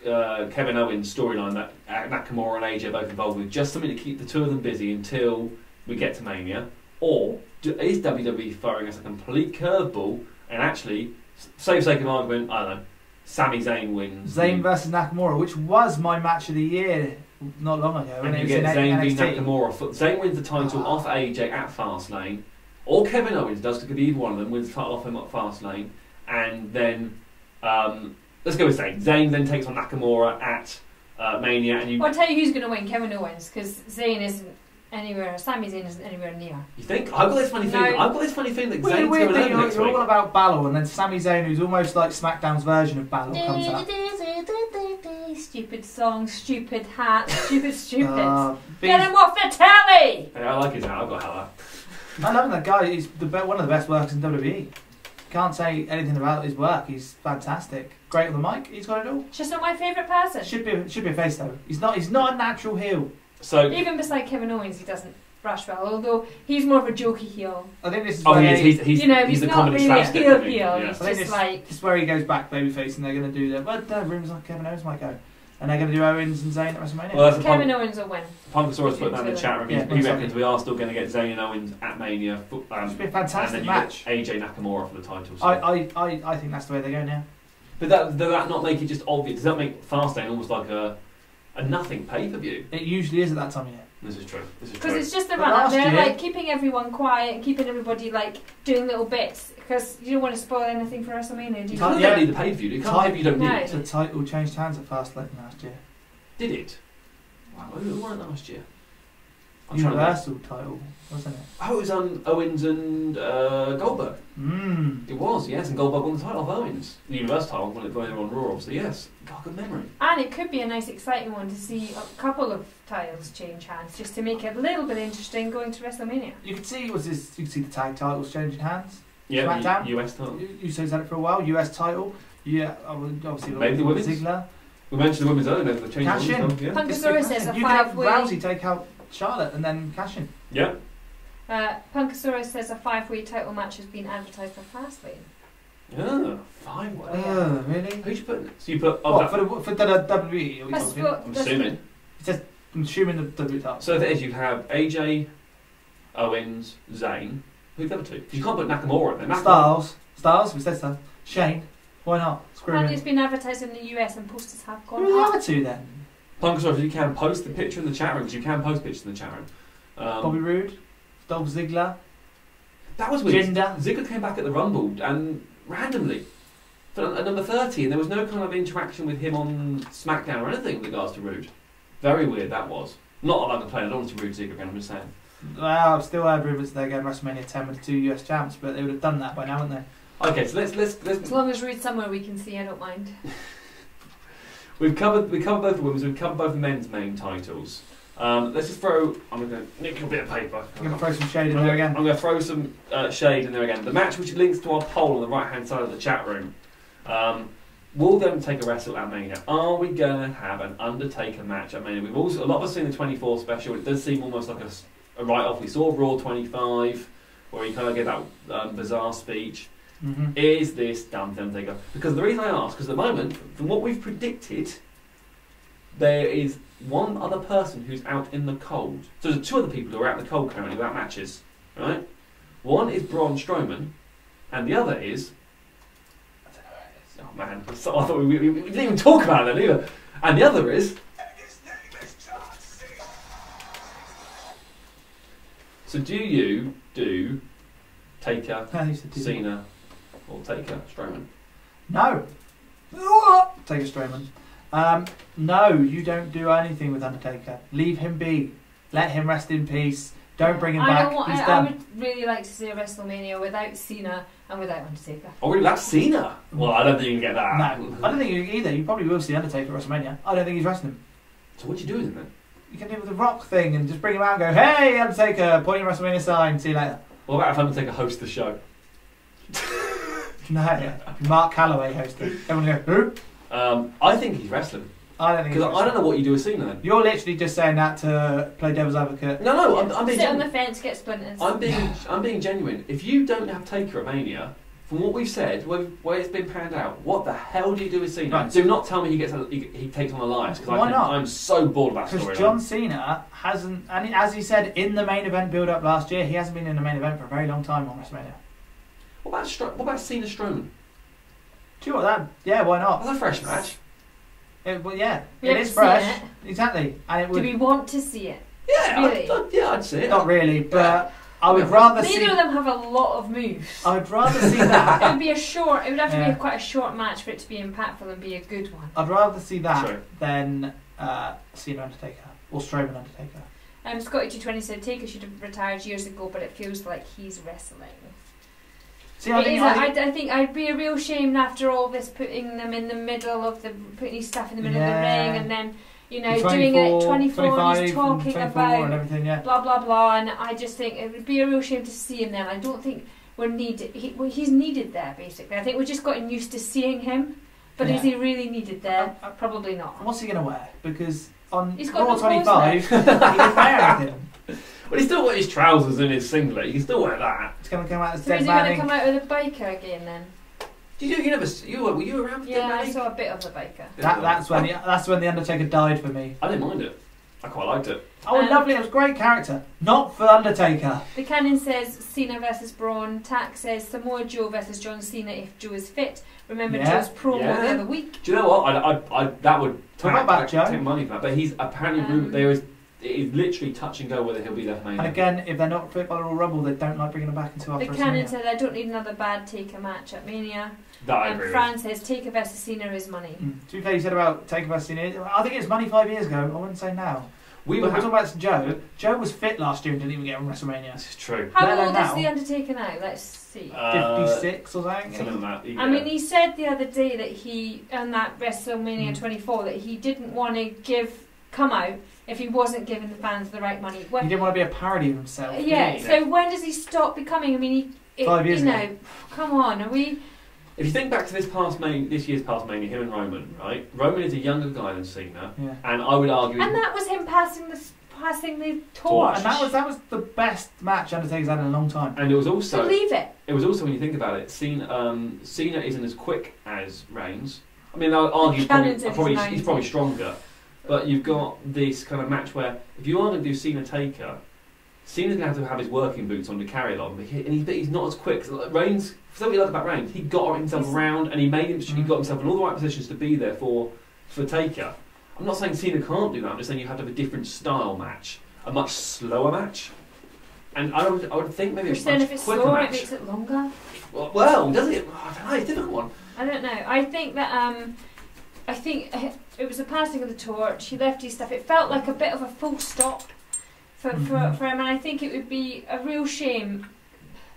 Kevin Owens storyline that Nakamura and AJ are both involved with just something to keep the two of them busy until we get to Mania, or is WWE throwing us a complete curveball and actually, sake of argument, I don't know, Sami Zayn wins. Zayn versus Nakamura, which was my match of the year not long ago. And you get Zayn v Nakamura. Zayn wins the title off AJ at Fastlane, or Kevin Owens does, because it could be either one of them, wins the title off him at Fastlane, and then let's go with Zayn. Zayn then takes on Nakamura at Mania, and I'll tell you who's going to win, Kevin Owens, because Zayn isn't anywhere. Sami Zayn isn't anywhere near. You think? I've got this funny feeling. I've got this funny feeling that Zayn's going to win next week. You're all about Balor, and then Sami Zayn, who's almost like SmackDown's version of Balor, comes out. Stupid song, stupid hat, stupid. Get him off the telly! Yeah, I like his hat. I've got that. I love that guy. He's one of the best workers in WWE. Can't say anything about his work. He's fantastic. Great on the mic. He's got it all. Just not my favourite person. Should be a face though. He's not a natural heel. So even beside Kevin Owens, he doesn't brush well. Although he's more of a jokey heel. I think this is where he's the not comedy really a slapstick heel. Yeah. He's just like this is where he goes back babyface, and they're going to do that. Well, the rumours like Kevin Owens might go, and they're going to do Owens and Zayn at WrestleMania. Well, Kevin Owens will win. Punkosaurus put that in the chat room. He reckons we are still going to get Zayn and Owens at Mania. Should be a fantastic match. AJ Nakamura for the title. So. I think that's the way they're going now. But does that not make it just obvious? Does that make Fastlane almost like a nothing pay-per-view? It usually is at that time of year. This is true. Because it's just the run. They're like keeping everyone quiet and keeping everybody like doing little bits because you don't want to spoil anything for WrestleMania. You don't need the pay-per-view. You can't. You don't need it. The title changed hands at Fastlane last year. Did it? Wow. Who won it last year? Universal title, wasn't it? Oh, it was on Owens and Goldberg. It was, yes, and Goldberg won the title of Owens. The Universal title when they were on Raw, obviously, yes. God, good memory. And it could be a nice, exciting one to see a couple of titles change hands, just to make it a little bit interesting going to WrestleMania. You could see the tag titles changing hands. Yeah, SmackDown. US title. You said that for a while. US title. Yeah, obviously. Maybe the women's. Ziggler. We mentioned the women's earlier. The change. Cash in. Yeah. Punkosaurus says a You could have 5-way. Rousey take out Charlotte and then cash in. Yeah. Punkosaurus says a 5-way title match has been advertised for Fastlane. Yeah, 5-way. Really? Who'd you put? So you put. For the WWE? Are we talking? I'm assuming. I'm assuming the WWE title. So if it is, you have AJ, Owens, Zayn. Who's the other two? You can't put Nakamura in there. Styles, we said so. Shane, why not? Screw Apparently him. it's been advertised in the US and posters have gone Who are the up. other two then? Punkosaurus, you can post the picture in the chat room because you can post pictures in the chat room. Bobby Roode, Dolph Ziggler, That was weird. Jinder. Ziggler came back at the Rumble and randomly at number 30, and there was no kind of interaction with him on SmackDown or anything with regards to Roode. Very weird that was. Not like a player. I don't want to Roode Ziggler again. I'm just saying. Well, I've still heard rumours they're going WrestleMania 10 with the 2 US champs, but they would have done that by now, wouldn't they? Okay, so let's. As long as Rude's somewhere we can see, I don't mind. We covered both the women's. We've covered both the men's main titles. Let's just throw. I'm going to nick a bit of paper. I'm going to throw some shade in there again. I'm going to throw some shade in there again. The match which links to our poll on the right hand side of the chat room. Will them take a wrestle at Mania? Are we going to have an Undertaker match at Mania? We've also a lot of us seen the 24 special. It does seem almost like a write-off. We saw Raw 25, where he kind of gave that bizarre speech. Mm-hmm. Is this done for Undertaker? Because the reason I ask, because at the moment, from what we've predicted, there is one other person who's out in the cold. So there's 2 other people who are out in the cold currently without matches, right? One is Braun Strowman, and the other is... I don't know who it is. Oh man, so I thought we didn't even talk about that either. And the other is... So do you do Taker, Cena, or Taker, Strowman? No. Taker Strowman. No, you don't do anything with Undertaker. Leave him be. Let him rest in peace. Don't bring him back. He's I done. would really like to see a WrestleMania without Cena and without Undertaker. Oh really, that's Cena? Well, I don't think you can get that. No, I don't think you either. You probably will see Undertaker at WrestleMania. I don't think he's wrestling. So what do you do with him then? You can do with the Rock thing and just bring him out and go, hey, Undertaker, point your WrestleMania sign, see you later. What about if Undertaker hosts the show? No, Mark Calloway hosting. Everyone go, who? I think he's wrestling. I don't think he's Because I don't know what you do with Cena then. You're literally just saying that to play devil's advocate. No, I'm being Sit on genuine. the fence, get splinters. I'm being genuine. If you don't have Taker at Mania, from what we've said, where it's been panned out, what the hell do you do with Cena? Right. Do not tell me he takes on Elias, because Why not? I'm so bored about that Because storyline. John Cena hasn't, and as he said in the main event build-up last year, he hasn't been in the main event for a very long time on WrestleMania. What about Cena Strowman? Do you know what that? Yeah, why not? That's a fresh match. Well, yeah, We it haven't is fresh. seen it. Exactly, and it Do would we want to see it? Yeah, Really? I'd see it. not really, but I would rather see. Neither of them have a lot of moves. I would rather see It that. would be a short. It would have to Yeah. be quite a short match for it to be impactful and be a good one. I'd rather see that True. than Cena Undertaker or Strowman Undertaker. Scotty220 said Taker should have retired years ago, but it feels like he's wrestling. See, I think I'd be a real shame after all this, putting them in the middle of putting his stuff in the middle of the Yeah. ring, and then doing it 24. He's talking 24 and about everything. Yeah. blah blah blah, and I just think it would be a real shame to see him then. I don't think we're needed. He's needed there basically. I think we've just gotten used to seeing him, but Yeah. is he really needed there? Probably not. What's he going to wear? Because on He's got Raw no 25, he clothes didn't wear anything. But he's still got his trousers and his singlet. You can still wear that. It's going to come out as So Dead is he going to Manning. come out with a biker again then? Were you around for Yeah, Dead I Manning? saw a bit of the biker. That's when the Undertaker died for me. I didn't mind it. I quite liked it. Oh, lovely! It was a great character. Not for Undertaker. The Cannon says Cena versus Braun. Tack says Samoa Joe versus John Cena if Joe is fit. Remember Yeah. Joe's promo Yeah. the other week. Do you know what? I that would Talk about Joe. take money for that. But he's apparently it is literally touch and go whether he'll be there for And Mania. again, if they're not fit by the Royal Rumble, they don't like bringing them back until The after Cannon WrestleMania. said I don't need another bad Taker match at Mania. That I And agree Fran says Taker versus Cena is money. To be fair, you said about Taker versus Cena. I think it was money 5 years ago. I wouldn't say now. We're talking about Joe. Joe was fit last year and didn't even get on WrestleMania. This is true. How old is The Undertaker now? Let's see. 56 or something? Something like that. Yeah. I mean, he said the other day that he, on that WrestleMania 24, that he didn't want to come out if he wasn't giving the fans the right money. He didn't want to be a parody of himself. Yeah, so when does he stop becoming? I mean, 5 years ago. Come on, are we... If you think back to this year's past Mania, him and Roman, right? Roman is a younger guy than Cena, and I would argue... And that was him passing the torch. And that was the best match Undertaker's had in a long time. And it was also... Believe it. It was also, when you think about it, Cena isn't as quick as Reigns. I mean, I'll argue he's probably stronger. But you've got this kind of match where, if you are going to do Cena-Taker, Cena's going to have his working boots on to carry along, but he's not as quick. Reigns, something you like about Reigns, he got himself around and he got himself in all the right positions to be there for Taker. I'm not saying Cena can't do that, I'm just saying you have to have a different style match, a much slower match. And I would think maybe if it's slower, it makes it longer. Well, does it? I don't know, it's a difficult one. I don't know. I think that it was the passing of the torch. He left his stuff. It felt like a bit of a full stop for him, and I think it would be a real shame.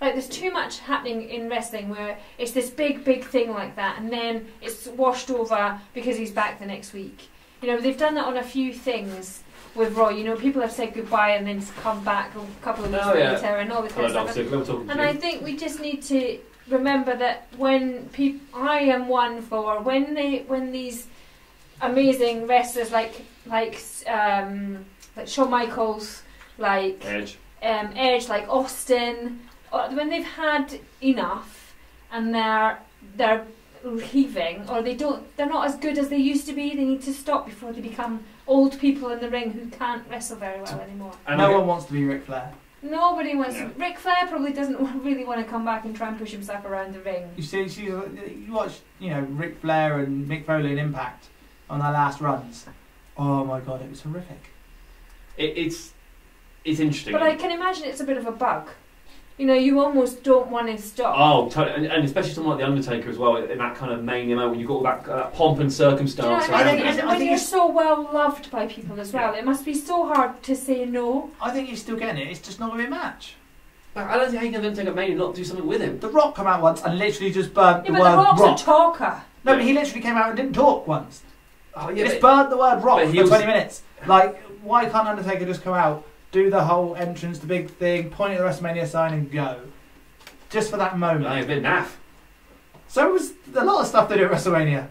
Like, there's too much happening in wrestling where it's this big thing like that, and then it's washed over because he's back the next week. You know, they've done that on a few things with Raw. You know, people have said goodbye and then come back a couple of weeks later and all this kind of stuff. And I think we just need to remember that when I am one for when these amazing wrestlers like Shawn Michaels, like Edge, like Austin, when they've had enough and they're leaving, or they're not as good as they used to be, they need to stop before they become old people in the ring who can't wrestle very well anymore. And no one wants to be Ric Flair. Nobody wants to. Ric Flair probably doesn't really want to come back and try and push himself around the ring. You watch, Ric Flair and Mick Foley in Impact on their last runs. Oh my God, it was horrific. It's interesting. But I can imagine it's a bit of a bug. You know, you almost don't want to stop. Oh, totally. And especially someone like The Undertaker as well, in that kind of mania moment when you've got all that pomp and circumstance. You know, and when you're so well loved by people as well, it must be so hard to say no. I think he's still getting it. It's just not going to be a match. But I don't think he can then take a mania and not do something with him. The Rock came out once and literally just burnt the word Rock. The Rock's rock. a talker. No, but he literally came out and didn't talk once. Oh, yeah, just burnt the word rock for 20 minutes. Like, why can't Undertaker just come out, do the whole entrance, the big thing, point at the WrestleMania sign and go? Just for that moment. No, a bit naff. So it was a lot of stuff they do at WrestleMania.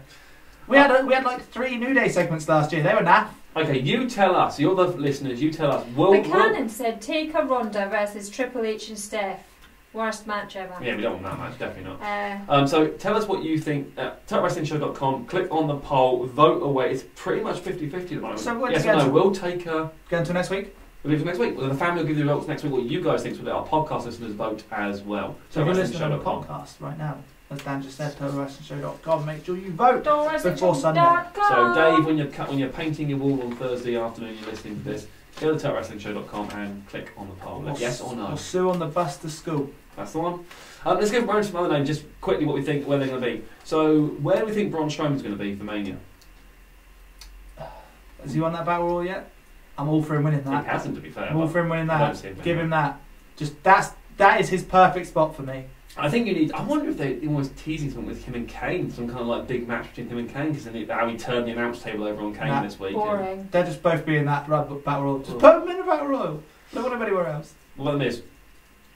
We had like 3 New Day segments last year. They were naff. Okay, you tell us. You're the listeners. You tell us. Buchanan said Taker Ronda versus Triple H and Steph. Worst match ever. Yeah, we don't want that match. Definitely not. So tell us what you think. TWSRadio.com. Click on the poll. Vote away. It's pretty much 50-50 at the moment. So yes or no? We'll take a... Go until next week? We'll leave it next week. Well, the family will give you the results next week. What you guys think, so that our podcast listeners vote as well. So if you're listening to the podcast right now, as Dan just said, TWSRadio.com, make sure you vote before Sunday. So Dave, when you're painting your wall on Thursday afternoon, you're listening to this, go to TWSRadio.com and click on the poll. Yes or no? Or Sue on the bus to school. That's the one. Let's give Braun some other names, just quickly what we think, where they're going to be. So, where do we think Braun Strowman's going to be for Mania? Has he won that battle royal yet? I'm all for him winning that. He hasn't, to be fair. I'm all for him winning that. Give him that. Just that is his perfect spot for me. I think you need. I wonder if they're almost teasing something with him and Kane, some kind of like big match between him and Kane, because how he turned the announce table over on Kane this week. Boring. They'll just both be in that battle royal. Just put them in a battle royal. Don't want him anywhere else. What about Miz?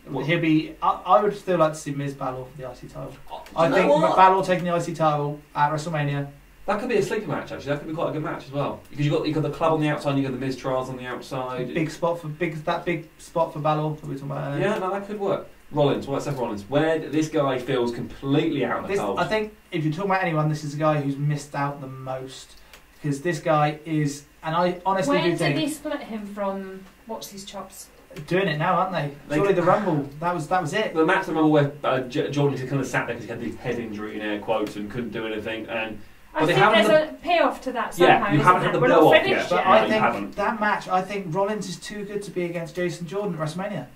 He'll be. I would still like to see Miz battle for the IC title. I think Balor taking the IC title at WrestleMania. That could be a sleeper match, actually. That could be quite a good match as well, because you got the club on the outside, and you got the Miz Trials on the outside. Big spot for Balor. That we're talking about. Yeah, no, that could work. Rollins, what's Seth Rollins? Where this guy feels completely out of the cold. I think if you're talking about anyone, this is the guy who's missed out the most, because this guy is, and I honestly do think. When did they split him from What's His Chops? Doing it now, aren't they? Surely the Rumble. That was it. The match at the Rumble where Jordan kind of sat there because he had the head injury in air quotes and couldn't do anything, and. I think there's a payoff to that somehow. Yeah, you haven't had the blow off yet. But I think that match, I think Rollins is too good to be against Jason Jordan at WrestleMania.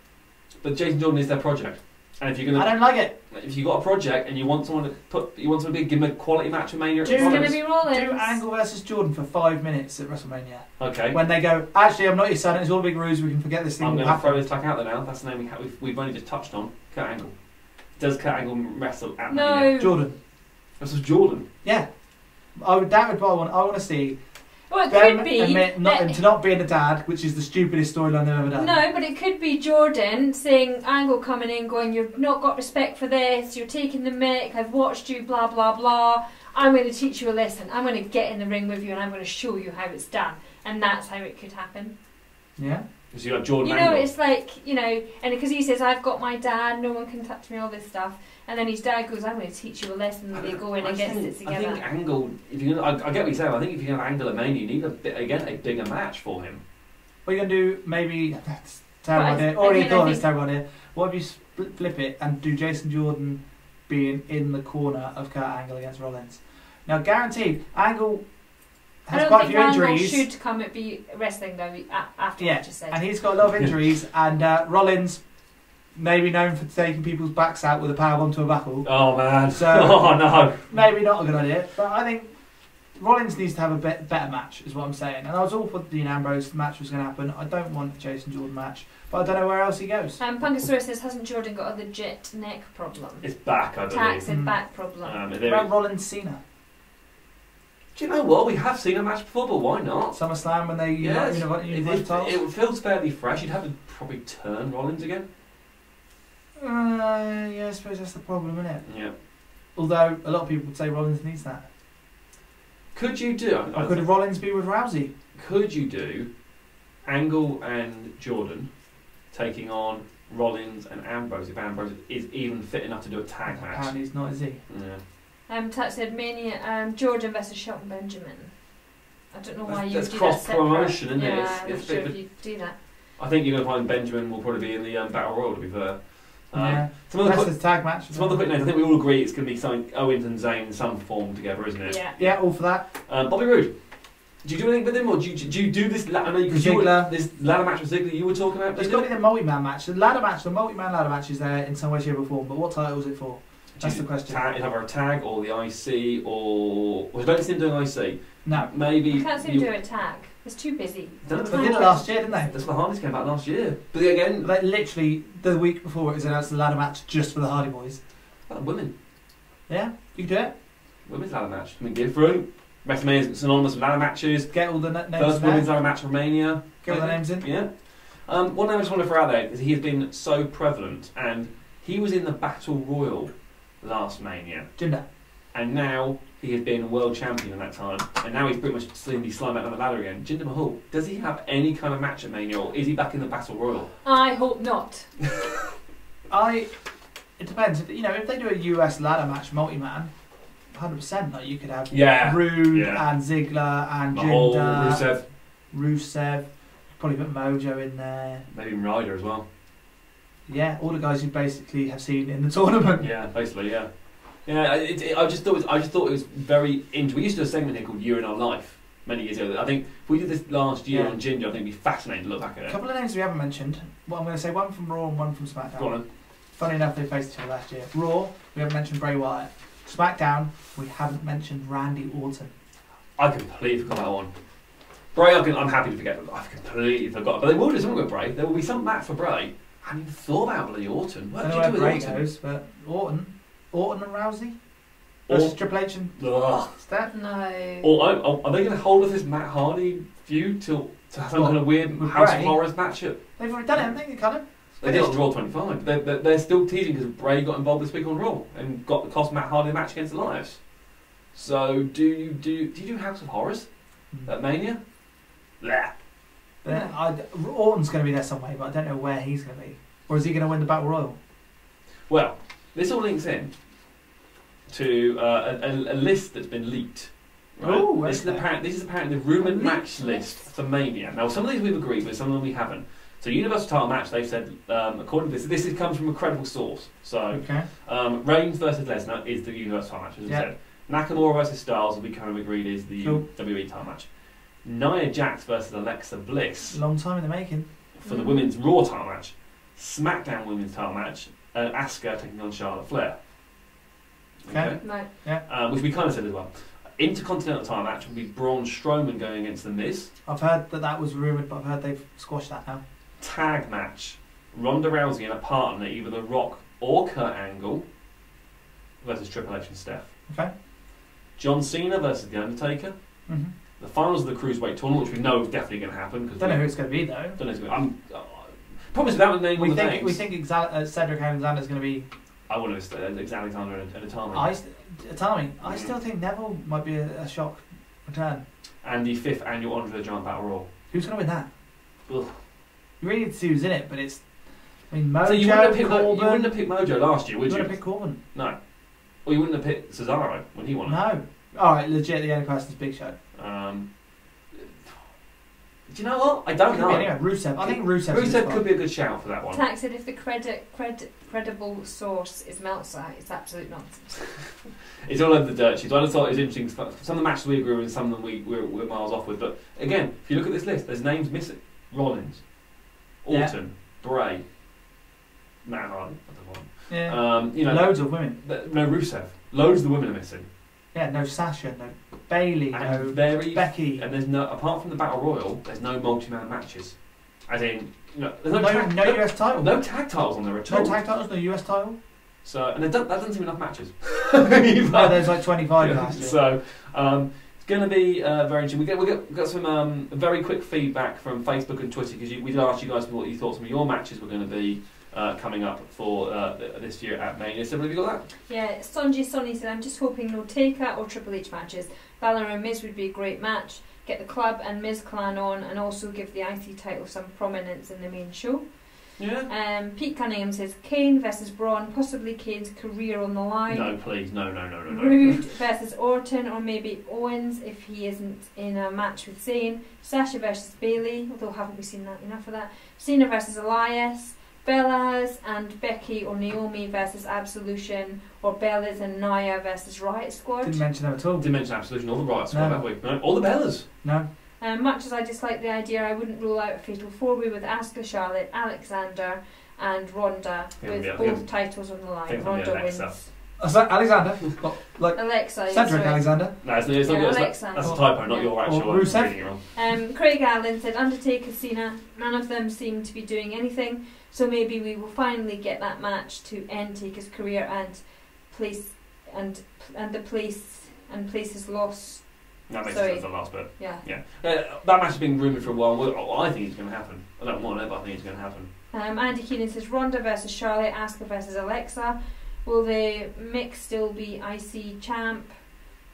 But Jason Jordan is their project. And if you're gonna, I don't like it. If you've got a project and you want someone to give him a quality match with Mania, it's going to be Rollins. Do Angle versus Jordan for 5 minutes at WrestleMania. Okay. When they go, actually, I'm not your son. It's all a big ruse. We can forget this thing. I'm going to throw this back out there now. That's the name we've only just touched on. Kurt Angle. Does Kurt Angle wrestle at Mania? Jordan. Wrestles Jordan. Yeah. That would what I want to see. Well, it them could be admit to not being a dad, which is the stupidest storyline they've ever done. No, but it could be Jordan saying, Angle coming in, going, "You've not got respect for this. You're taking the mick. I've watched you. Blah blah blah. I'm going to teach you a lesson. I'm going to get in the ring with you, and I'm going to show you how it's done." And that's how it could happen. Yeah. So you have Jordan. You know, it's like, you know, and because he says, "I've got my dad. No one can touch me." All this stuff. And then his dad goes, "I'm going to teach you a lesson," and they go in and get it together. I think Angle, I get what you're saying, I think if you're going to Angle at Mania, you need a bigger match for him. What are you going to do, maybe, that's a terrible idea, already thought of this terrible idea, what if you flip it and do Jason Jordan being in the corner of Kurt Angle against Rollins? Now, guaranteed, Angle has quite a few injuries. I don't think Angle should come and be wrestling, though, after what you said. And he's got a lot of injuries, and Rollins... maybe known for taking people's backs out with a powerbomb to a buckle. Oh man! So oh no! Maybe not a good idea, but I think Rollins needs to have a better match, is what I'm saying. And I was all for the Dean Ambrose match was going to happen. I don't want a Jason Jordan match, but I don't know where else he goes. Punkasaurus says, hasn't Jordan got a legit neck problem? It's back, I believe. Tax and back problem. About Rollins Cena. Do you know what? We have seen a match before, but why not? SummerSlam when they it feels fairly fresh. You'd have to probably turn Rollins again. Yeah, I suppose that's the problem, isn't it? Yeah. Although a lot of people would say Rollins needs that. Could you do? Or could Rollins be with Rousey? Could you do Angle and Jordan taking on Rollins and Ambrose if Ambrose is even fit enough to do a tag match? Apparently he's not, is he? Yeah. Touch said Mania, Jordan versus Shelton Benjamin. I don't know why you that's do cross that promotion, isn't it? Yeah, I'm not sure if you do that. I think you're going to find Benjamin will probably be in the Battle Royal, to be fair. Yeah. That's the tag match. Some other quick notes. I think we all agree it's going to be something Owens and Zayn in some form together, isn't it? Yeah. Yeah, all for that. Bobby Roode. Do you do anything with him, or do you do this? I know this ladder match with Ziggler you were talking about. There's got to be the multi-man match. The multi-man ladder match is there in some way, shape, or form. But what title is it for? That's the question. It's either a tag or the IC, or I don't see him doing IC. No, maybe. I can't see him doing a tag. It's too busy. They did it last year, didn't they? That's what the Hardys came back last year. But again, like literally the week before it was announced the ladder match just for the Hardy Boys. Women. Yeah, you can do it. Women's ladder match. I mean, get through. WrestleMania is synonymous with ladder matches. Get all the names. First women's ladder match from Mania. Get all the names in. Yeah. One name I just want to throw out there is he has been so prevalent, and he was in the Battle Royal last Mania. Jinder. And now he has been world champion in that time, and now he's pretty much slowly sliding back down the ladder again. Jinder Mahal, does he have any kind of match at Mania, or is he back in the Battle Royal? I hope not. It depends. If they do a US ladder match multi-man, 100%. Like you could have Rude and Ziggler and Mahal, Jinder, Rusev. Probably put Mojo in there. Maybe Ryder as well. Yeah, all the guys you basically have seen in the tournament. Yeah, basically, yeah. Yeah, I just thought it was very interesting. We used to do a segment here called Year in Our Life many years ago. I think if we did this last year on Ginger, I think it'd be fascinating to look back at it. A couple of names we haven't mentioned. Well, I'm going to say one from Raw and one from SmackDown. Go on. Funny enough, they faced each other last year. Raw, we haven't mentioned Bray Wyatt. SmackDown, we haven't mentioned Randy Orton. I completely forgot that one. Bray, I'm happy to forget. I've completely forgot. But they will do something with Bray. There will be some match for Bray. I hadn't even thought about bloody Orton. What did you do with Orton? Goes, but Orton and Rousey versus Triple H and Steph. No. Or are they going to hold up this Matt Hardy feud to have some kind of weird House of Horrors matchup? They've already done it, haven't they? Kind of. They did it on Raw 25. They're still teasing because Bray got involved this week on Raw and cost Matt Hardy a match against Elias. So do you do House of Horrors at Mania? Blah. Orton's going to be there some way, but I don't know where he's going to be. Or is he going to win the Battle Royal? Well, this all links in to a list that's been leaked. Right? Oh, this is apparently the rumoured match list for Mania. Now, some of these we've agreed with, some of them we haven't. So, Universal title match, they've said, according to this comes from a credible source. So, Reigns versus Lesnar is the Universal title match, as we said. Nakamura versus Styles, will be kind of agreed, is the WWE title match. Nia Jax versus Alexa Bliss. Long time in the making. For the women's Raw title match. SmackDown women's title match. Asuka taking on Charlotte Flair. Okay. No. Yeah. Which we kind of said as well. Intercontinental title match will be Braun Strowman going against The Miz. I've heard that was rumoured, but I've heard they've squashed that now. Tag match. Ronda Rousey and a partner, either The Rock or Kurt Angle, versus Triple H and Steph. Okay. John Cena versus The Undertaker. Mm-hmm. The finals of the Cruiserweight tournament, which we know is definitely going to happen. Don't know who it's going to be though. Don't know who's going to be. Probably without the name on the names. We think Cedric Alexander's going to be... I want to say Alexander and Atami. I still think Neville might be a shock return. And the 5th annual Andre the Giant Battle Royal. Who's going to win that? Ugh. You really need to see who's in it, but it's... I mean, Mojo, So you wouldn't have picked Mojo last year, would you? You wouldn't have picked Corbin. No. Or you wouldn't have picked Cesaro when he won it. No. Alright, legit, the only person's Big Show. Do you know what? I don't know. Anyway, Rusev. I think Rusev could be a good shout for that one. Tack said if the credible source is Meltzer, it's absolute nonsense. It's all over the dirt sheets. I just thought it was interesting. Some of the matches we agree with and some of them we're miles off with. But again, if you look at this list, there's names missing. Rollins, Orton, Bray, Matt Hardy. Yeah. Loads of women. No, Rusev. Loads of the women are missing. Yeah, no Sasha, no Bailey, and no Becky. And there's no, apart from the Battle Royal, there's no multi-man matches. As in, there's no US title. No tag titles on there at all. No tag titles, no US title. So, and that doesn't seem enough matches. No, there's like 25 last year. So, it's going to be very interesting. We got some very quick feedback from Facebook and Twitter because we did ask you guys what you thought some of your matches were going to be coming up for this year at Mania. So, have you got that? Yeah, Sonji Sonny said, I'm just hoping no Taker or Triple H matches. Balor and Miz would be a great match. Get the club and Miz clan on and also give the IC title some prominence in the main show. Yeah. Pete Cunningham says Kane versus Braun, possibly Kane's career on the line. No, please, no. Rude versus Orton, or maybe Owens if he isn't in a match with Zayn. Sasha versus Bailey, although haven't we seen that enough of that. Cena versus Elias. Bellas and Becky or Naomi versus Absolution, or Bellas and Nia versus Riot Squad. Didn't mention them at all. Didn't mention Absolution or the Riot Squad, have we? No. Or the Bellas. No. Much as I dislike the idea, I wouldn't rule out a fatal four-way with Asuka, Charlotte, Alexander and Ronda with both titles on the line. Ronda wins. Alexander? Like Alexa. Cedric Alexander? No, it's not Alexa. That's a typo, not your actual Rusev. Craig Allen said Undertaker, Cena, none of them seem to be doing anything, so maybe we will finally get that match to end Taker's career and place his loss. That makes sense, the last bit. Yeah. That match has been rumoured for a while. I think it's going to happen. I don't want it, but I think it's going to happen. Andy Keenan says Ronda versus Charlotte, Asuka versus Alexa. Will the Miz still be IC champ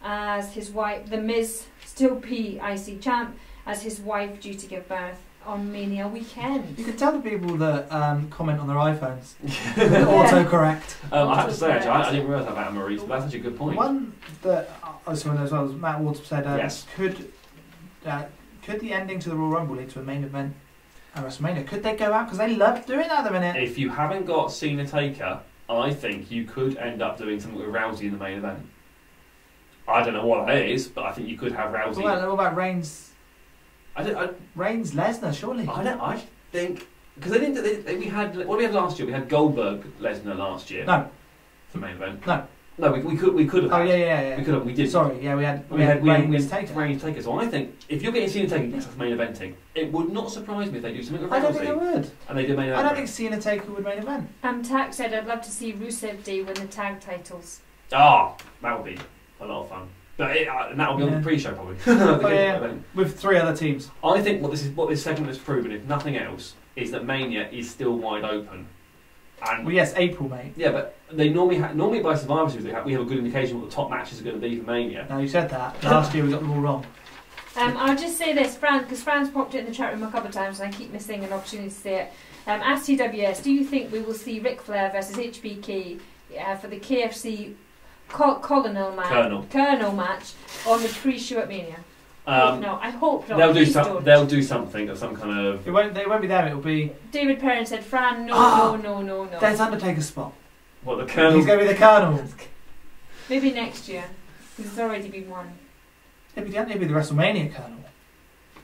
as his wife? The Miz still be IC champ as his wife due to give birth on Mania weekend. You can tell the people that comment on their iPhones. Autocorrect. I have to say, actually, I didn't realise that about Maurice, but that's actually a good point. One that I was as well as Matt Waters said, yes. Could the ending to the Royal Rumble lead to a main event at WrestleMania? Could they go out? Because they love doing that at the minute. If you haven't got Cena Taker, I think you could end up doing something with Rousey in the main event. I don't know what that is, but I think you could have Rousey. What about Reigns? Reigns Lesnar, surely. I think because what did we have last year? We had Goldberg Lesnar last year. No, for the main event. No, we could have. Oh yeah. We could have. We did. Sorry, yeah, we had Reigns Taker. So I think if you're getting Cena Taker, yes, that's main eventing. It would not surprise me if they do something with Rousey. I don't think it would. And they do main event. I don't think Cena Taker would main event. Tack said I'd love to see Rusev Day win the tag titles. That would be a lot of fun. But and that will be on the pre-show probably. With 3 other teams. I think what this segment has proven, if nothing else, is that Mania is still wide open. And well, yes, April, mate. Yeah, but they normally by Survivor Series we have a good indication what the top matches are going to be for Mania. Now you said that. Last year we got them all wrong. I'll just say this, Fran, because Fran's popped it in the chat room a couple of times and I keep missing an opportunity to say it. Ask TWS, do you think we will see Ric Flair versus HBK for the KFC Colonel match on the pre-show at Mania? I hope not. They'll do something of some kind of. They won't be there. It'll be. David Perrin said, "Fran, no." There's Undertaker's spot. What, the Colonel? He's going to be the Colonel. Maybe next year. Because there's already been one. He'll be the WrestleMania Colonel.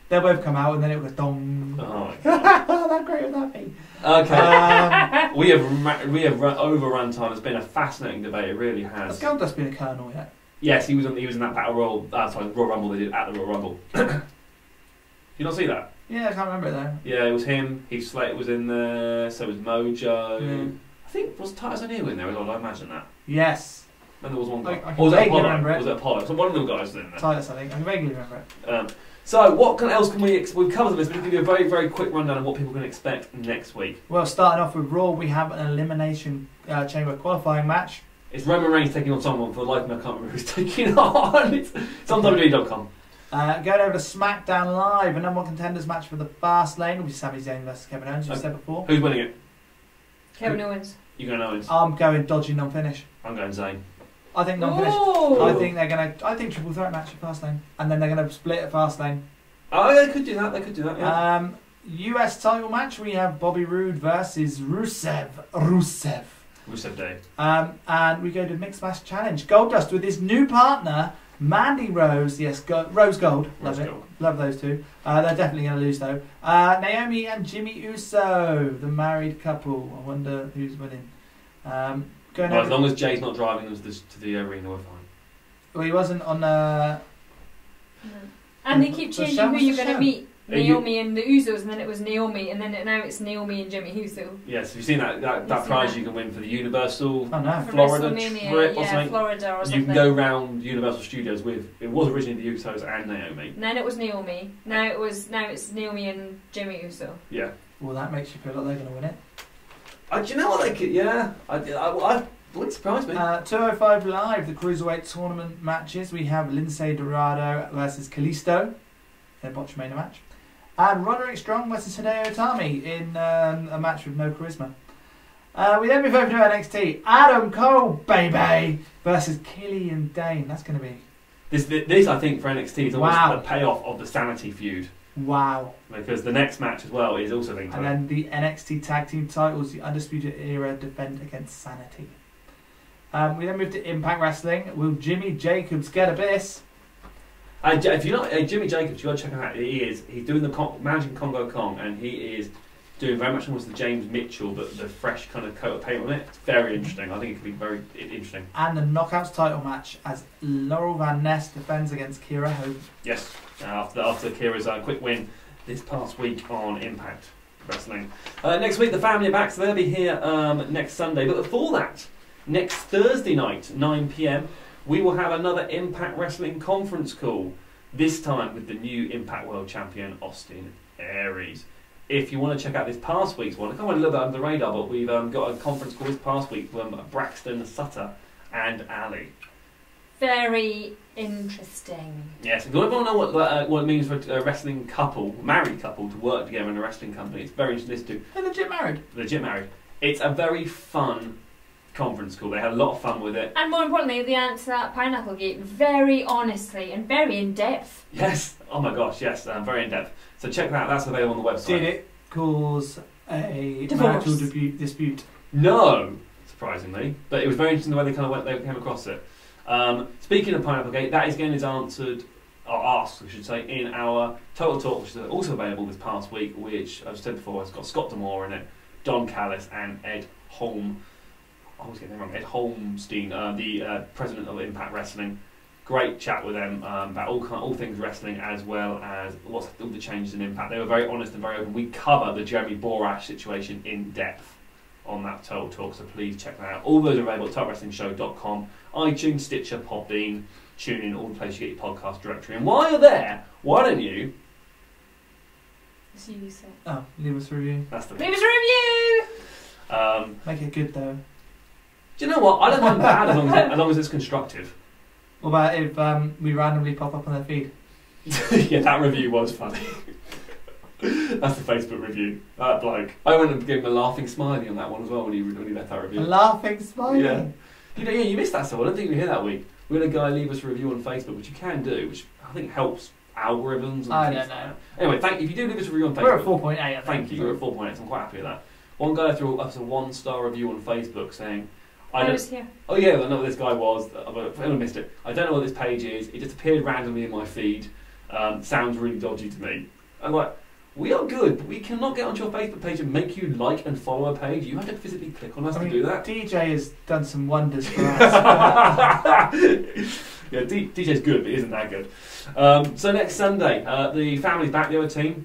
They'll both come out and then it'll go dong. Oh my god. How great would that be? Okay. We have overrun time. It's been a fascinating debate. It really has. Has Goldust been a Colonel yet? Yes, he was in that Battle Royal. Royal Rumble they did at the Royal Rumble. Did you not see that? Yeah, I can't remember it though. Yeah, it was him. Heath Slater was in there. So was Mojo. Mm. I think was Titus O'Neil in there as well. I imagine that. Yes. And there was one guy. I Or was it vaguely Apollo? remember it. Was it Apollo? So one of them guys was in there. Titus, I think. I vaguely remember it. So what else can we? We've covered this, but we'll give you a very, very quick rundown of what people can expect next week. Well, starting off with Raw, we have an Elimination Chamber qualifying match. It's Roman Reigns taking on someone. For the life of me, I can't remember who's taking on. It's on WWE.com. Going over to SmackDown Live, a number one contenders match for the Fast Lane will be Sami Zayn versus Kevin Owens, as we said before. Who's winning it? Kevin Owens. You're going Owens. I'm going dodgy non-finish. I'm going Zayn. I think non-finish. Ooh. I think triple threat match at Fast Lane, and then they're going to split at Fast Lane. Oh, they could do that. They could do that. Yeah. US title match, we have Bobby Roode versus Rusev. Rusev Day. And we go to Mixed Match Challenge. Goldust with his new partner, Mandy Rose. Yes, Rose Gold. Love Rose it. Gold. Love those two. They're definitely going to lose though. Naomi and Jimmy Uso, the married couple. I wonder who's winning. As long as Jay's not driving us to the arena, we're fine. Well, he wasn't on. And they keep changing who you're going to meet. Naomi you, and the Usos, and then it was Naomi, and then now it's Naomi and Jimmy Uso. Yes, have you seen that prize you can win for the Universal Florida WrestleMania, trip or something? Florida or something. You can go round Universal Studios with. It was originally the Usos and Naomi. And then it was Naomi. Now it's Naomi and Jimmy Uso. Yeah. Well, that makes you feel like they're going to win it. Do you know what they could? Yeah, I wouldn't surprise me. 205 Live, the Cruiserweight Tournament matches. We have Lindsay Dorado versus Kalisto in a botchamania match. And Roderick Strong versus Hideo Itami in a match with no charisma. We then move over to NXT. Adam Cole, baby, versus Killian Dane. That's going to be... This, I think, for NXT is almost the payoff of the Sanity feud. Wow. Because the next match as well is also linked to And then the NXT Tag Team titles, the Undisputed Era defend against Sanity. We then move to Impact Wrestling. Will Jimmy Jacobs get Abyss? If you're not Jimmy Jacobs, you've got to check him out. He's doing the managing Congo Kong, and he is doing very much almost the James Mitchell, but the fresh kind of coat of paint on it. It's very interesting. I think it could be very interesting. And the Knockouts title match as Laurel Van Ness defends against Kira Hope. Yes, after Kira's quick win this past week on Impact Wrestling. Next week the family are back, so they'll be here next Sunday. But before that, next Thursday night, 9 PM, we will have another Impact Wrestling conference call, this time with the new Impact World Champion, Austin Aries. If you want to check out this past week's one, it kind of went a little bit under the radar, but we've got a conference call this past week from Braxton Sutter and Ali. Very interesting. Yes, if you want to know what it means for a wrestling couple, married couple, to work together in a wrestling company, it's very interesting to listen to. They're legit married. Legit married. It's a very fun conference call. They had a lot of fun with it. And more importantly, the answer to that Pineapple Gate very honestly and very in depth. Yes. Oh my gosh, yes, very in depth. So check that out. That's available on the website. Did it cause a Divorce. marital dispute? No, surprisingly, but it was very interesting the way they came across it. Speaking of Pineapple Gate, that again is answered, or asked, I should say, in our Total Talk, which is also available this past week, which I've said before has got Scott D'Amore in it, Don Callis, and Ed Holm. I always get them wrong. Ed Holmstein, the president of Impact Wrestling. Great chat with them about all things wrestling, as well as all the changes in Impact. They were very honest and very open. We cover the Jeremy Borash situation in depth on that Total Talk, so please check that out. All those are available at TWSRadio.com, iTunes, Stitcher, Podbean, TuneIn, all the places you get your podcast directory. And while you're there, why don't you... So you say. Oh, leave us a review. That's the Leave us a review! Make it good though. Do you know what? I don't mind bad as long as it's constructive. What about if we randomly pop up on their feed? Yeah, that review was funny. That's the Facebook review. That bloke. I went and gave him a laughing smiley on that one as well when he left that review. A laughing smiley? Yeah. You missed that stuff. I don't think you were here that week. We had a guy leave us a review on Facebook, which you can do, which I think helps algorithms and I things don't know. Anyway, if you do leave us a review on Facebook... We're at 4.8, I think. Thank you, we're at 4.8, so I'm quite happy with that. One guy threw us a 1-star review on Facebook saying... I was here. Oh yeah, I know what this guy was. I missed it. I don't know what this page is. It just appeared randomly in my feed. Sounds really dodgy to me. I'm like, We are good, but we cannot get onto your Facebook page and make you like and follow a page. You have to physically click on us to do that. DJ has done some wonders for us. Yeah, DJ's good, but isn't that good. So next Sunday, the family's back, the other team.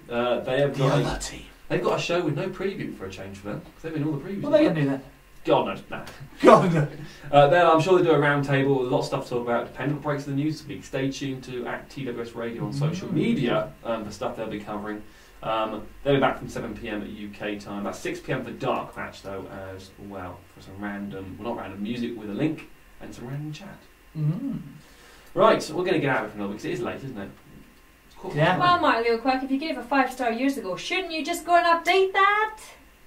They've got a show with no preview for a change for them, because they've been all the previews. What are they going to do then? God knows. Nah. God no. I'm sure they do a round table, a lot of stuff to talk about, depending on what breaks of the news this week. Stay tuned to at TWS Radio on social media for stuff they'll be covering. They'll be back from 7 PM at UK time. That's 6 PM for Dark Match though as well, for some random, well not random, music with a link and some random chat. Right, we're going to get out of it for another week because it is late, isn't it? Yeah. Well, Mark Leo Quirk, if you gave a 5-star years ago, shouldn't you just go and update that?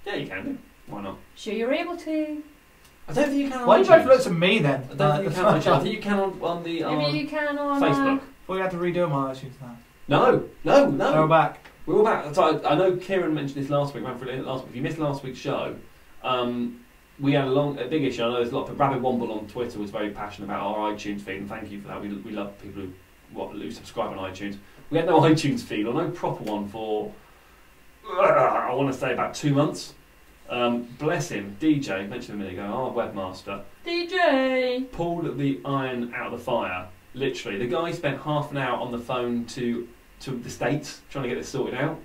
Yeah, you can do. Why not? Sure, you're able to. I don't think you can on Why iTunes. do you both look at me then? I don't think you can on iTunes. I think you can on the Maybe you can on Facebook. Well, we have to redo my iTunes now. No. We're back. We're all back. So I know Kieran mentioned this last week, ran through it last week. If you missed last week's show, we had a big issue. I know there's a lot of Rabbit Womble on Twitter was very passionate about our iTunes feed, and thank you for that. We love people who subscribe on iTunes. We had no iTunes feed, or no proper one for, I want to say about 2 months. Bless him, DJ, mentioned a minute ago, our webmaster. DJ! Pulled the iron out of the fire, literally. The guy spent half an hour on the phone to the States, trying to get this sorted out.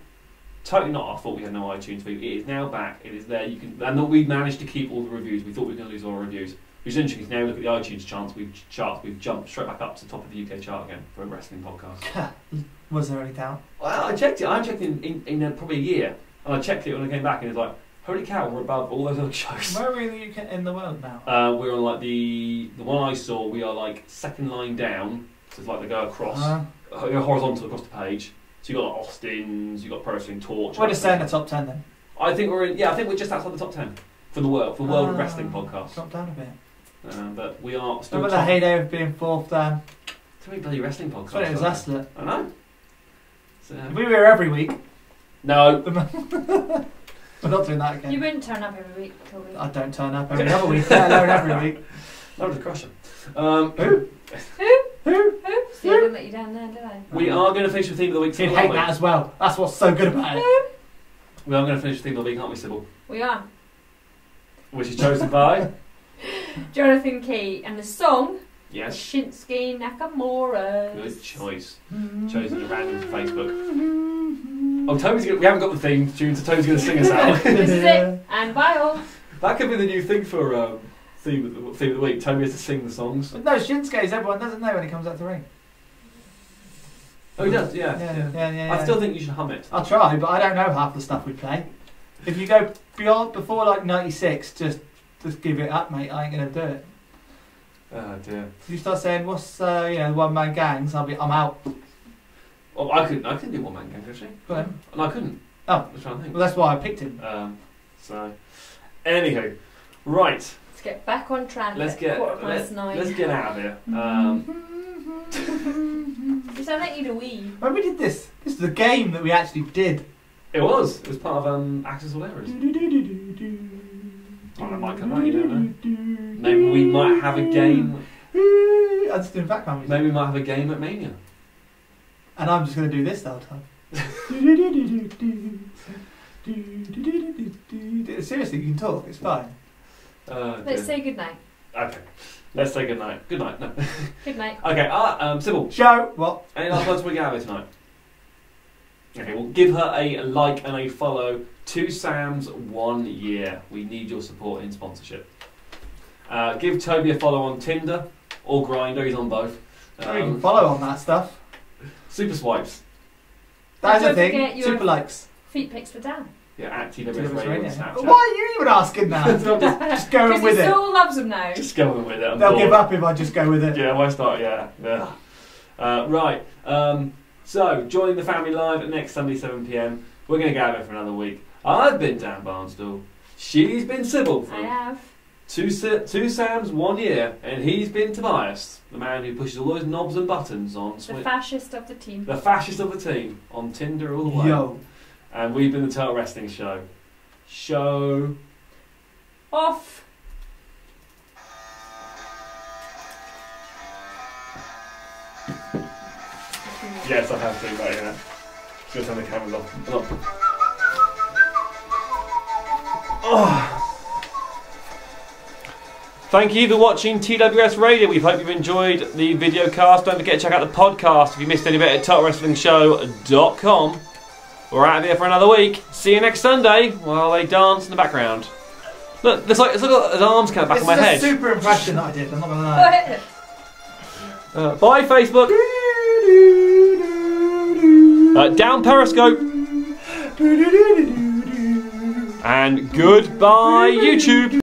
Totally not our fault we had no iTunes feed. It is now back, it is there, and we managed to keep all the reviews. We thought we were going to lose all our reviews. Which is interesting, because now look at the iTunes charts, we've jumped straight back up to the top of the UK chart again for a wrestling podcast. Was there any doubt? Well, I checked it in probably a year, and I checked it when I came back, and it was like, holy cow, we're above all those other shows. Where are we in the world now? We're on like the one I saw, we are like second line down, so it's like they go across, go horizontal across the page. So you've got like Austin's, you've got Pro Wrestling Torch. We're just saying the top 10 then. I think we're just outside the top 10 for the world, wrestling podcast. Drop down a bit. But we are still. Remember the heyday of being fourth down? Too many bloody wrestling podcasts. But it was last year. I know. So, if we were here every week. No. We're not doing that again. You wouldn't turn up every week, Toby. I don't turn up every other week, let alone every week. That was a crusher. Who? See, I didn't let you down there, did I? We are going to finish with theme of the week. You'd hate that as well. That's what's so good about it. We are going to finish with theme of the week, aren't we, Sybil? We are. Which is chosen by Jonathan Key, and the song yes, Shinsuke Nakamura. good choice. Chosen at random from Facebook. Oh, we haven't got the theme tune, so Toby's going to sing us out. This is it, and bye all. That could be the new thing for theme of the week. Toby has to sing the songs. But no, Shinsuke's everyone doesn't know when he comes out the ring. Oh, he does, yeah. Yeah. I still think you should hum it. I'll try, but I don't know half the stuff we play. If you go before like 96, just give it up, mate. I ain't gonna do it. Oh dear. If you start saying what's one-man gangs, I'm out. Well, I couldn't do one man gang, actually. Go on. And I couldn't. Oh, I was trying to think. well, that's why I picked him. So, anywho, right. Let's get back on track. Let's at get 9:15. let's get out of here. You sound like you to wee. When we did this is a game that we actually did. It was part of Accessible Errors. Oh, that might come out, you don't know. Maybe we might have a game. I'm just doing background music. Maybe we might have a game at Mania. And I'm just going to do this the whole time. Seriously, you can talk. It's fine. Let's say goodnight. Okay. Let's say good night. Good night. No. Good night. Okay. Sybil. Show what? Any last words before we get out of here tonight? Okay, well, give her a like and a follow to Sam's 1 year. We need your support in sponsorship. Give Toby a follow on Tinder or Grindr. He's on both. You can follow on that stuff. Super swipes. That's Don't a thing. forget your Super likes. Feet pics for Dan. Yeah, at TWS Radio on Snapchat. Why are you even asking that? Just going with Because he it. so loves them now. Just going with it. I'm They'll bored. give up if I just go with it. Yeah, why start? Yeah. Right. So, join the family live at next Sunday 7 PM. We're going to go out there for another week. I've been Dan Barnstall. She's been Sybil I from have. Two Sam's 1 year, and he's been Tobias, the man who pushes all those knobs and buttons on The fascist of the team. the fascist of the team on Tinder all the way. Yo. And we've been the Total Wrestling Show. Show Off. Yes, I have to, but yeah. Just turn the cameras off. Oh. Thank you for watching TWS Radio. We hope you've enjoyed the video cast. Don't forget to check out the podcast if you missed any bit at TWSRadio.com. We're out of here for another week. See you next Sunday while they dance in the background. Look, it's like his arms come back on my head. This is a super impression that I did, I'm not going to lie. Bye, Facebook. Down Periscope. And goodbye, YouTube.